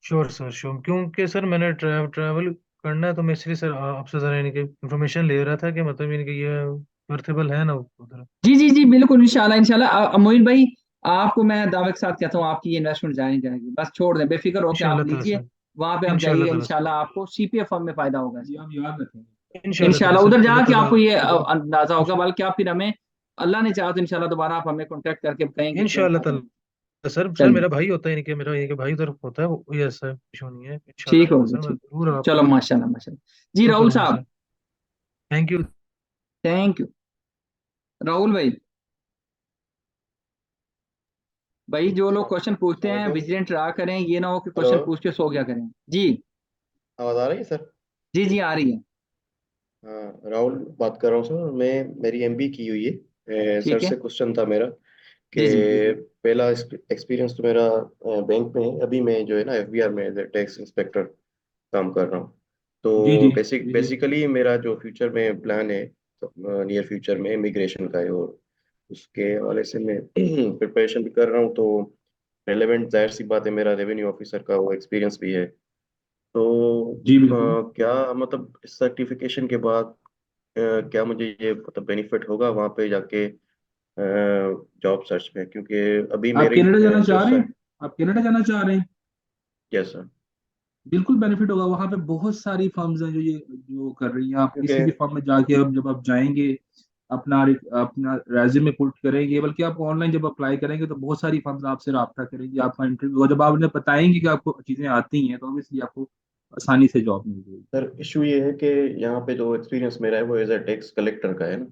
श्योर सर श्योर, क्योंकि सर मैंने ट्रैवल करना है, तो मैं इसलिए सर आपसे ज़रा यानी कि इंफॉर्मेशन ले रहा था कि मतलब यानी कि ये वर्थेबल है ना उधर। जी जी जी बिल्कुल, इंशाल्लाह इंशाल्लाह। मोइन भाई, आपको मैं दावे के साथ कहता हूँ आपकी इन्वेस्टमेंट जानी जाएगी, बस छोड़ दें, बेफिक्र होकर आप इंशाल्लाह ताला लीजिए, सर, वहां पे आप इंशाल्लाह जाइएगा, ताला सर, इंशाल्लाह आपको सीपीएफ फर्म में फायदा होगा। जी, आप याद रखेंगे। इंशाल्लाह ताला इंशाल्लाह सर, उधर अल्लाह जाके ताला आपको ये अंदाजा होगा, बल्कि आप फिर हमें, अल्लाह ने चाहा तो इंशाल्लाह दोबारा आप हमें कांटेक्ट करके कहेंगे कि हम इंशाल्लाह आ ताला जाएंगे। सर। सर चलिए मेरा भाई होता है, इनके मेरा ये भाई उधर होता है वो, ये ऐसा इशू नहीं है, इंशाल्लाह ठीक ताला होगा, सर मैं ठीक। जरूर चलो आपको माशाल्लाह माशाल्लाह जी। वो राहुल करूंगा साहब, sir. Thank you. Thank you. Rahul भाई, भाई जो लोग क्वेश्चन पूछते हैं वालेकुम। विजिलेंट रहा करें, ये ना हो कि हेलो, क्वेश्चन पूछ के सो गया करें। जी आवाज आ रही है सर? जी जी आ रही है। हाँ, राहुल बात कर रहा हूँ सर। मेरी एमबी की हुई है। सर ठीक है। से क्वेश्चन था मेरा कि जी जी पहला एक्सपीरियंस तो मेरा बैंक में है। अभी मैं जो है ना एफबीआर में एज ए टैक्स इंस्पेक्टर काम कर रहा हूँ। जी जी तो जी जी। बेसिकली मेरा जो फ्यूचर में प्लान है, तो नियर फ्यूचर में इमिग्रेशन का है, और उसके हवाले से मैं प्रिपरेशन भी कर रहा हूँ। तो रेलेवेंट जाहिर सी बात है, मेरा रेवेन्यू ऑफिसर का वो एक्सपीरियंस भी है। तो जी बिल्कुल। क्या मतलब सर्टिफिकेशन के बाद क्या मुझे ये मतलब बेनिफिट होगा वहाँ पे जाके जॉब सर्च में? क्योंकि अभी आप मेरी कनाडा जाना जो चाह रहे सर। हैं? आप कनाडा जाना चाह रहे हैं? Yes sir. बिल्कुल बेनिफिट होगा, वहां पे बहुत सारी फर्म्स हैं जो ये जो कर रही हैं। आप क्योंकि किसी भी फर्म में जाके, अब जब आप जाएंगे, अपना रेज्यूमे पुट करेंगे, बल्कि आप ऑनलाइन जब अप्लाई करेंगे तो बहुत सारी फर्म्स आपसे राब्ता करेंगी, आपका इंटरव्यू होगा। जब आप उन्हें बताएंगे कि आपको चीजें आती हैं, तो ऑब्वियसली आपको आसानी से जॉब मिल जाएगी। सर इशू ये है कि यहाँ पे जो एक्सपीरियंस मेरा है वो एज ए टैक्स कलेक्टर का है ना,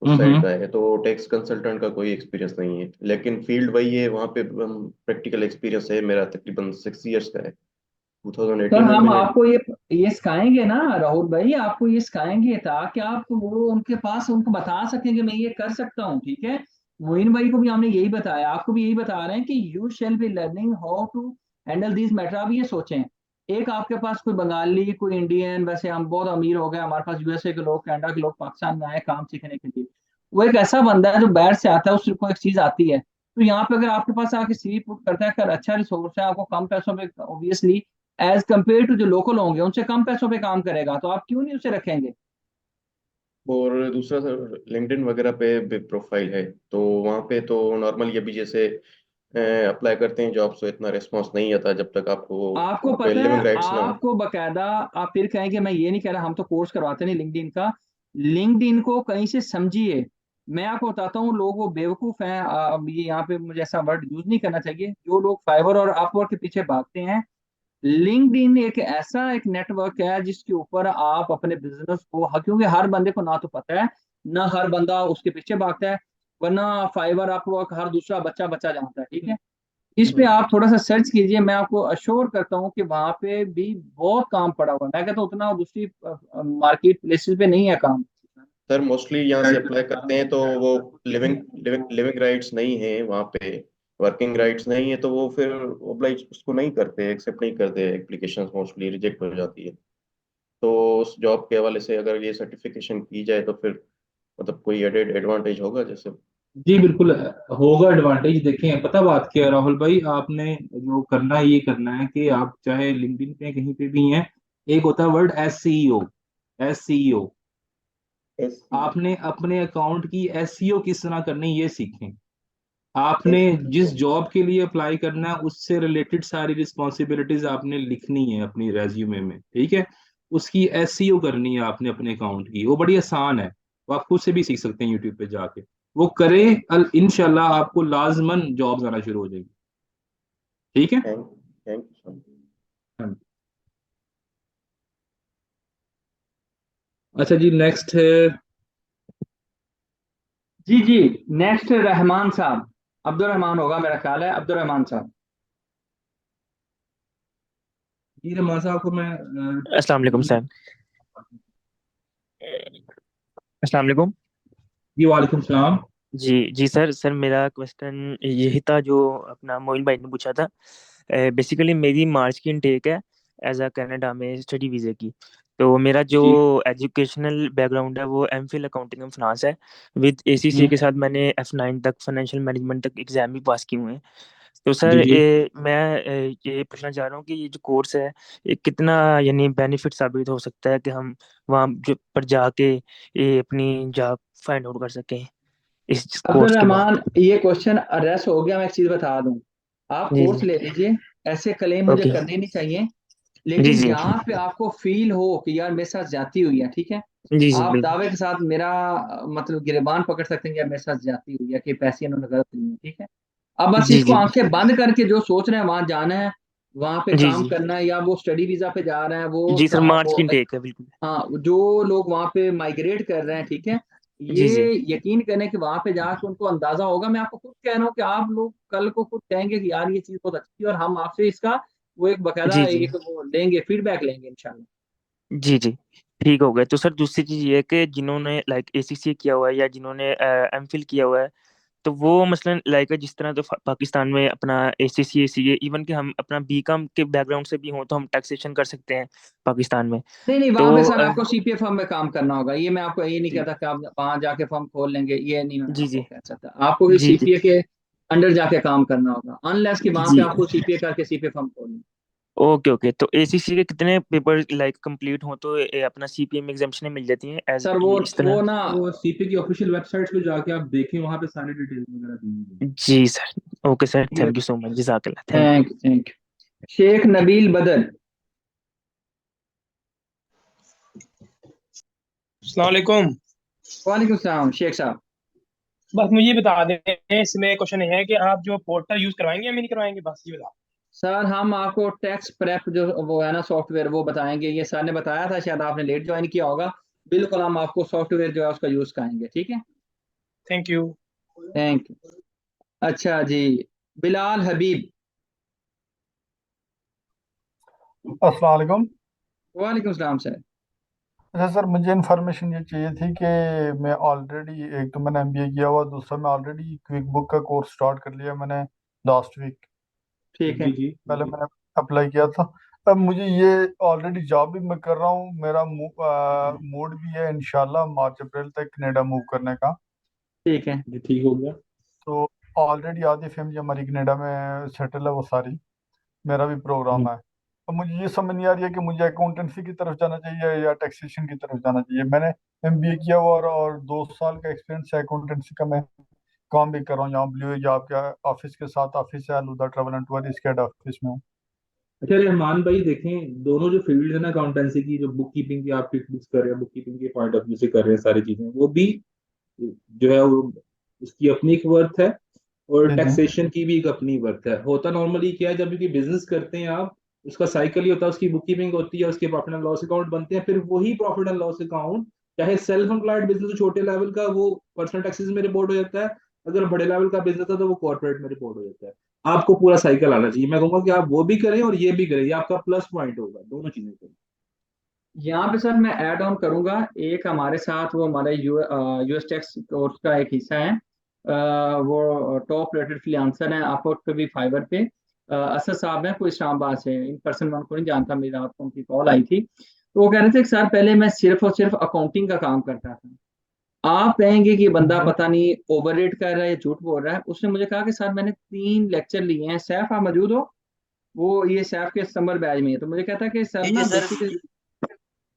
उस साइड हम्म। का है। तो टैक्स कंसल्टेंट का कोई एक्सपीरियंस नहीं है, लेकिन फील्ड वही है। वहाँ पे प्रैक्टिकल एक्सपीरियंस है मेरा, तकरीबन 6 इयर्स का है। सर 2018 में हम मैंने। आपको ये सिखाएंगे ना राहुल भाई, आपको ये सिखाएंगे ताकि आप वो उनके पास उनको बता सकें कि मैं ये कर सकता हूँ, ठीक है। मोइन भाई को भी हमने यही बताया, आपको भी यही बता रहे हैं कि you shall be learning how to handle this matter. आप ये सोचें, एक आपके पास कोई बंगाली, कोई इंडियन, वैसे हम बहुत अमीर हो गए, हमारे पास यूएसए के लोग, कनाडा के लोग पाकिस्तान में आए काम सीखने के लिए। वो एक ऐसा बंदा है जो बाहर से आता है, उसको एक चीज आती है, तो यहाँ पे अगर आपके पास आके सीवी पुट करता है, अगर अच्छा रिसोर्स है, आपको कम पैसों में ऑब्वियसली एज कम्पेयर टू जो लोकल होंगे उनसे कम पैसों पे काम करेगा, तो आप क्यों नहीं उसे रखेंगे। और दूसरा सर, लिंक्डइन वगैरह पे भी प्रोफाइल है, तो वहाँ पे तो नॉर्मल ये भी जैसे अप्लाई करते हैं जॉब, तो इतना रिस्पांस नहीं आता जब तक आपको आपको वहाँ पे पता है, लिविंग राइट्स ना हो। आपको बकायदा, आप फिर कहेंगे मैं ये नहीं कह रहा हम तो कोर्स करवाते नहीं लिंक्डइन का, लिंक्डइन को कहीं से समझिए। मैं आपको बताता हूँ, लोग वो बेवकूफ हैं, अब ये यहाँ पे मुझे ऐसा वर्ड यूज नहीं करना चाहिए, जो लोग फाइवर और अपवर्क के पीछे भागते हैं। लिंक्डइन एक ऐसा एक नेटवर्क है जिसके ऊपर आप अपने बिजनेस को, क्योंकि हर बंदे को ना तो पता है, ना हर बंदा उसके पीछे भागता है, वरना फाइवर अपवर्क हर दूसरा बच्चा बच्चा जानता है, ठीक है। इस पे हम्म। आप थोड़ा सा सर्च कीजिए, मैं आपको अश्योर करता हूँ कि वहां पे भी बहुत काम पड़ा हुआ है। मैं कहता हूँ उतना दूसरी मार्केट प्लेसेस पे नहीं है काम। सर मोस्टली यहाँ से अप्लाई करते हैं तो वो लिविंग लिविंग लिविंग राइट्स नहीं है वहाँ पे, वर्किंग राइट्स नहीं है, तो वो फिर ओब्लाइज उसको नहीं करते, एक्सेप्ट नहीं करते, एप्लीकेशन मोस्टली रिजेक्ट हो जाती है। तो उस जॉब के हवाले से अगर ये सर्टिफिकेशन की जाए तो फिर मतलब कोई एडेड एडवांटेज होगा जैसे? जी बिल्कुल होगा एडवांटेज। देखें, पता बात क्या है राहुल भाई, आपने जो करना है ये करना है कि आप चाहे लिंक्डइन पे कहीं पे भी हैं, एक होता है वर्ड एस सीईओ। एस। आपने अपने अकाउंट की एसईओ किस तरह करनी है ये सीखें। आपने एस। जिस जॉब के लिए अप्लाई करना है उससे रिलेटेड सारी रिस्पॉन्सिबिलिटीज आपने लिखनी है अपनी रेज्यूमे में, ठीक है। उसकी एसईओ करनी है आपने अपने अकाउंट की, वो बड़ी आसान है, वो आप खुद से भी सीख सकते हैं यूट्यूब पे जाके। वो करें, इंशाल्लाह आपको लाजमन जॉब्स आना शुरू हो जाएगी, ठीक है। Thank thank you sir. हाँ। अच्छा जी, नेक्स्ट है। जी जी, नेक्स्ट रहमान साहब, अब्दुल रहमान होगा मेरा ख्याल है, अब्दुल रहमान साहब। जी रमान साहब को मैं अस्सलाम वालेकुम सर। अस्सलाम वालेकुम। जी वालेकुम सलाम। जी जी सर, मेरा क्वेश्चन यही था जो अपना मोइन भाई ने पूछा था। बेसिकली मेरी मार्च की इनटेक है एज अ कनाडा में स्टडी वीज़े की। तो मेरा जो जी। एजुकेशनल बैकग्राउंड है वो एमफिल अकाउंटिंग एंड फाइनेंस है। विद एसीसीए हम्म। के साथ मैंने F9 तक फाइनेंशियल मैनेजमेंट तक एग्जाम भी पास किए हुए हैं। तो जी सर जी। मैं ये पूछना चाह रहा हूँ कि ये जो कोर्स है ये कितना यानी बेनिफिट साबित हो सकता है कि हम वहाँ जो पर जाके ये अपनी जॉब फाइंड आउट कर सकें। इस अब्दुल कोर्स के बाद? रहमान, ये क्वेश्चन अड्रेस हो गया। मैं एक चीज बता दूं, आप जी कोर्स जी। ले लीजिए, ऐसे क्लेम मुझे ओके। करने नहीं चाहिए। जी लेकिन जी। जहाँ पे आपको फील हो कि यार मेरे साथ ज्यादती हुई है, ठीक है, जी जी आप बिल्कुल। दावे के साथ मेरा मतलब गिरबान पकड़ सकते हैं कि यार मेरे साथ ज्यादती हुई है, कि पैसे इन्होंने गलत लिए हैं, ठीक है। अब बस जी इसको जी। आंखें बंद करके जो सोच रहे हैं वहां जाना है, वहां पे जी काम जी। करना है, या वो स्टडी वीजा पे जा रहे हैं, जी सर, मार्च वो की इनटेक है बिल्कुल। हाँ, जो लोग वहां पे माइग्रेट कर रहे हैं, ठीक है, जी जी। ये यकीन करें कि वहां पे जाकर उनको अंदाजा होगा। मैं आपको खुद कह रहा हूँ कि आप लोग कल को खुद कहेंगे कि यार ये चीज बहुत अच्छी थी, और हम आपसे इसका वो एक बकायदा जी जी। एक वो लेंगे, फीडबैक लेंगे इंशाल्लाह। जी जी। ठीक हो गया। तो सर दूसरी चीज ये है कि जिन्होंने लाइक एसीसी किया हुआ है या जिन्होंने एमफिल किया हुआ है, तो वो मसलन लाइक जिस तरह तो पाकिस्तान में अपना एसीसी एसीए, इवन कि हम अपना बीकॉम के बैकग्राउंड से भी हों तो हम टैक्सेशन कर सकते हैं पाकिस्तान में। नहीं नहीं, तो वहां पे सर आपको सीपीएफ फर्म में काम करना होगा। ये मैं आपको ये नहीं जी कहता कि आप वहां जाके फर्म खोल लेंगे, ये नहीं मैं जी। आपको जी कह सकता। आपको भी जी। सीपीए के अंडर जाके काम करना होगा, अनलेस कि वहां पे जी। आपको सीपीए करके सीपीए फर्म खोलनी। Okay okay. तो एसीसी के कितने पेपर लाइक कंप्लीट हो तो अपना सीपीएम एग्जाम्पशन मिल जाती हैं एज सर इस वो तरह? ना, तो सीपी की ऑफिशियल वेबसाइट पे जाके आप देखें, वहां पे सारी डिटेल्स वगैरह दी हुई है। जी सर। ओके सर, ठीक है। थैंक यू सो मच, जज़ाकल्लाह, thank you. Thank you. Sheikh Nabeel Badar. अस्सलाम वालेकुम। वालेकुम सलाम शेख साहब। बस मुझे ये बता दें, इसमें क्वेश्चन है कि आप जो पोर्टल यूज करवाएंगे या नहीं करवाएंगे, बस ये बता। सर हम आपको टैक्स प्रेप जो वो है ना सॉफ्टवेयर, वो बताएंगे। ये सर ने बताया था, शायद आपने लेट ज्वाइन किया होगा। बिल्कुल हम आपको सॉफ्टवेयर जो है उसका यूज कराएंगे, ठीक है। Thank you. Thank you. अच्छा जी, बिलाल हबीब। अस्सलाम वालेकुम। वालेकुम सलाम सर। अच्छा सर, मुझे इन्फॉर्मेशन ये चाहिए थी कि मैं ऑलरेडी, एक तो मैंने एमबीए किया हुआ, दूसरा मैं ऑलरेडी क्विक बुक का कोर्स स्टार्ट कर लिया मैंने लास्ट वीक। ठीक है। जी जी। पहले मैंने अप्लाई किया था। अब मुझे ये ऑलरेडी जॉब भी मैं कर रहा हूँ, मेरा मूड भी है इंशाल्लाह मार्च अप्रैल तक कनाडा मूव करने का। ठीक है। जी ठीक हो गया। तो ऑलरेडी आधी फैमिली हमारी कनाडा में सेटल है, वो सारी, मेरा भी प्रोग्राम है। अब मुझे ये समझ नहीं आ रही है कि मुझे अकाउंटेंसी की तरफ जाना चाहिए या टैक्सेशन की तरफ जाना चाहिए। मैंने एमबीए किया हुआ और 2 साल का एक्सपीरियंस है अकाउंटेंसी का। मैं काम भी कर रहा हूँ यहाँ ब्लू एज आपके ऑफिस के साथ, ऑफिस है अलुदा ट्रैवल एंड टूर, इसके हेड ऑफिस में हूँ। अच्छा रहमान भाई, देखें दोनों जो फील्ड है ना अकाउंटेंसी की, जो बुक कीपिंग की आप टिप्स कर रहे हैं, बुक कीपिंग के पॉइंट ऑफ व्यू से कर रहे हैं सारी चीजें, वो भी जो है वो उसकी अपनी एक वर्थ है, और जी जी टैक्सेशन की भी एक अपनी वर्थ है। होता नॉर्मली क्या है, जब भी बिजनेस करते हैं आप, उसका साइकिल ही होता है, उसकी बुक कीपिंग होती है, उसके प्रॉफिट एंड लॉस अकाउंट बनते हैं, फिर वही प्रॉफिट एंड लॉस अकाउंट चाहे सेल्फ एम्प्लॉयड बिजनेस छोटे लेवल का, वो पर्सनल टैक्सेस में रिपोर्ट हो जाता है। अगर बड़े लेवल का बिजनेस है तो वो कॉर्पोरेट में रिपोर्ट हो जाता है। आपको पूरा साइकिल आना चाहिए। मैं कहूंगा कि आप वो भी करें और ये भी करें, ये आपका प्लस पॉइंट होगा, दोनों चीजें करें। यहाँ पे सर मैं ऐड ऑन करूंगा, एक हमारे साथ वो हमारे यूएस टैक्स कोर्स का एक हिस्सा है। वो टॉप रेटेड फ्रीलांसर हैं अपवर्क पे भी, फाइवर पे। असद साहब हैं, कोई इस्लामाबाद से, इन पर्सन मैं उनको नहीं जानता, मेरी रात को उनकी कॉल आई थी। तो वो कह रहे थे कि सर पहले मैं सिर्फ और सिर्फ अकाउंटिंग का काम करता था। आप कहेंगे कि बंदा जी पता नहीं ओवर रेट कर रहा है या झूठ बोल रहा है। उसने मुझे कहा कि सर मैंने 3 लेक्चर लिए हैं। सैफ आप मौजूद हो? वो ये सैफ के समर बैच में है। तो मुझे कहता है कि सर जी ना जी सर। बेसिकली जी जी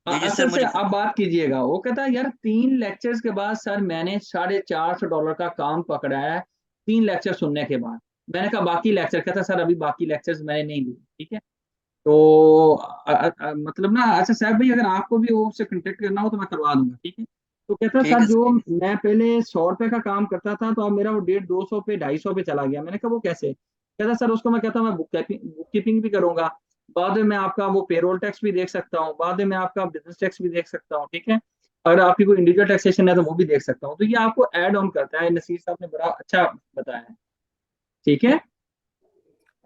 सर असल से मुझे। आप बात कीजिएगा। वो कहता है यार 3 लेक्चर्स के बाद सर मैंने $450 का काम पकड़ा है, 3 लेक्चर सुनने के बाद। मैंने कहा बाकी लेक्चर? कहता सर अभी बाकी लेक्चर्स मैंने नहीं लिए, ठीक है। तो मतलब ना, अच्छा साहब भाई, अगर आपको भी वो उससे कांटेक्ट करना हो तो मैं करवा दूंगा, ठीक है। तो कहता ठीक सर है जो सर। मैं पहले $100 का काम करता था, तो अब मेरा वो 150, 200 पे, 250 पे चला गया। मैंने कहा वो कैसे? कहता सर उसको मैं कहता हूँ मैं बुक कीपिंग भी करूंगा, बाद में मैं आपका वो पेरोल टैक्स भी देख सकता हूँ, बाद में मैं आपका बिजनेस टैक्स भी देख सकता हूँ, ठीक है। अगर आपकी कोई इंडिविजुअल टैक्सेशन है तो वो भी देख सकता हूँ। तो ये आपको ऐड ऑन करता है। नसीर साहब ने बड़ा अच्छा बताया है, ठीक है।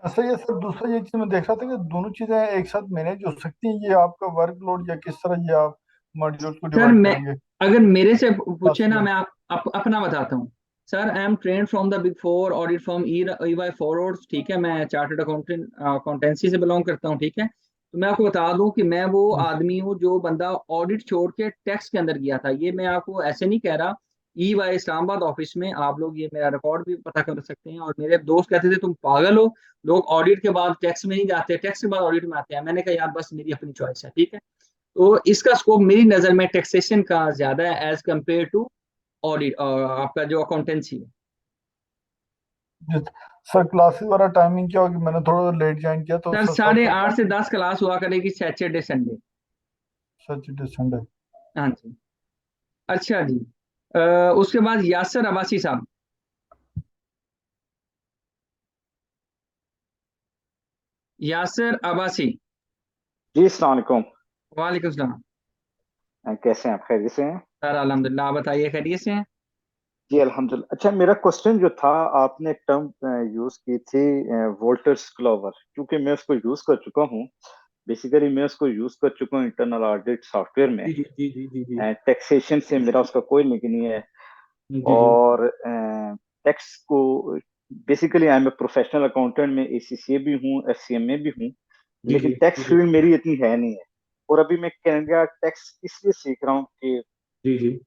ऐसा ये सर, दूसरा ये चीज मैं देख रहा था कि दोनों चीजें एक साथ मैनेज हो सकती हैं। ये आपका वर्कलोड या किस तरह ये आप मॉड्यूल को सर डिवाइड मैं, करेंगे? अगर मेरे से पूछे ना, पॉसिबल। मैं अपना बताता हूँ। Sir I am train from the big four audit firm EY forwards, ठीक है। मैं चार्टर्ड अकाउंटेंसी से बिलोंग करता हूँ, ठीक है। तो मैं आपको बता दूं कि मैं वो आदमी हूँ जो बंदा ऑडिट छोड़ के टैक्स के अंदर गया था। ये मैं आपको ऐसे नहीं कह रहा। EY इस्लामाबाद ऑफिस में आप लोग ये मेरा रिकॉर्ड भी पता कर सकते हैं। और मेरे दोस्त कहते थे तुम पागल हो, लोग ऑडिट के बाद टैक्स में नहीं जाते, टैक्स के बाद ऑडिट में आते हैं। मैंने कहा यार बस मेरी अपनी चॉइस है, ठीक है। तो इसका स्कोप मेरी नज़र में टैक्सेशन का ज़्यादा है एज कम्पेयर टू ऑडिट आपका जो अकाउंटेंसी है। सर क्लासेस वाला टाइमिंग क्या होगी? मैंने थोड़ा लेट ज्वाइन किया तो सर उस हिसाब से 8:30 से 10 क्लास हुआ करेगी सैटरडे संडे। Saturday Sunday. हाँ जी। अच्छा जी। उसके बाद यासर अब्बासी साहब। यासर अब्बासी। जी अस्सलाम वालेकुम। वालेकुम सलाम। कैसे हैं आप? खैरियत से हैं? सर अल्हम्दुलिल्लाह, आप बताइए खैरियत से हैं? जी अल्हम्दुलिल्लाह। अच्छा, मेरा क्वेश्चन जो था, आपने एक टर्म यूज की थी वोल्टर्स क्लोवर, क्योंकि मैं उसको यूज कर चुका हूँ। बेसिकली मैं उसको यूज कर चुका हूँ इंटरनल ऑडिट सॉफ्टवेयर में। जी जी जी जी जी जी टैक्सेशन से मेरा उसका कोई लिंक नहीं है। जी जी और टैक्स को basically I am a professional accountant, में एसीसीए भी हूँ, एफसीएमए भी हूँ, जी लेकिन जी टैक्स जी फील्ड मेरी इतनी है नहीं है। और अभी मैं कनाडा टैक्स इसलिए सीख रहा हूँ कि जी जी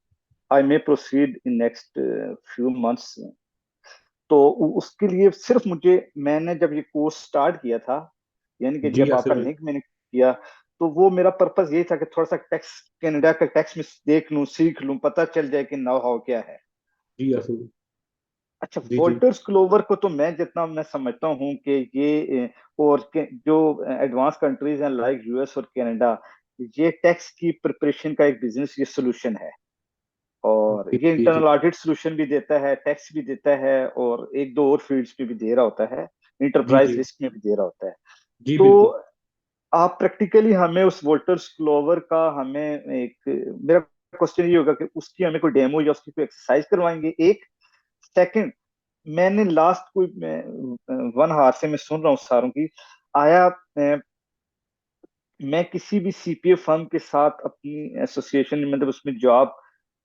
I may proceed in next few months. तो उसके लिए सिर्फ मुझे, मैंने जब ये कोर्स स्टार्ट किया था, यानी कि जी जब यासिर आपका भाई। लिंक मैंने किया, तो वो मेरा पर्पस ये था कि थोड़ा सा टैक्स, कनाडा का टैक्स में देख लूं, सीख लूं, पता चल जाए कि नो हाउ क्या है। जी यासिर भाई। अच्छा, जी जी वोल्टर्स क्लोवर को तो मैं जितना मैं समझता हूँ कि ये जो एडवांस कंट्रीज हैं लाइक यूएस और कनाडा, ये टैक्स की प्रिपरेशन का एक बिजनेस, ये सोल्यूशन है। और जी ये जी जी इंटरनल ऑडिट सोल्यूशन भी देता है, टैक्स भी देता है, और एक दो और फील्ड्स पे भी दे रहा होता है, जी इंटरप्राइज जी रिस्क में भी दे रहा होता है। जी तो बिल्कुल। आप प्रैक्टिकली हमें उस वोल्टर्स क्लोवर का, हमें एक, मेरा क्वेश्चन ये होगा कि उसकी हमें कोई डेमो या उसकी कोई एक्सरसाइज करवाएंगे, एक। सेकंड, मैंने लास्ट कोई 1 आवर से मैं सुन रहा हूँ सारों की, आया मैं किसी भी सीपीए फर्म के साथ अपनी एसोसिएशन, मतलब उसमें जॉब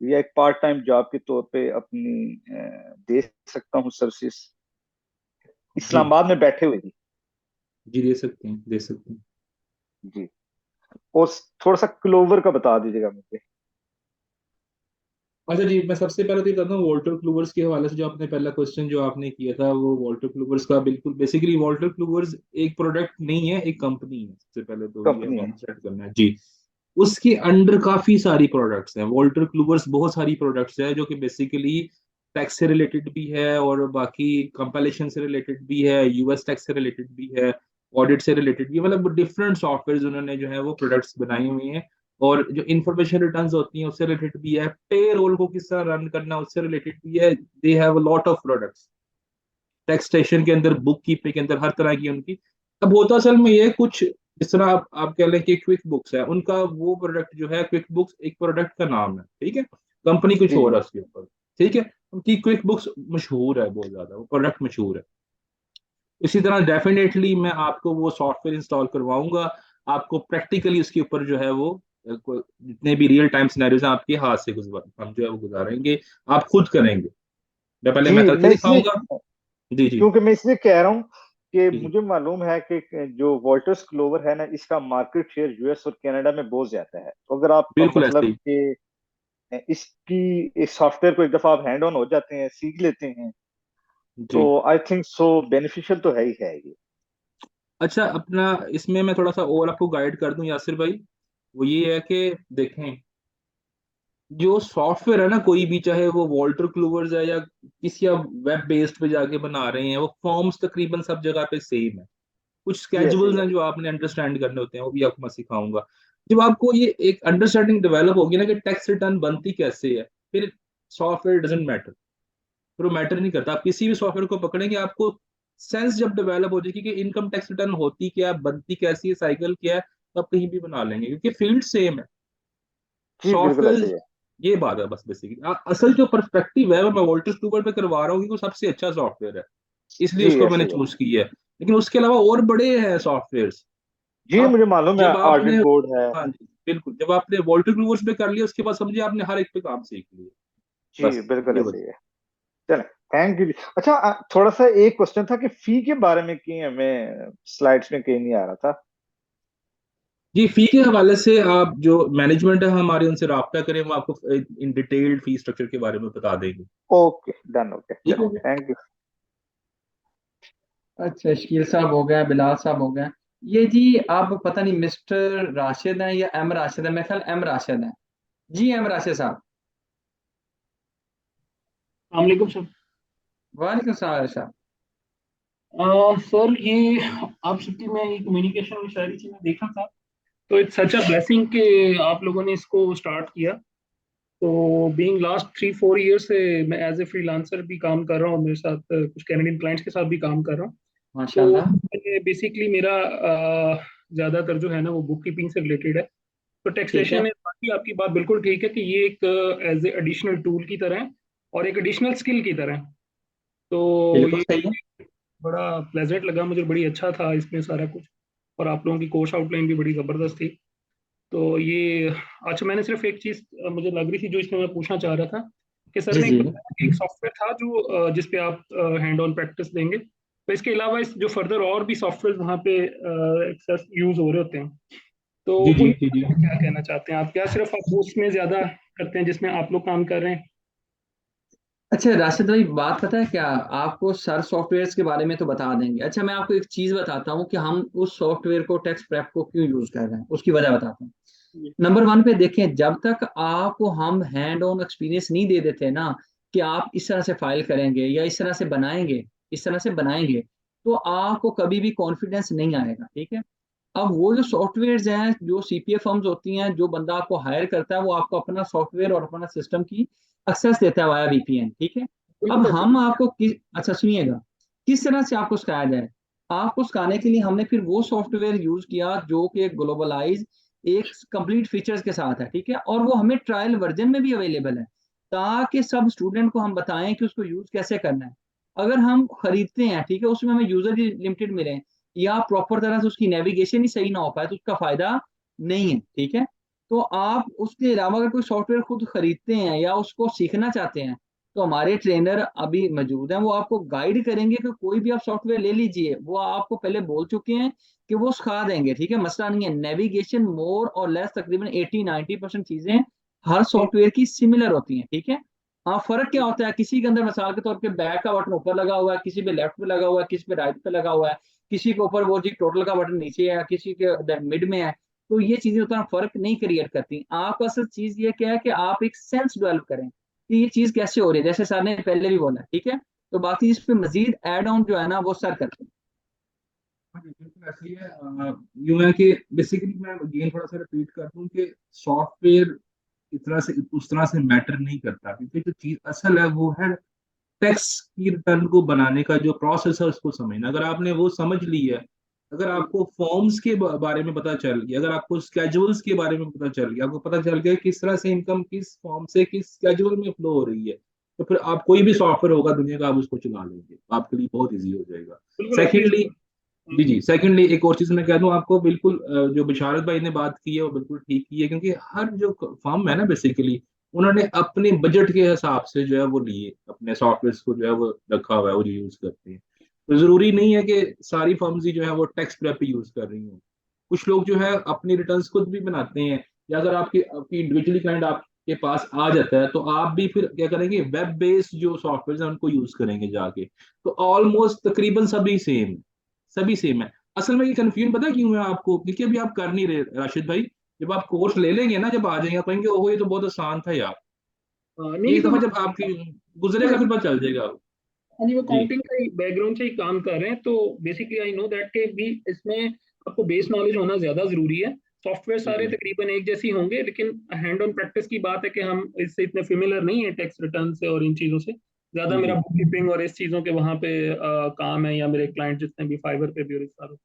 या एक पार्ट टाइम जॉब के तौर पे अपनी दे सकता हूँ सर्विसेज, जी इस्लामाबाद में बैठे हुए जी। जी दे सकते हैं, दे सकते हैं। जी। और थोड़ा सा क्लोवर का बता दीजिएगा मुझे। अच्छा जी, मैं सबसे पहले तो ये कहता हूँ वॉल्टर क्लूवर्स के हवाले से, जो आपने पहला क्वेश्चन जो आपने किया था वो वॉल्टर क्लूवर्स का, बिल्कुल बेसिकली वॉल्टर क्लूवर्स एक प्रोडक्ट नहीं है, एक कंपनी है। सबसे पहले तो ये कंपनी हमें है। अंडरस्टैंड करना है जी। उसके अंडर काफी सारी प्रोडक्ट्स हैं। वॉल्टर क्लूवर्स बहुत सारी प्रोडक्ट्स है जो कि बेसिकली टैक्स से रिलेटेड भी है और बाकी कंपाइलेशन से रिलेटेड भी है, यूएस टैक्स से रिलेटेड भी है, ऑडिट से रिलेटेड भी है। मतलब डिफरेंट सॉफ्टवेयर उन्होंने जो है वो प्रोडक्ट्स बनाई हुई हैं। और जो इंफॉर्मेशन रिटर्न्स होती हैं उससे रिलेटेड भी है, पे रोल को किस तरह रन करना उससे रिलेटेड भी है। They have a lot of products tax station के अंदर, बुक कीपिंग के अंदर, हर तरह की उनकी। अब होता असल में ये कुछ जिस तरह आप कह लें कि क्विक बुक्स है उनका, वो प्रोडक्ट जो है क्विक बुक्स एक प्रोडक्ट का नाम है, ठीक है, कंपनी कुछ जी और है उसके ऊपर, ठीक है। उनकी क्विक बुक्स मशहूर है बहुत ज्यादा, वो प्रोडक्ट मशहूर है। इसी तरह डेफिनेटली मैं आपको वो सॉफ्टवेयर इंस्टॉल करवाऊंगा, आपको प्रैक्टिकली उसके ऊपर जो है वो जितने भी रियल टाइम सिनेरियोज हैं आपके हाथ से गुजार हम जो है वो गुजारेंगे, आप खुद करेंगे। मैं पहले मैं जी, करके मैं इसलिए, दिखाऊंगा। जी जी क्योंकि मैं इसलिए कह रहा हूँ कि जी जी मुझे मालूम है कि जो वॉल्टर्स क्लोवर है ना, इसका मार्केट शेयर यूएस और कनाडा में बहुत ज्यादा है। तो अगर आप बिल्कुल ऐसे मतलब ही। कि इसकी, इस सॉफ्टवेयर को एक दफा आप हैंड ऑन हो जाते हैं, सीख लेते हैं, तो जी। आई थिंक सो बेनिफिशियल तो है ही है ये। अच्छा, अपना इसमें मैं थोड़ा सा और आपको गाइड कर दूं यासिर भाई, वो ये है कि देखें, जो सॉफ्टवेयर है ना कोई भी, चाहे वो वॉल्टर क्लूवर्स है या किसी आप वेब बेस्ड पे जाके बना रहे हैं, वो फॉर्म्स तकरीबन सब जगह पे सेम है। कुछ यस स्केजुअल्स हैं यस। जो आपने अंडरस्टैंड करने होते हैं, वो भी आपको मैं सिखाऊंगा। जब आपको ये एक अंडरस्टैंडिंग डेवलप होगी ना कि टैक्स रिटर्न बनती कैसे है, फिर सॉफ्टवेयर डजेंट मैटर, फिर वो मैटर नहीं करता। आप किसी भी सॉफ्टवेयर को पकड़ेंगे, आपको सेंस जब डेवलप हो जाएगी कि इनकम टैक्स रिटर्न होती क्या है, बनती कैसी है, साइकिल क्या है, तो आप कहीं भी बना लेंगे क्योंकि फील्ड सेम है। जी बिल्कुल ऐसे सॉफ्टवेयर, ही है। ये बात है बस बेसिकली। असल जो पर्सपेक्टिव है वो मैं वोल्टेज ट्यूबर पे करवा रहा हूँ क्योंकि वो सबसे अच्छा सॉफ्टवेयर है, इसलिए जी उसको ऐसे मैंने ही है। चूज किया है। लेकिन उसके अलावा और बड़े हैं सॉफ्टवेयर। जी आप मुझे मालूम है, जब आपने, ऑडिट बोर्ड है। हाँ जी बिल्कुल, जब आपने वोल्टेज ट्यूबर्स पे कर लिया उसके बाद समझिए आपने हर एक पे काम सीख लिया। जी बस बिल्कुल ये ऐसे बस। ही है। चले, थैंक यू जी। अच्छा, थोड़ा सा एक क्वेश्चन था कि फी के बारे में, कि हमें स्लाइड्स में कहीं नहीं आ रहा था। जी, फी के हवाले से आप जो मैनेजमेंट है हमारे उनसे रब्ता करें, वो आपको इन डिटेल्ड फी स्ट्रक्चर के बारे में बता देंगे। ओके डन, ओके ठीक चले, हो गया। Thank you. अच्छा, शकील साहब हो गया, बिलाल साहब हो गया। ये जी, आप पता नहीं मिस्टर राशिद हैं या एम राशिद है, मेरे ख्याल एम राशिद है। जी एम राशिद साहब। वालेकुम सर। वालेकुम सलाम साहब। सर ये आप सबकी मैं ये कम्युनिकेशन और शायरी से मैं देखा था, तो इट्स सच अ ब्लेसिंग कि आप लोगों ने इसको स्टार्ट किया। तो बीइंग लास्ट 3-4 ईयर से मैं एज ए फ्रीलांसर भी काम कर रहा हूँ, मेरे साथ कुछ कैनेडियन क्लाइंट्स के साथ भी काम कर रहा हूँ। तो माशाल्लाह। बेसिकली मेरा ज्यादातर जो है ना वो बुक कीपिंग से रिलेटेड है। तो ठीक है, टैक्सेशन है, बाकी आपकी बात बिल्कुल ठीक है कि ये एक एज ए एडिशनल टूल की तरह है और एक एडिशनल स्किल की तरह है। तो बिल्कुल ये सही है। बड़ा प्लेजेंट लगा मुझे, बड़ी अच्छा था इसमें सारा कुछ, और आप लोगों की कोर्स आउटलाइन भी बड़ी जबरदस्त थी। तो ये अच्छा, मैंने सिर्फ एक चीज मुझे लग रही थी जो इसमें मैं पूछना चाह रहा था कि सर जी ने एक जी। बताया कि एक सॉफ्टवेयर था जो जिस पे आप हैंड ऑन प्रैक्टिस देंगे, तो इसके अलावा इस जो फर्दर और भी सॉफ्टवेयर वहाँ पे यूज हो रहे होते हैं, तो जी जी उन जी जी। बारे में क्या कहना चाहते हैं आप? क्या सिर्फ आप उसमें ज्यादा करते हैं जिसमें आप लोग काम कर रहे हैं? अच्छा राशिद भाई, बात पता है क्या, आपको सर सॉफ्टवेयर के बारे में तो बता देंगे। अच्छा मैं आपको एक चीज बताता हूँ कि हम उस सॉफ्टवेयर को टेक्स्ट प्रेप को क्यों यूज कर रहे हैं, उसकी वजह बताता हूँ। नंबर वन पे देखें, जब तक आपको हम हैंड ऑन एक्सपीरियंस नहीं दे देते ना कि आप इस तरह से फाइल करेंगे या इस तरह से बनाएंगे, इस तरह से बनाएंगे, तो आपको कभी भी कॉन्फिडेंस नहीं आएगा। ठीक है। अब वो जो सॉफ्टवेयर हैं, जो सीपीए फर्म्स होती हैं, जो बंदा आपको हायर करता है वो आपको अपना सॉफ्टवेयर और अपना सिस्टम की एक्सेस देता है वाया वीपीएन। ठीक है। अब बिल्कुल हम आपको अच्छा सुनिएगा, किस तरह से आपको सिखाया जाए। आपको सिखाने के लिए हमने फिर वो सॉफ्टवेयर यूज किया जो कि ग्लोबलाइज एक कंप्लीट फीचर्स के साथ है। ठीक है। और वो हमें ट्रायल वर्जन में भी अवेलेबल है, ताकि सब स्टूडेंट को हम बताएं कि उसको यूज कैसे करना है। अगर हम खरीदते हैं, ठीक है, उसमें हमें यूजर लिमिटेड मिले या प्रॉपर तरह से उसकी नेविगेशन ही सही ना हो पाए, तो उसका फायदा नहीं है। ठीक है। तो आप उसके अलावा अगर कोई सॉफ्टवेयर खुद खरीदते हैं या उसको सीखना चाहते हैं, तो हमारे ट्रेनर अभी मौजूद हैं, वो आपको गाइड करेंगे कि कोई भी आप सॉफ्टवेयर ले लीजिए, वो आपको पहले बोल चुके हैं कि वो सिखा देंगे। ठीक है, मसला नहीं है। नेविगेशन मोर और लेस तकरीबन 80-90% चीजें हर सॉफ्टवेयर की सिमिलर होती हैं। ठीक है। हाँ, फर्क क्या होता है, किसी के अंदर मिसाल के तौर पे बैक का बटन ऊपर लगा हुआ है, किसी पे लेफ्ट पे लगा हुआ है, किसी पे राइट पे लगा हुआ है, किसी के ऊपर वो जी टोटल का बटन नीचे है, किसी के मिड में है। तो ये चीजें उतना फर्क नहीं क्रिएट करती। आपका असल चीज ये क्या है कि आप एक सेंस डेवलप करें कि ये चीज कैसे हो रही है, जैसे सर ने पहले भी बोला। ठीक है। तो बाकी इस पे मजीद एड ऑन जो है ना वो सर करते हैं। हाँ जी, बिल्कुल ऐसे ही है। यूं है कि बेसिकली मैं अगेन थोड़ा सा रिपीट कर दूं कि सॉफ्टवेयर इतना से उस तरह से मैटर नहीं करता, क्योंकि जो चीज असल है वो है टैक्स की रिटर्न को बनाने का जो प्रोसेस है उसको समझना। अगर आपने वो समझ ली है, अगर आपको फॉर्म्स के बारे में पता चल गया, अगर आपको स्केजुअल्स के बारे में पता चल गया, आपको पता चल गया किस तरह से इनकम किस फॉर्म से किस स्केजुअल में फ्लो हो रही है, तो फिर आप कोई भी सॉफ्टवेयर होगा दुनिया का आप उसको चला लेंगे, आपके लिए बहुत इजी हो जाएगा। बिल्कुल ऐसी सेकेंडली, जी जी, सेकेंडली एक और चीज मैं कह दूं आपको, बिल्कुल जो बिशारत भाई ने बात की है वो बिल्कुल ठीक की है, क्योंकि हर जो फर्म है ना बेसिकली उन्होंने अपने बजट के हिसाब से जो है वो लिए अपने सॉफ्टवेयर को जो है वो रखा हुआ है, वो यूज करते हैं। तो जरूरी नहीं है कि सारी फर्म्स ही जो है वो टैक्स प्रेप यूज कर रही हूँ। कुछ लोग जो है अपनी रिटर्न्स खुद भी बनाते हैं, या अगर आपकी आपकी इंडिविजुअली क्लाइंट आपके पास आ जाता है तो आप भी फिर क्या करेंगे, वेब बेस्ड जो सॉफ्टवेयर है उनको यूज करेंगे जाके। तो ऑलमोस्ट तकरीबन सभी सेम है। असल में ये कंफ्यूजन पता है क्यों है आपको, क्योंकि अभी आप कर नहीं रहे राशिद भाई। जब आप कोर्स ले लेंगे ना, जब आ जाएंगे आप कहेंगे ओहो ये तो बहुत आसान था यार। ये नहीं एक तो दफा जब आपकी गुजरेगा फिर पता चल जाएगा। हाँ जी, वो जी काउंटिंग का ही बैकग्राउंड से ही काम कर रहे हैं, तो बेसिकली आई नो दैट के भी इसमें आपको बेस नॉलेज होना ज्यादा जरूरी है। सॉफ्टवेयर जी सारे जी तकरीबन एक जैसी होंगे, लेकिन हैंड ऑन प्रैक्टिस की बात है कि हम इससे इतने फेमिलियर नहीं है टैक्स रिटर्न से और इन चीज़ों से। ज्यादा जी मेरा जी बुक कीपिंग और इस चीज़ों के वहाँ पे काम है, या मेरे क्लाइंट जितने भी फाइवर पे भी और इस सारों।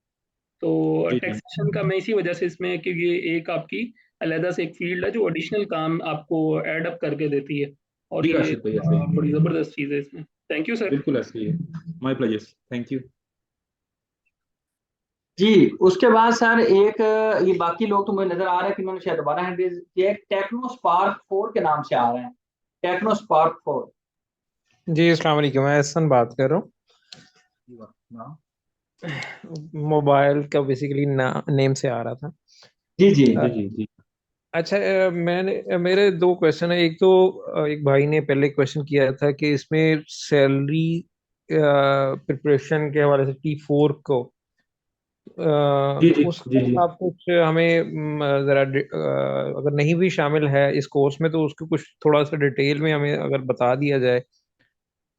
तो जी जी टैक्सेशन का मैं इसी वजह से इसमें कि ये एक आपकी अलहदा से एक फील्ड है जो एडिशनल काम आपको एड अप करके देती है, और जी ये राशिद भाई ऐसे ही है। बड़ी जबरदस्त चीज़ है इसमें। Thank you sir. बिल्कुल ऐसे ही है। My pleasure, thank you. जी। उसके बाद सर एक ये बाकी लोग तो मुझे नजर आ रहा है कि मैंने शायद दोबारा हैंड रेज किया है, टेक्नो स्पार्क 4 के नाम से आ रहे हैं। Tecno Spark 4। जी अस्सलाम वालेकुम, मैं एहसन बात कर रहा हूँ। मोबाइल का बेसिकली नेम से आ रहा था। जी जी। जी जी जी। अच्छा, मैंने मेरे दो क्वेश्चन है। एक तो एक भाई ने पहले क्वेश्चन किया था कि इसमें सैलरी प्रिपरेशन के हवाले से T4 को जी जी जी जी। उसका आप कुछ हमें जरा अगर नहीं भी शामिल है इस कोर्स में तो उसको कुछ थोड़ा सा डिटेल में हमें अगर बता दिया जाए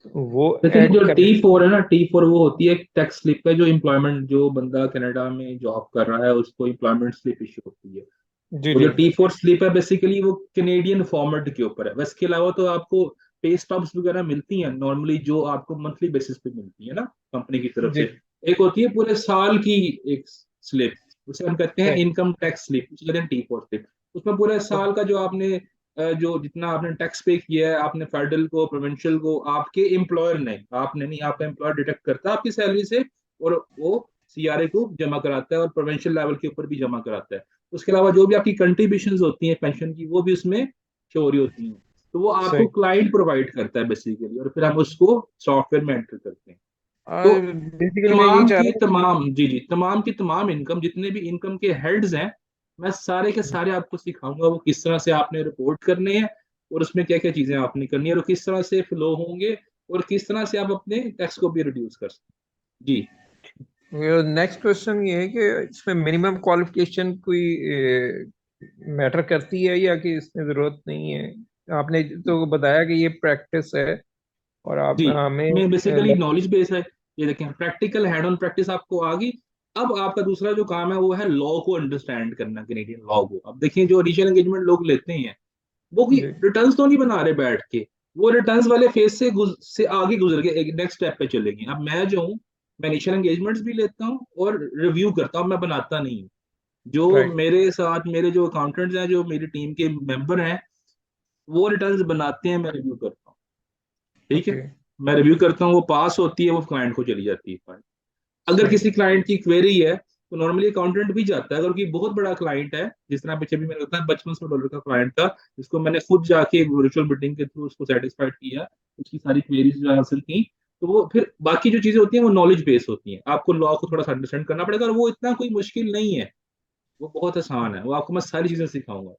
वो लेकिन ऐड जो कर T4 है ना, T4 वो होती है टैक्स स्लिप है, जो एम्प्लॉयमेंट, जो बंदा कनाडा में जॉब कर रहा है उसको एम्प्लॉयमेंट स्लिप इश्यू होती है। जी वो जी जो T4 स्लिप है बेसिकली वो कैनेडियन फॉर्मेट के ऊपर है। इसके अलावा तो आपको पे स्टॉप्स वगैरह मिलती हैं नॉर्मली, जो आपको मंथली बेसिस पे मिलती है ना कंपनी की तरफ जी से। एक होती है पूरे साल की एक स्लिप, उसे हम कहते हैं सही इनकम टैक्स स्लिप, उसे कहते हैं T4 स्लिप। उसमें पूरे साल का जो आपने जो जितना आपने टैक्स पे किया है, आपने फेडरल को, प्रोविंशियल को, आपके एम्प्लॉयर ने, आपने नहीं, आपका एम्प्लॉयर डिडक्ट करता है आपकी सैलरी से, और वो सीआरए को जमा कराता है और प्रोविंशियल लेवल के ऊपर भी जमा कराता है। उसके अलावा जो भी आपकी कंट्रीब्यूशन होती हैं पेंशन की, वो भी उसमें शो हो रही होती हैं। तो वो आपको सही क्लाइंट प्रोवाइड करता है बेसिकली, और फिर हम उसको सॉफ्टवेयर में एंटर करते हैं। तो बेसिकली मैं यही तमाम चाह की रहा हूँ कि तमाम, जी जी, तमाम की तमाम इनकम, जितने भी इनकम के हेड्स हैं, मैं सारे के सारे आपको सिखाऊंगा वो किस तरह से आपने रिपोर्ट करने हैं, और उसमें क्या क्या चीजें आपने करनी है, और किस तरह से फ्लो होंगे, और किस तरह से आप अपने टैक्स को भी रिड्यूस कर सकते हैं। जी नेक्स्ट क्वेश्चन ये है कि इसमें मिनिमम क्वालिफिकेशन कोई मैटर करती है या कि इसमें जरूरत नहीं है? आपने तो बताया कि ये प्रैक्टिस है और आप जी, हमें इसमें बेसिकली नॉलेज बेस है। ये देखें, प्रैक्टिकल हैंड ऑन प्रैक्टिस आपको आ गई। अब आपका दूसरा जो काम है वो है लॉ को अंडरस्टैंड करना, कैनेडियन लॉ को। अब देखिए, जो इनिशियल एंगेजमेंट लोग लेते हैं वो की जी रिटर्न्स तो नहीं बना रहे बैठ के, वो रिटर्न्स वाले फेज से आगे गुजर के एक नेक्स्ट स्टेप पे चलेंगे। अब मैं जो हूँ, मैं इनिशियल एंगेजमेंट्स भी लेता हूँ और रिव्यू करता हूँ, मैं बनाता नहीं हूँ। जो राइट मेरे साथ मेरे जो अकाउंटेंट्स हैं, जो मेरी टीम के मेंबर हैं, वो रिटर्न्स बनाते हैं, मैं रिव्यू करता हूँ। ठीक है, ओके मैं रिव्यू करता हूँ, वो पास होती है, वो क्लाइंट को चली जाती है file। अगर सही किसी क्लाइंट की क्वेरी है तो नॉर्मली अकाउंटेंट भी जाता है। अगर कोई बहुत बड़ा क्लाइंट है, जिस तरह पीछे भी मैंने बताया $5500 का क्लाइंट था, जिसको मैंने खुद जाके एक वर्चुअल मीटिंग के थ्रू उसको सेटिस्फाइड किया, उसकी सारी क्वेरीज जो हासिल की, तो वो फिर बाकी जो चीजें होती हैं वो नॉलेज बेस होती हैं। आपको लॉ को थोड़ा सा अंडरस्टैंड करना पड़ेगा, और वो इतना कोई मुश्किल नहीं है, वो बहुत आसान है, वो आपको मैं सारी चीजें सिखाऊंगा।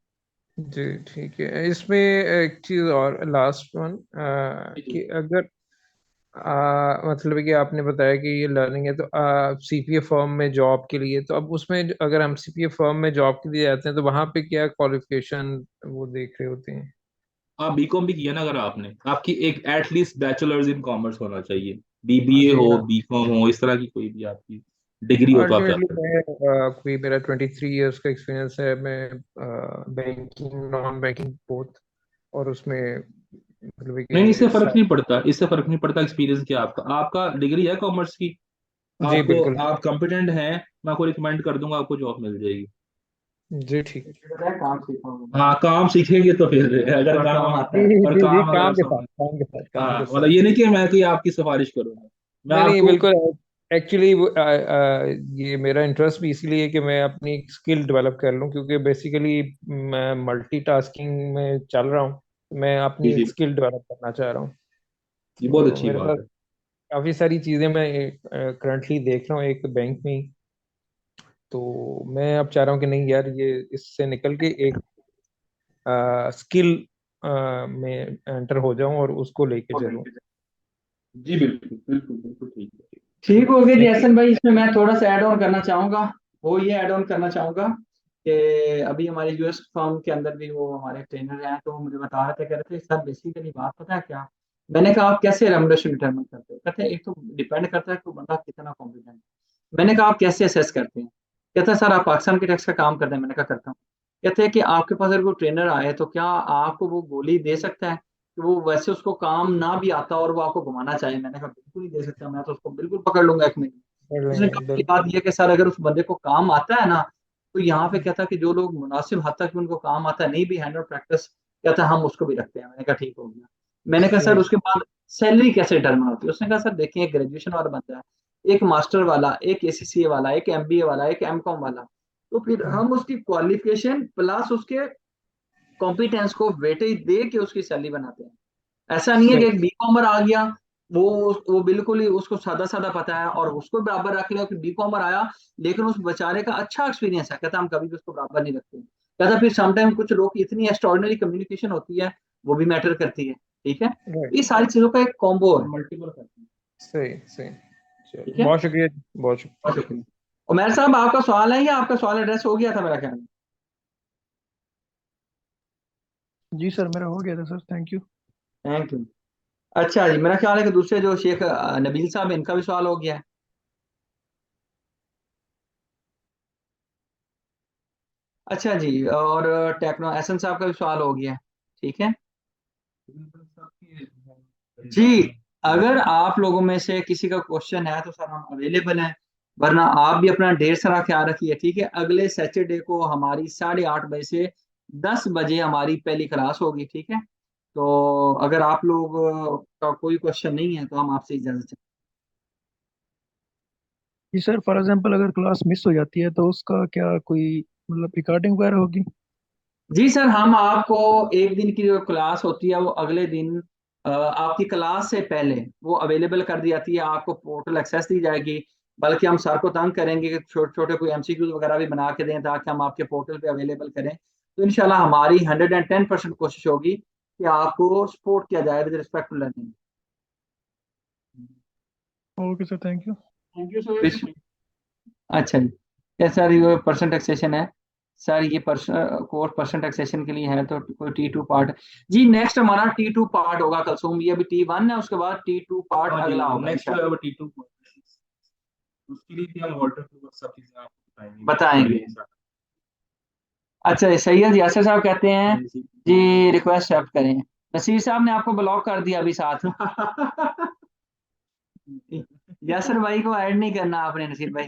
जी ठीक है। इसमें एक चीज और लास्ट वन जी कि अगर मतलब है कि आपने बताया कि ये लर्निंग है तो सीपीए फर्म में जॉब के लिए, तो अब उसमें अगर हम सीपीए फर्म में जॉब के लिए जाते हैं तो वहां पे क्या क्वालिफिकेशन वो देख रहे होते हैं? आप बीकॉम भी किया ना, अगर आपने, आपकी एक एटलीस्ट बैचलर्स इन कॉमर्स होना चाहिए, हाँ बीबीए जी हो, हाँ। बीकॉम हो, इस तरह की कोई भी आपकी डिग्री हो तो आप जा अल्टीमेटली सकते मैं कोई मेरा 23 इयर्स का एक्सपीरियंस है, मैं बैंकिंग नॉन बैंकिंग बोथ, और उसमें मतलब है नहीं, इससे कि फर्क नहीं पड़ता, इससे फर्क नहीं पड़ता एक्सपीरियंस क्या आपका। आपका डिग्री है कॉमर्स की, जी आपको, बिल्कुल। आप कॉम्पिटेंट हैं, मैं आपको रिकमेंड कर दूंगा, आपको जॉब मिल जाएगी। जी ठीक। काम सीखा हूँ। हाँ, काम सीखेंगे तो फिर अगर थोड़ा काम, काम आता जी है। और जी जी, काम अगर आप काम के साथ समझ, काम के साथ काम हाँ, के मतलब साथ। ये नहीं कि मैं कोई आपकी सिफारिश करूंगा, मैं नहीं नहीं आपको। बिल्कुल। एक्चुअली ये मेरा इंटरेस्ट भी इसीलिए है कि मैं अपनी स्किल डेवलप कर लूं, क्योंकि बेसिकली मैं मल्टीटास्किंग में चल रहा हूं, मैं जी अपनी जी, एक स्किल डेवलप करना चाह रहा हूं। ये बहुत तो अच्छी मेरे बात पास है। काफ़ी सारी चीज़ें मैं करंटली देख रहा हूँ एक बैंक में ही। तो मैं अब चाह रहा हूँ कि नहीं यार, ये इससे निकल के एक स्किल में एंटर हो जाऊं और उसको लेके चलूं। जी बिल्कुल बिल्कुल बिल्कुल, ठीक है। ठीक हो गया थैंक यू। जैसन भाई। इसमें मैं थोड़ा सा ऐड ऑन करना चाहूंगा। वो ये ऐड ऑन करना चाहूंगा कि अभी हमारे यूएस फर्म के अंदर भी वो हमारे ट्रेनर हैं, तो वो मुझे बता रहे थे, कह रहे थे सर बेसिकली बात पता है क्या। मैंने कहा आप कैसे रेमुनरेशन डिटरमिन करते हो। कहते हैं एक तो डिपेंड करता है कि बंदा कितना कॉम्पिटेंट है। मैंने कहा आप कैसे असेस करते हैं। कहते हैं सर आप पाकिस्तान के टैक्स का काम करते हैं। मैंने कहा करता हूँ। कहते हैं कि आपके पास अगर कोई ट्रेनर आए तो क्या आपको वो गोली दे सकता है कि वो वैसे उसको काम ना भी आता और वो आपको घुमाना चाहे। मैंने कहा बिल्कुल नहीं दे सकता, मैं तो उसको बिल्कुल पकड़ लूंगा 1 महीने। कर उसने लेंगे कहा "मेरी बिल्कुल। बात यह है कि सर अगर उस बंदे को काम आता है ना, तो यहाँ पे कहता है कि जो लोग मुनासिब हद तक भी उनको काम आता है, नहीं भी हैंड और प्रैक्टिस, कहता है हम उसको भी रखते हैं। मैंने कहा ठीक हो गया। मैंने कहा सर सही। उसके बाद सैलरी कैसे डिटरमिन होती है। उसने कहा सर देखिए एक ग्रेजुएशन वाला बंदा है, एक मास्टर वाला, एक एसीसीए वाला, एक एमबीए वाला, एक एमकॉम वाला, तो फिर हम उसकी क्वालिफिकेशन प्लस उसके कॉम्पिटेंस को वेटेज दे के उसकी सैलरी बनाते हैं। ऐसा नहीं है कि सही एक बी कॉमर आ गया, वो बिल्कुल ही उसको सादा सादा पता है और उसको बराबर रख लिया कि बी कॉमर आया लेकिन उस बेचारे का अच्छा एक्सपीरियंस है, कहता हम कभी भी उसको बराबर नहीं रखते। कहता फिर समटाइम कुछ लोग की इतनी एक्स्ट्राऑर्डिनरी कम्युनिकेशन होती है, वो भी मैटर करती है। ठीक है, राइट। ये सारी चीजों का एक कॉम्बो है, मल्टीपल करती है। सही सही। ठीक चलो है, बहुत शुक्रिया जी, बहुत शुक्रिया। बहुत शुक्रिया। उमर साहब आपका सवाल है या आपका सवाल एड्रेस हो गया था मेरा ख्याल में। जी सर मेरा हो गया था sir, thank you. Thank you. अच्छा जी, मेरा ख्याल है कि दूसरे जो शेख नबील साहब हैं, इनका भी सवाल हो गया है। अच्छा जी, और टेक्नो एहसन साहब का भी सवाल हो गया है। ठीक है जी, अगर आप लोगों में से किसी का क्वेश्चन है तो सर हम अवेलेबल हैं, वरना आप भी अपना ढेर सारा ख्याल रखिए। ठीक है, अगले सैटरडे को हमारी 8:30 बजे से 10 बजे हमारी पहली क्लास होगी। ठीक है, तो अगर आप लोग का कोई क्वेश्चन नहीं है तो हम आपसे इजाजत चाहते जी सर, फॉर एग्जांपल अगर क्लास मिस हो जाती है तो उसका क्या कोई मतलब रिकॉर्डिंग वगैरह होगी? हैं। जी सर, हम आपको एक दिन की जो क्लास होती है वो अगले दिन आपकी क्लास से पहले वो अवेलेबल कर दी जाती है, आपको पोर्टल एक्सेस दी जाएगी। बल्कि हम सर को तंग करेंगे कि छोटे छोटे कोई एमसीक्यूज वगैरह भी बना के दें ताकि हम आपके पोर्टल पे अवेलेबल करें। तो इंशाल्लाह हमारी 110% कोशिश होगी कि आपको सपोर्ट किया जाए with respect to learning. Okay sir, thank you. Thank you sir. अच्छा जी, ये सर ये परसेंट टैक्सेशन है सर, ये कोर्स परसेंट टैक्सेशन के लिए है तो कोई T2 पार्ट। जी नेक्स्ट हमारा T2 पार्ट होगा कलसूम, ये अभी T1 है, उसके बाद T2 पार्ट हाँ जी, अगला होगा नेक्स्ट जो इंशाल्लाह। है वो T2 उसके लिए भी हम ऑल्टर सब चीजें आपको बताएंगे। अच्छा ये सैयद यासर साहब कहते हैं जी रिक्वेस्ट एक्सेप्ट करें। नसीर साहब ने आपको ब्लॉक कर दिया अभी साथ यासर भाई को ऐड नहीं करना आपने नसीर भाई।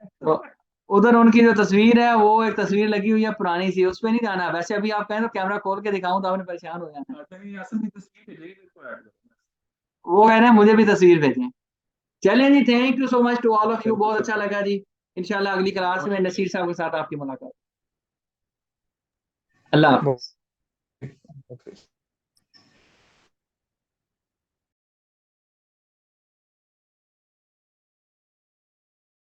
तो उधर उनकी जो तस्वीर है वो एक तस्वीर लगी हुई है पुरानी सी, उस पे नहीं जाना। वैसे अभी आप कहें तो कैमरा खोल के दिखाऊं तो आपने परेशान हो जाना। वो कह रहे हैं मुझे भी तस्वीर भेजें। चलें जी, thank you so much to all of you, बहुत अच्छा लगा जी। इंशाल्लाह अगली क्लास में नसीर साहब के साथ आपकी मुलाकात। अल्लाह हाफिज।